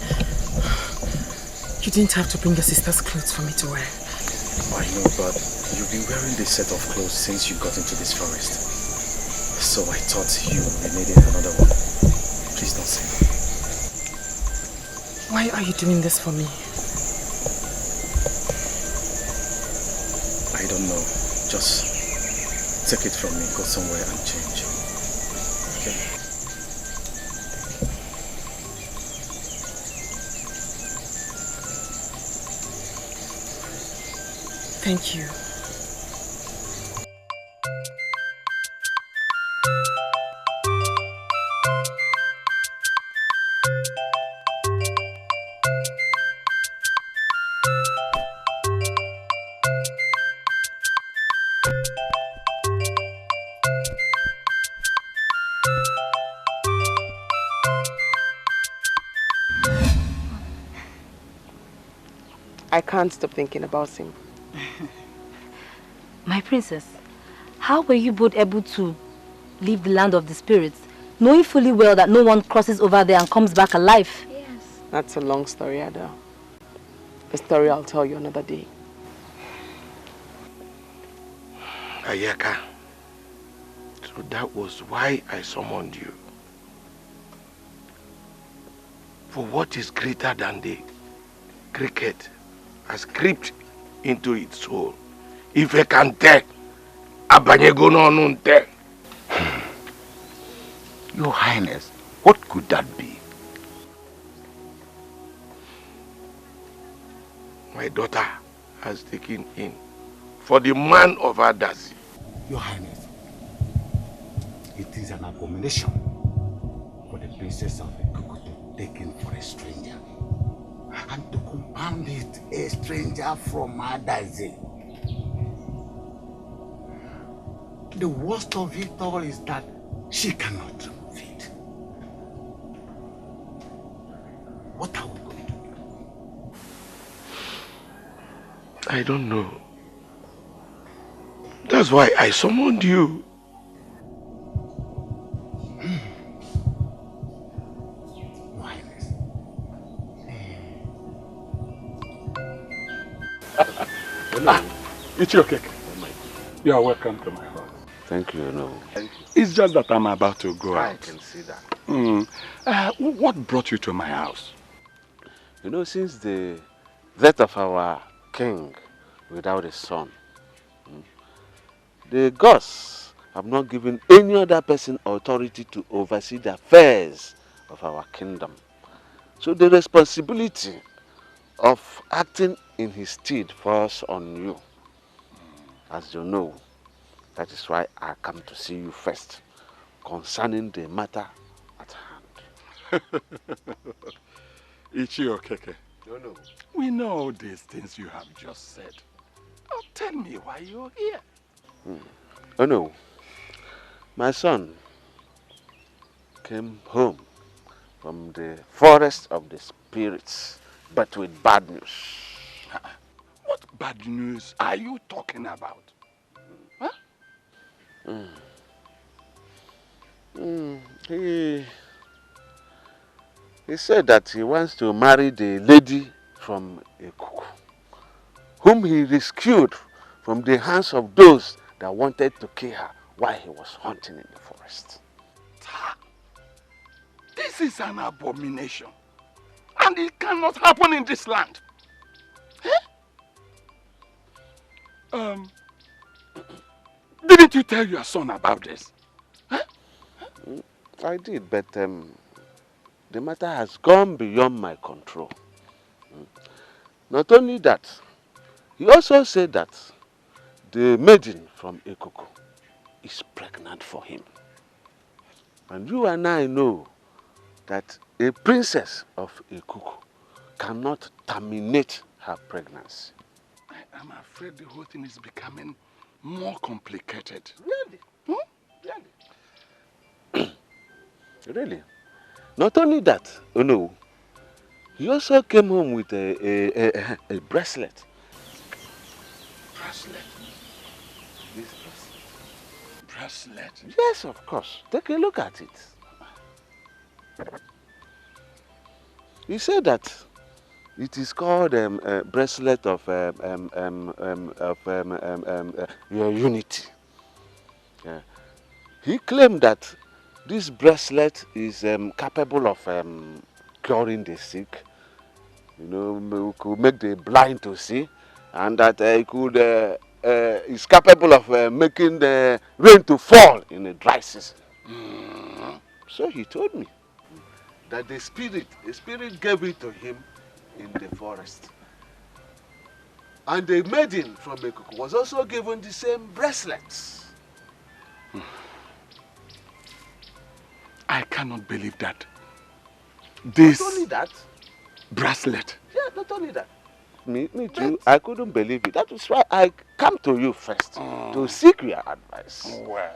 you didn't have to bring your sister's clothes for me to wear. I know, but you've been wearing this set of clothes since you got into this forest. So I thought you needed another one. Please don't say no. Why are you doing this for me? I don't know. Just take it from me, go somewhere and change. Okay? Thank you. I can't stop thinking about him. My princess, how were you both able to leave the land of the spirits, knowing fully well that no one crosses over there and comes back alive? Yes. That's a long story, Ada. A story I'll tell you another day. Ayaka, so that was why I summoned you. For what is greater than the cricket has crept into its soul? If I can tell, Abanyego no nunte. Your Highness, what could that be? My daughter has taken in for the man of Adazi. Your Highness, it is an abomination for the princess of Ikuku to take in for a stranger. And to compound it, a stranger from Adazi. The worst of it all is that she cannot remove it. What are we going to do? I don't know. That's why I summoned you. Your Highness. It's your cake. You are welcome to my house. Thank you, no. Thank you. It's just that I'm about to go out. I can see that. What brought you to my house? You know, since the death of our king without a son, the gods have not given any other person authority to oversee the affairs of our kingdom. So the responsibility of acting in his stead falls on you. As you know, that is why I come to see you first concerning the matter at hand. Ichio Keke. No. We know all these things you have just said. Now tell me why you're here. Oh no, my son came home from the forest of the spirits, but with bad news. What bad news are you talking about? Huh? He said that he wants to marry the lady from Ikuku, whom he rescued from the hands of those that wanted to kill her while he was hunting in the forest. This is an abomination. And it cannot happen in this land. Didn't you tell your son about this? I did, but the matter has gone beyond my control. Not only that, he also said that the maiden from Ikuku is pregnant for him. And you and I know that a princess of Ikuku cannot terminate her pregnancy. I am afraid the whole thing is becoming more complicated. Really? Really? Not only that, oh no, he also came home with a bracelet. Bracelet? This bracelet? Yes, of course. Take a look at it. He said that it is called a bracelet of your unity. Yeah. He claimed that this bracelet is capable of curing the sick. You know, could make the blind to see, and that it could is capable of making the rain to fall in a dry season. So he told me that the spirit gave it to him in the forest. And the maiden from Ekuku was also given the same bracelets. I cannot believe that. This Not only that. bracelet. Yeah, not only that. Me too, I couldn't believe it. That is why I come to you first to seek your advice. Well,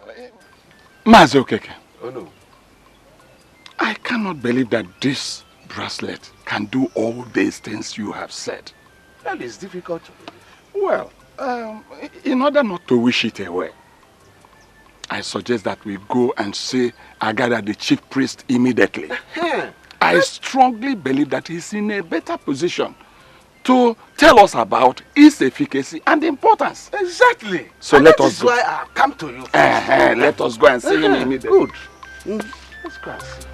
Mazi Okeke. Oh no. I cannot believe that this bracelet can do all these things you have said. That is difficult to believe. Well, in order not to wish it away, I suggest that we go and see Agada, the chief priest, immediately. I strongly believe that he's in a better position to tell us about its efficacy and importance. Exactly. So let us go. That is why I come to you first. Let us go and see him immediately. Good. Let's go and see.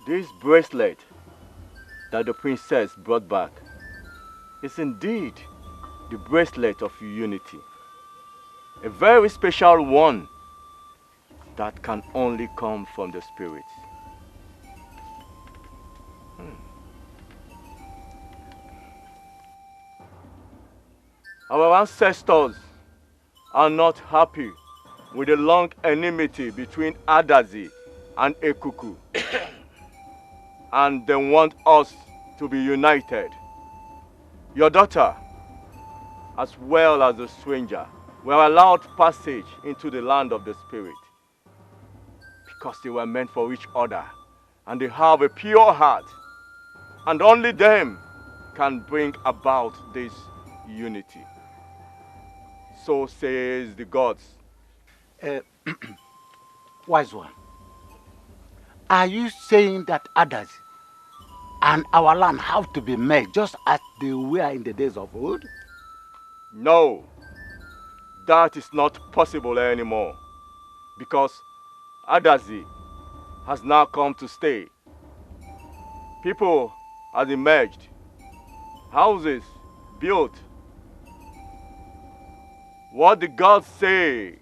This bracelet that the princess brought back is indeed the bracelet of unity. A very special one that can only come from the spirit. Our ancestors are not happy with the long enmity between Adazi and Ekuku. And they want us to be united. Your daughter, as well as the stranger, were allowed passage into the land of the spirit because they were meant for each other and they have a pure heart, and only them can bring about this unity. So says the gods. Wise one, are you saying that others and our land have to be made just as they were in the days of old? No, that is not possible anymore, because Adazi has now come to stay. People have emerged, houses built. What the gods say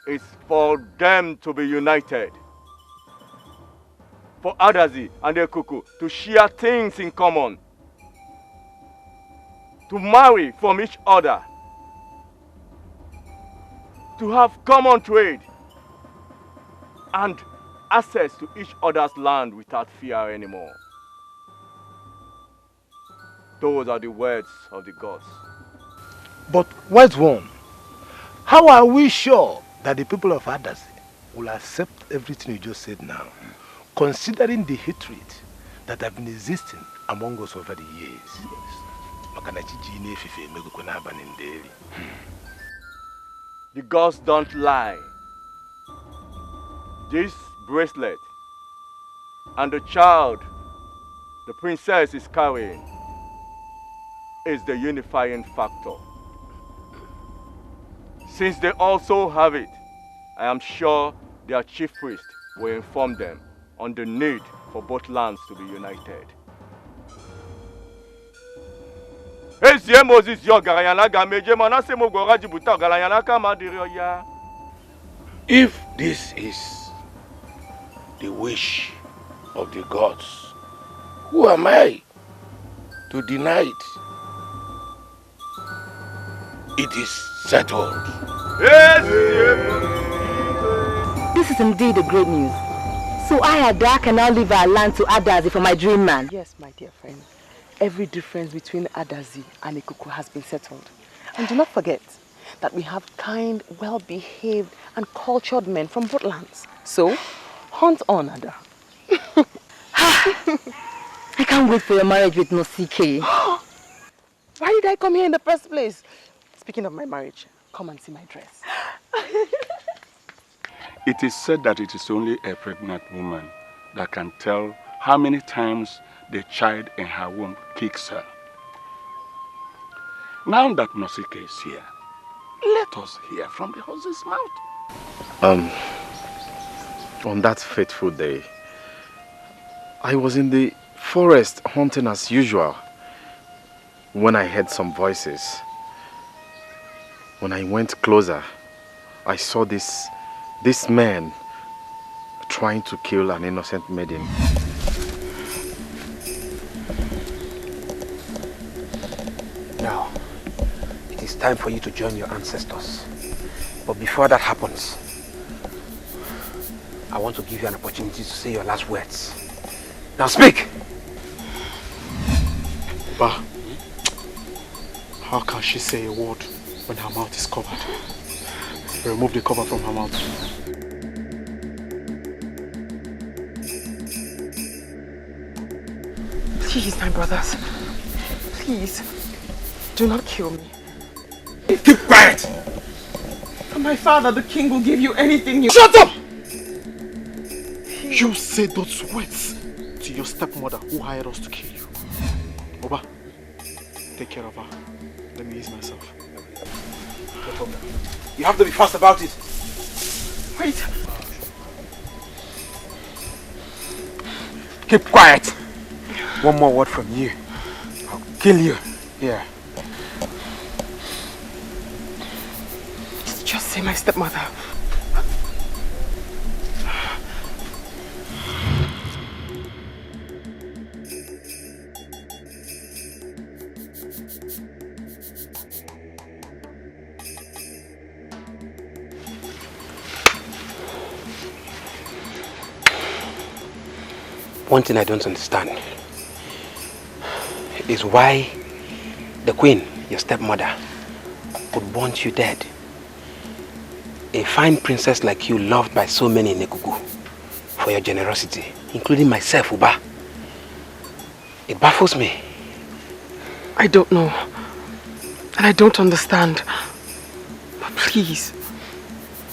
is for them to be united. For Adazi and Ekuku to share things in common. To marry from each other. To have common trade. And access to each other's land without fear anymore. Those are the words of the gods. But wise one, how are we sure that the people of Adazi will accept everything you just said now, considering the hatred that have been existing among us over the years? The gods don't lie. This bracelet and the child the princess is carrying is the unifying factor. Since they also have it, I am sure their chief priest will inform them on the need for both lands to be united. If this is the wish of the gods, who am I to deny it? It is settled. This is indeed a great news. So Ada can now leave our land to Adazi for my dream man. Yes, my dear friend. Every difference between Adazi and Ekuku has been settled. And do not forget that we have kind, well-behaved and cultured men from both lands. So, hunt on, Ada. I can't wait for your marriage with Nosike. Why did I come here in the first place? Speaking of my marriage, come and see my dress. It is said that it is only a pregnant woman that can tell how many times the child in her womb kicks her. Now that Nosike is here, let us hear from the horse's mouth. On that fateful day, I was in the forest hunting as usual when I heard some voices. When I went closer, I saw this man trying to kill an innocent maiden. Now, it is time for you to join your ancestors. But before that happens, I want to give you an opportunity to say your last words. Now speak! Ba, how can she say a word when her mouth is covered? Remove the cover from her mouth. Please, my brothers. Please. Do not kill me. Keep quiet! My father, the king, will give you anything you... Shut up! You say those words to your stepmother who hired us to kill you. Oba, take care of her. Let me ease myself. No problem. You have to be fast about it. Wait. Keep quiet. One more word from you. I'll kill you. Here. Just say my stepmother. One thing I don't understand is why the queen, your stepmother, would want you dead. A fine princess like you, loved by so many in Nekuku, for your generosity, including myself, Uba. It baffles me. I don't know. And I don't understand. But please,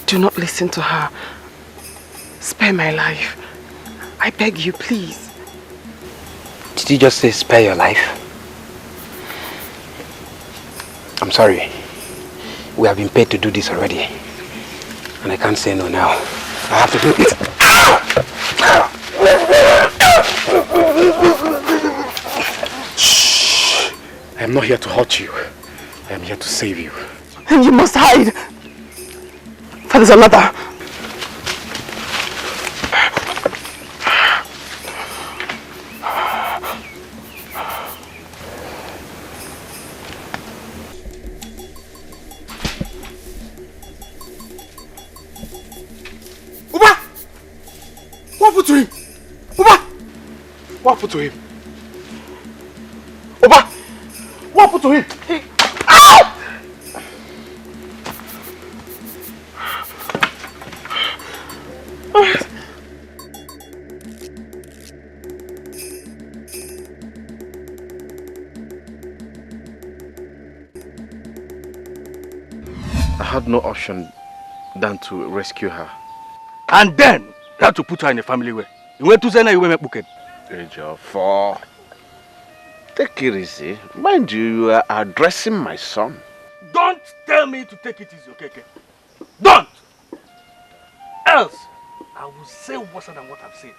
do not listen to her. Spare my life. I beg you, please. Did you just say spare your life? I'm sorry. We have been paid to do this already. And I can't say no now. I have to do it. Shh! I am not here to hurt you. I am here to save you. And you must hide. For there's another. What happened to him? Oba! What happened to him? Oba! What happened to him? Ow! I had no option than to rescue her. And then, you had to put her in a family way. You went to Zena, you went to Ejiofor, take it easy. Mind you, you are addressing my son. Don't tell me to take it easy, okay? Don't! Else, I will say worse than what I've said.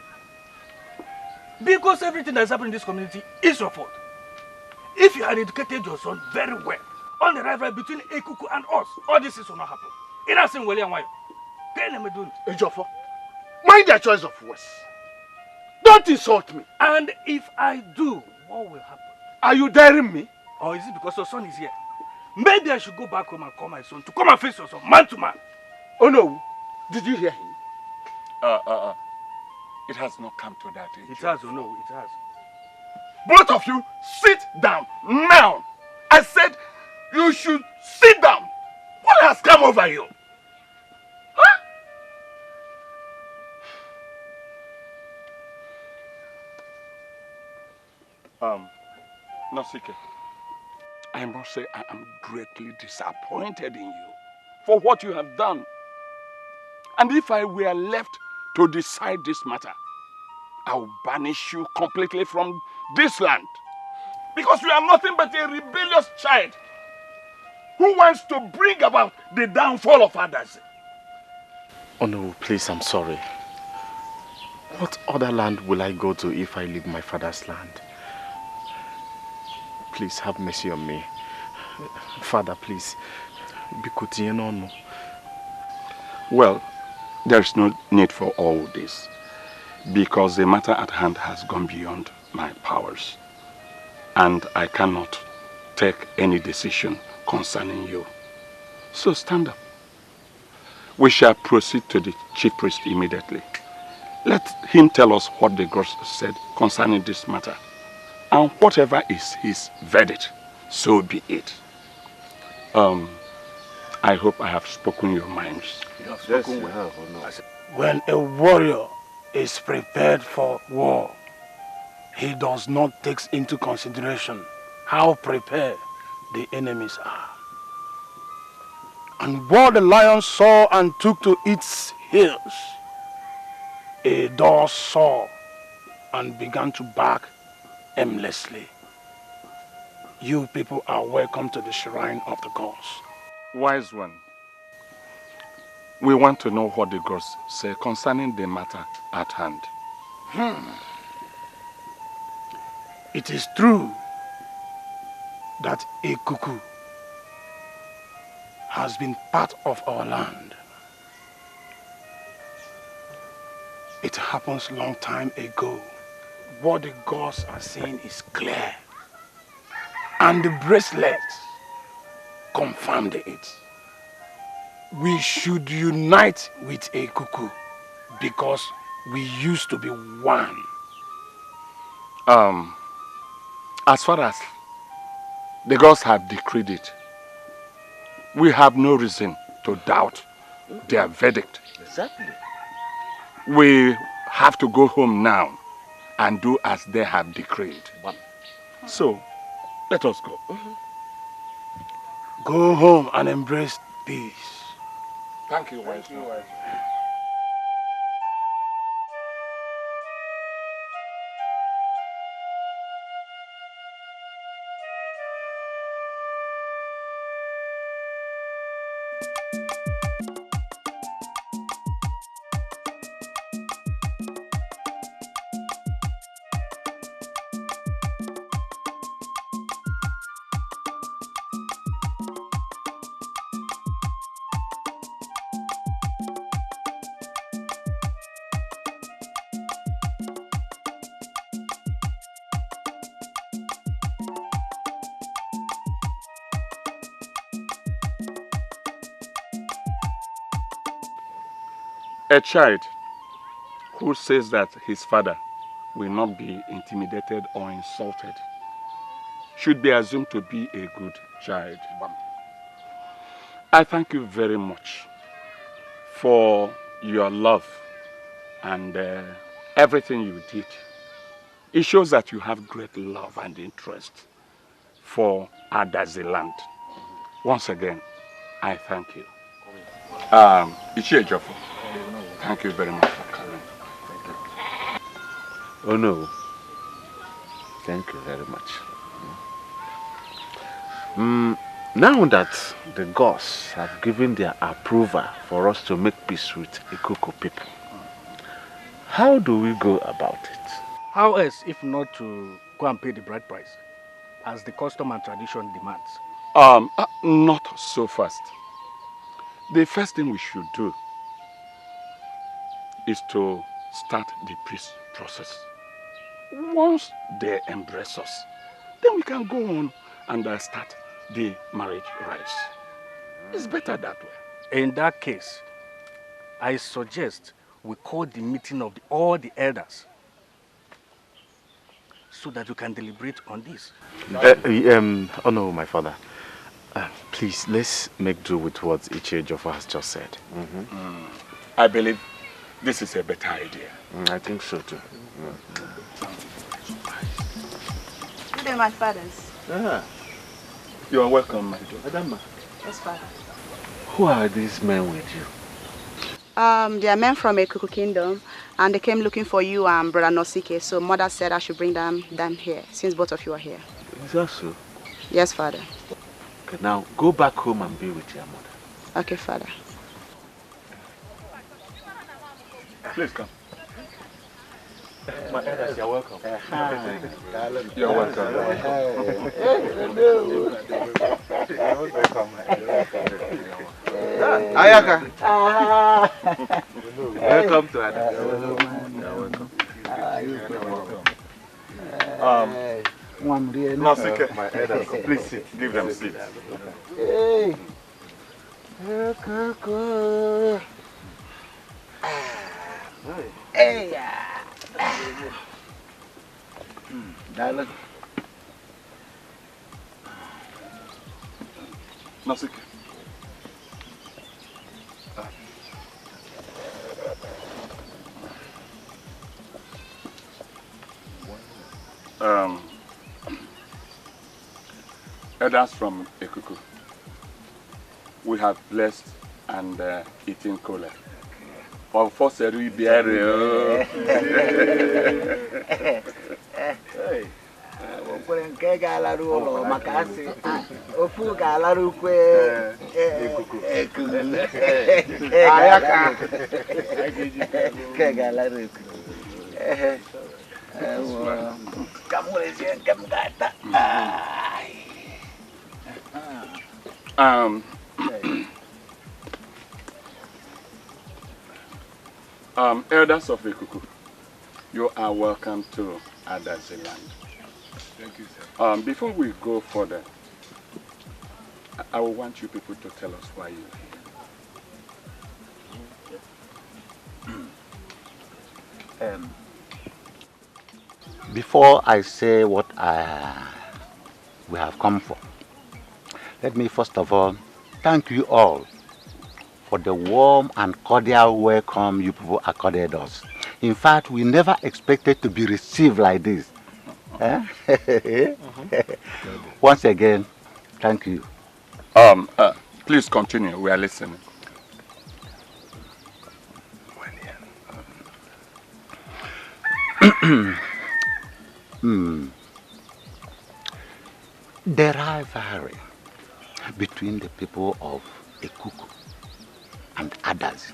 Because everything that's happening in this community is your fault. If you had educated your son very well, on the rivalry between Ekuku and us, all this will not happen. It hasn't well and why. Ejiofor, mind your choice of words. Don't insult me. And if I do, what will happen? Are you daring me? Or is it because your son is here? Maybe I should go back home and call my son to come and face your son, man to man. Oh no, did you hear him? It has not come to that. It has, oh no, it has. Both of you, sit down now. I said you should sit down. What has come over you? Nasike, I must say I am greatly disappointed in you for what you have done. And if I were left to decide this matter, I will banish you completely from this land. Because you are nothing but a rebellious child who wants to bring about the downfall of others. Oh no, please, I'm sorry. What other land will I go to if I leave my father's land? Please have mercy on me. Father, please. Well, There's no need for all this, because the matter at hand has gone beyond my powers, and I cannot take any decision concerning you. So stand up. We shall proceed to the chief priest immediately. Let him tell us what the gods said concerning this matter, and whatever is his verdict, so be it. I hope I have spoken your minds. You have spoken well. When a warrior is prepared for war, he does not take into consideration how prepared the enemies are. And what the lion saw and took to its heels, a dog saw and began to bark aimlessly. You people are welcome to the shrine of the gods. Wise one, we want to know what the gods say concerning the matter at hand. It is true that a cuckoo has been part of our land. It happens long time ago. What the gods are saying is clear. And the bracelets confirmed it. We should unite with a cuckoo because we used to be one. As far as the gods have decreed it, we have no reason to doubt their verdict. Exactly. We have to go home now and do as they have decreed. So, let us go. Go home and embrace peace. Thank you, wise man. A child who says that his father will not be intimidated or insulted should be assumed to be a good child. I thank you very much for your love and everything you did. It shows that you have great love and interest for Adazi land. Once again, I thank you. Ichie Jofo. Thank you very much for coming. Thank you. Oh no. Thank you very much. Now that the gods have given their approval for us to make peace with Ikuku people, how do we go about it? How else if not to go and pay the bride price, as the custom and tradition demands? Not so fast. The first thing we should do is to start the peace process. Once they embrace us, then we can go on and start the marriage rites. It's better that way. In that case, I suggest we call the meeting of all the elders so that we can deliberate on this. Oh no, my father. Please, let's make do with what Ichie Jofo has just said. I believe this is a better idea. I think so too. Good day, my fathers. You are welcome, my daughter. Adama. Yes, father. Who are these men with you? They are men from a Kuku kingdom, and they came looking for you and Brother Nosike, so mother said I should bring them here, since both of you are here. Is that so? Yes, father. Okay, now go back home and be with your mother. Okay, father. Please come. My elders, you're welcome. You're welcome. Ayaka. Welcome to Ada. You're welcome. Nosike, my elders, please sit. Give them seats. Hey. Hey. Dialogue. Nosike. Elders from Ekuku, we have blessed and eaten kola. For first, we burial. Nke ga-alarụ ụlọ maka asị ofu ga-alarụ ukwe ekuku ayaka nke ga-alarụ ekuku ka m werezie nke m ga-ata Elders of Ekuku, you are welcome to Adazi land. Thank you, sir. Before we go further, I will want you people to tell us why you're here. Before I say what we have come for, let me first of all thank you all for the warm and cordial welcome you people accorded us. In fact, we never expected to be received like this. Once again, thank you. Please continue. We are listening. The rivalry between the people of Ekuku and others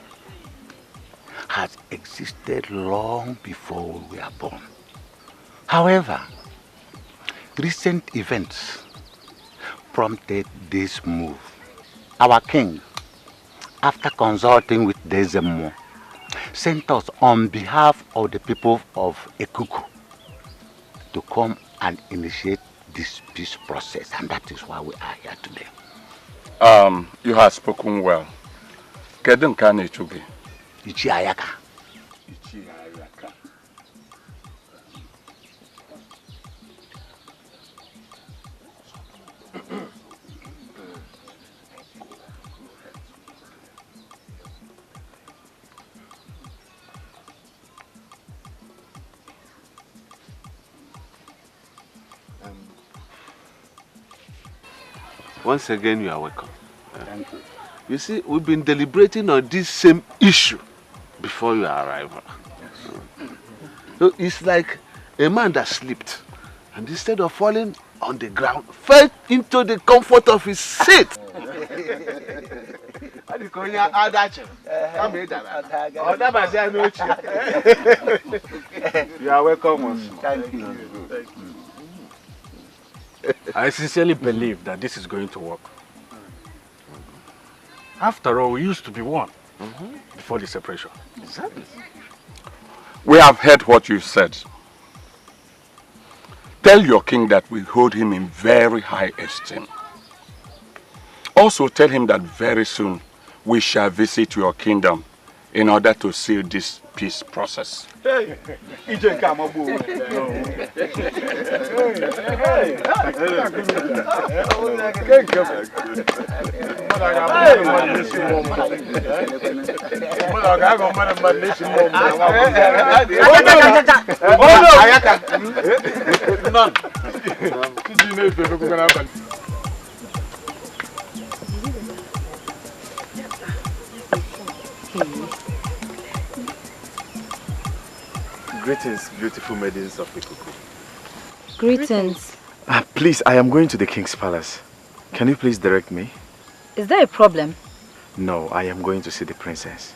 has existed long before we were born. However, recent events prompted this move. Our king, after consulting with Dezemmo, sent us on behalf of the people of Ekuku to come and initiate this peace process, and that is why we are here today. You have spoken well. Kedun kane chugi? Ichi Ayaka. Ichi Ayaka. Once again, you are welcome. Thank you. You see, we've been deliberating on this same issue before your arrival. So it's like a man that slept, and instead of falling on the ground, fell into the comfort of his seat. You are welcome. Thank you. I sincerely believe that this is going to work. After all, we used to be one before the separation. Exactly. We have heard what you said. Tell your king that we hold him in very high esteem. Also tell him that very soon we shall visit your kingdom in order to seal this peace process. Hey, Greetings, beautiful maidens of Ikuku. Greetings. Please, I am going to the king's palace. Can you please direct me? Is there a problem? No, I am going to see the princess.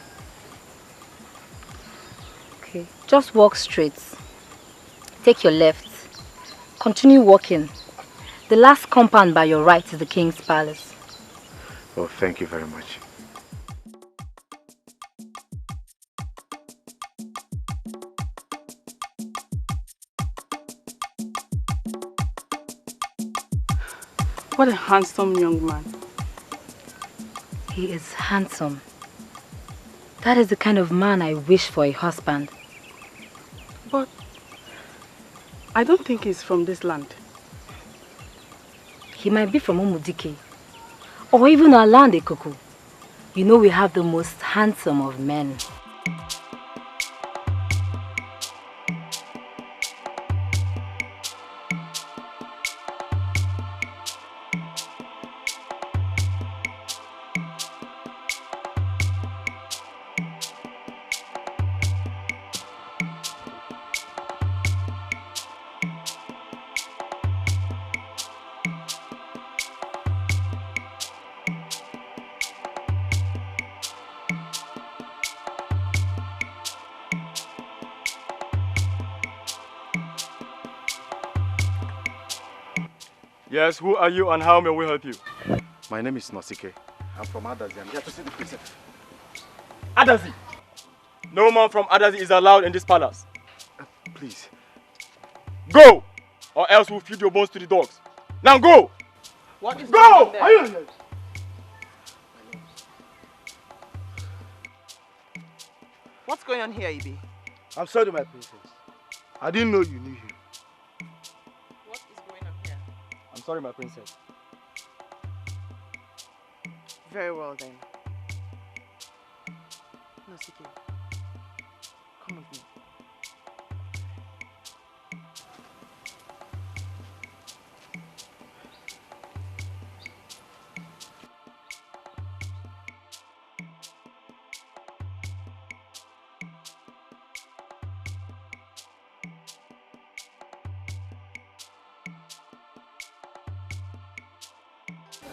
Okay, just walk straight. Take your left. Continue walking. The last compound by your right is the king's palace. Oh, thank you very much. What a handsome young man. He is handsome. That is the kind of man I wish for a husband. But I don't think he's from this land. He might be from Umudike. Or even our land, Ekuku. You know we have the most handsome of men. Yes, who are you and how may we help you? My name is Nosike. I'm from Adazi. I'm here to see the princess. Adazi! No man from Adazi is allowed in this palace. Please. Go! Or else we'll feed your bones to the dogs. Now go! What is go! Are you here? What's going on here, Ibi? I'm sorry, my princess. I didn't know you knew him. What is going on here? I'm sorry, my princess. Very well then. Nosike, come with me.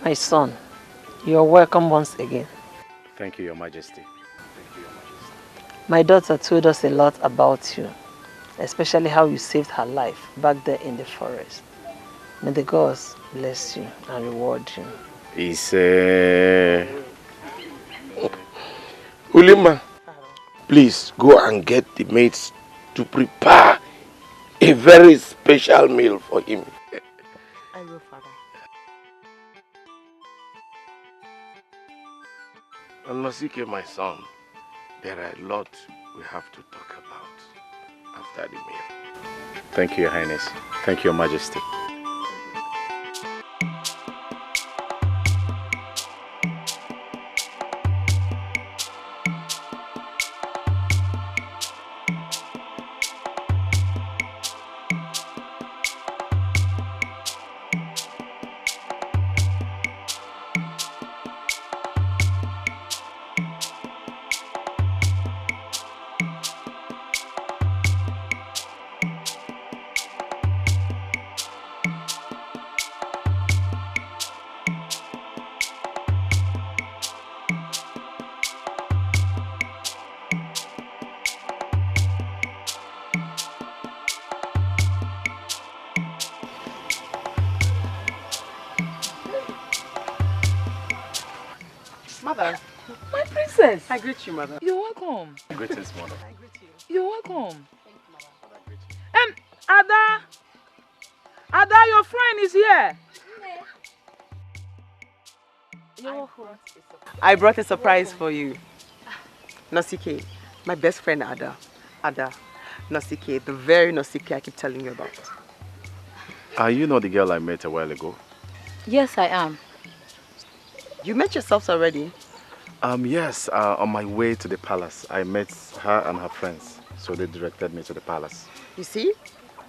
My son, you are welcome once again. Thank you, Your Majesty. My daughter told us a lot about you, especially how you saved her life back there in the forest. May the gods bless you and reward you. Ulima, please go and get the maids to prepare a very special meal for him. I will, Father. Nosike, my son, there are a lot we have to talk about after the meal. Thank you, Your Highness. Thank you, Your Majesty. Mother. My princess. I greet you, Mother. You're welcome. Greetings, Mother. I greet you. You're welcome. Ada! Ada, your friend is here. I brought a surprise for you. Nosike, my best friend Ada. Ada, Nosike, the very Nosike I keep telling you about. Are you not the girl I met a while ago? Yes, I am. You met yourselves already? Yes, on my way to the palace, I met her and her friends, so they directed me to the palace. You see,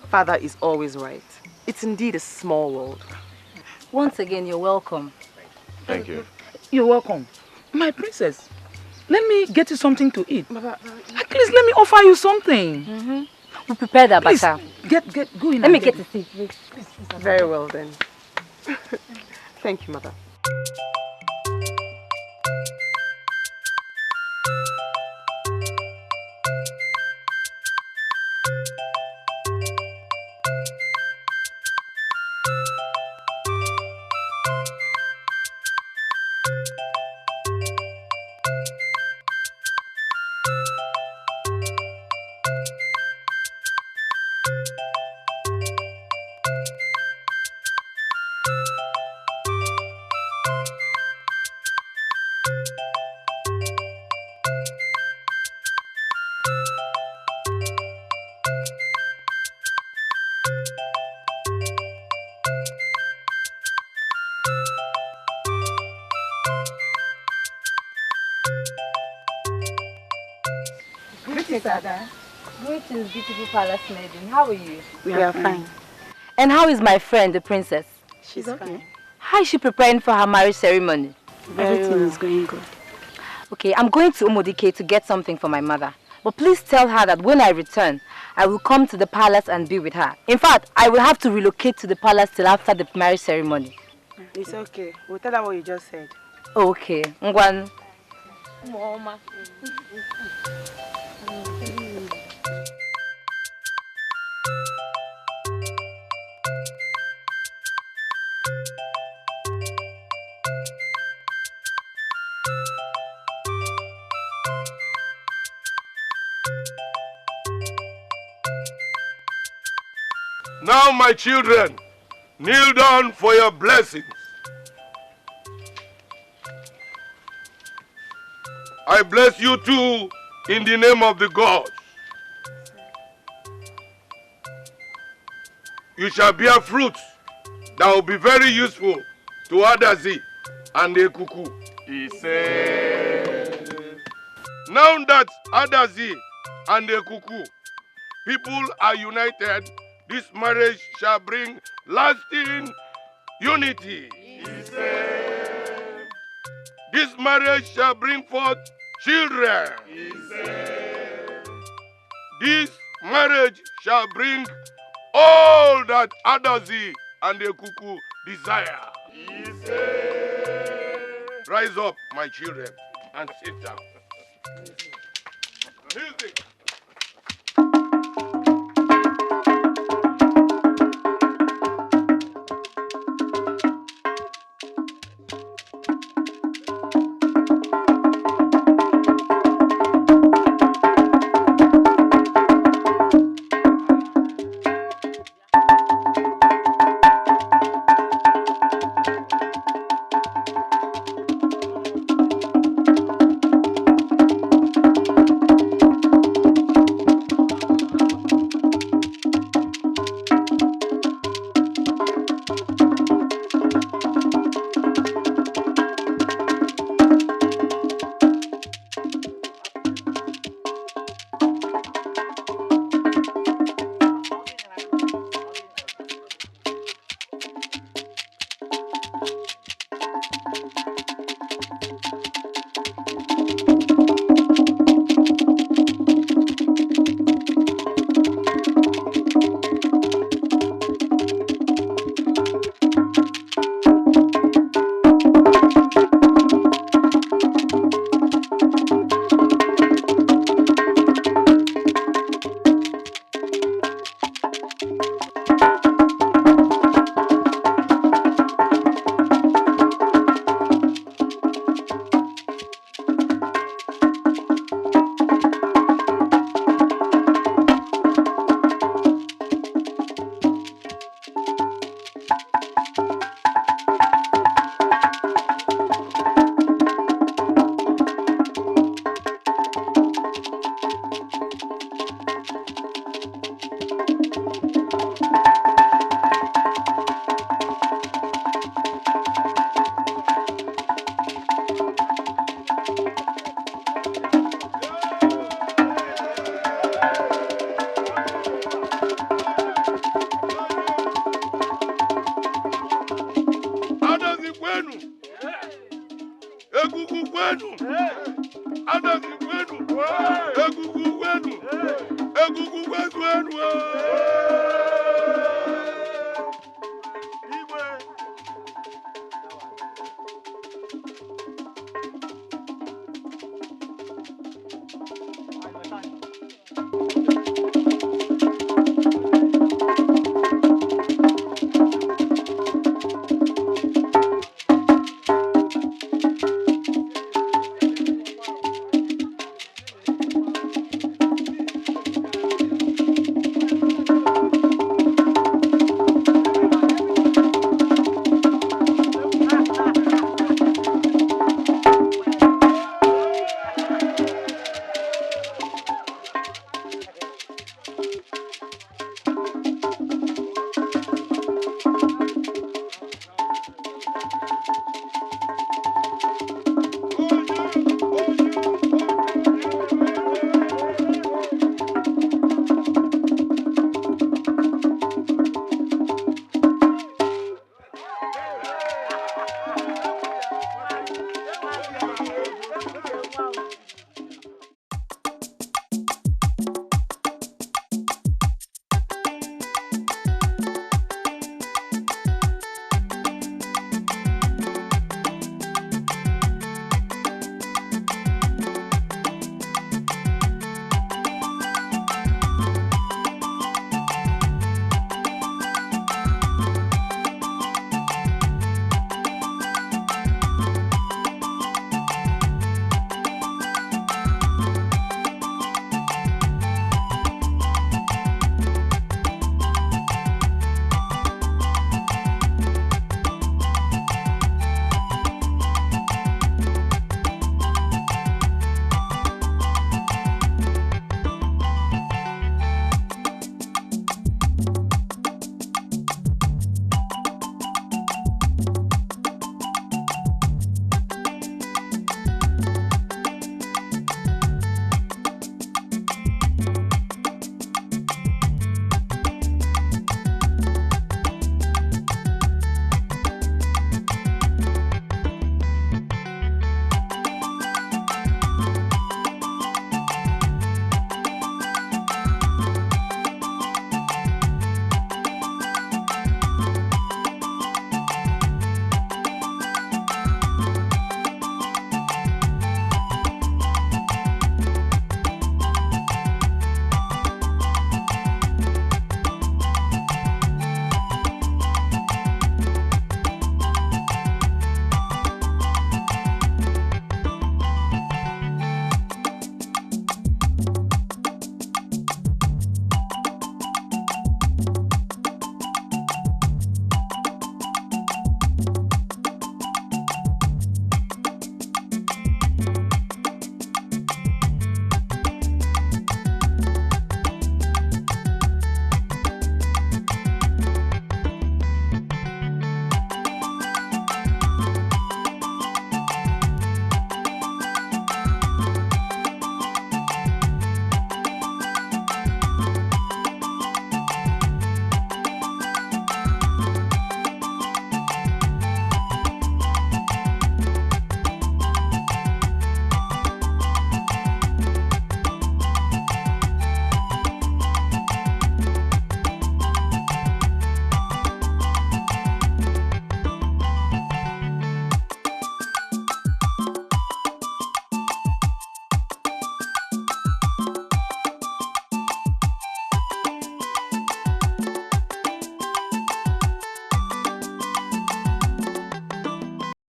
Father is always right. It's indeed a small world. Once again, you're welcome. Thank you. You're welcome. My princess, let me get you something to eat. At least let me offer you something. We prepared that, please, Bata. Go in. Let me get the seat. Very well then. Thank you, Mother. Greetings, Ada. Greetings, beautiful palace maiden. How are you? We are fine. And how is my friend, the princess? She's okay. How is she preparing for her marriage ceremony? Everything is going good. Okay, I'm going to Umodike to get something for my mother. But please tell her that when I return, I will come to the palace and be with her. In fact, I will have to relocate to the palace till after the marriage ceremony. It's okay. We'll tell her what you just said. Okay. Ngwan. Mama. Now, my children, kneel down for your blessings. I bless you too in the name of the gods. You shall bear fruits that will be very useful to Adazi and the Kuku. He said. Now that Adazi and the Kuku people are united, this marriage shall bring lasting unity. He said. This marriage shall bring forth children. He said. This marriage shall bring all that Adazi and the Kuku desire. He said. Rise up, my children, and sit down.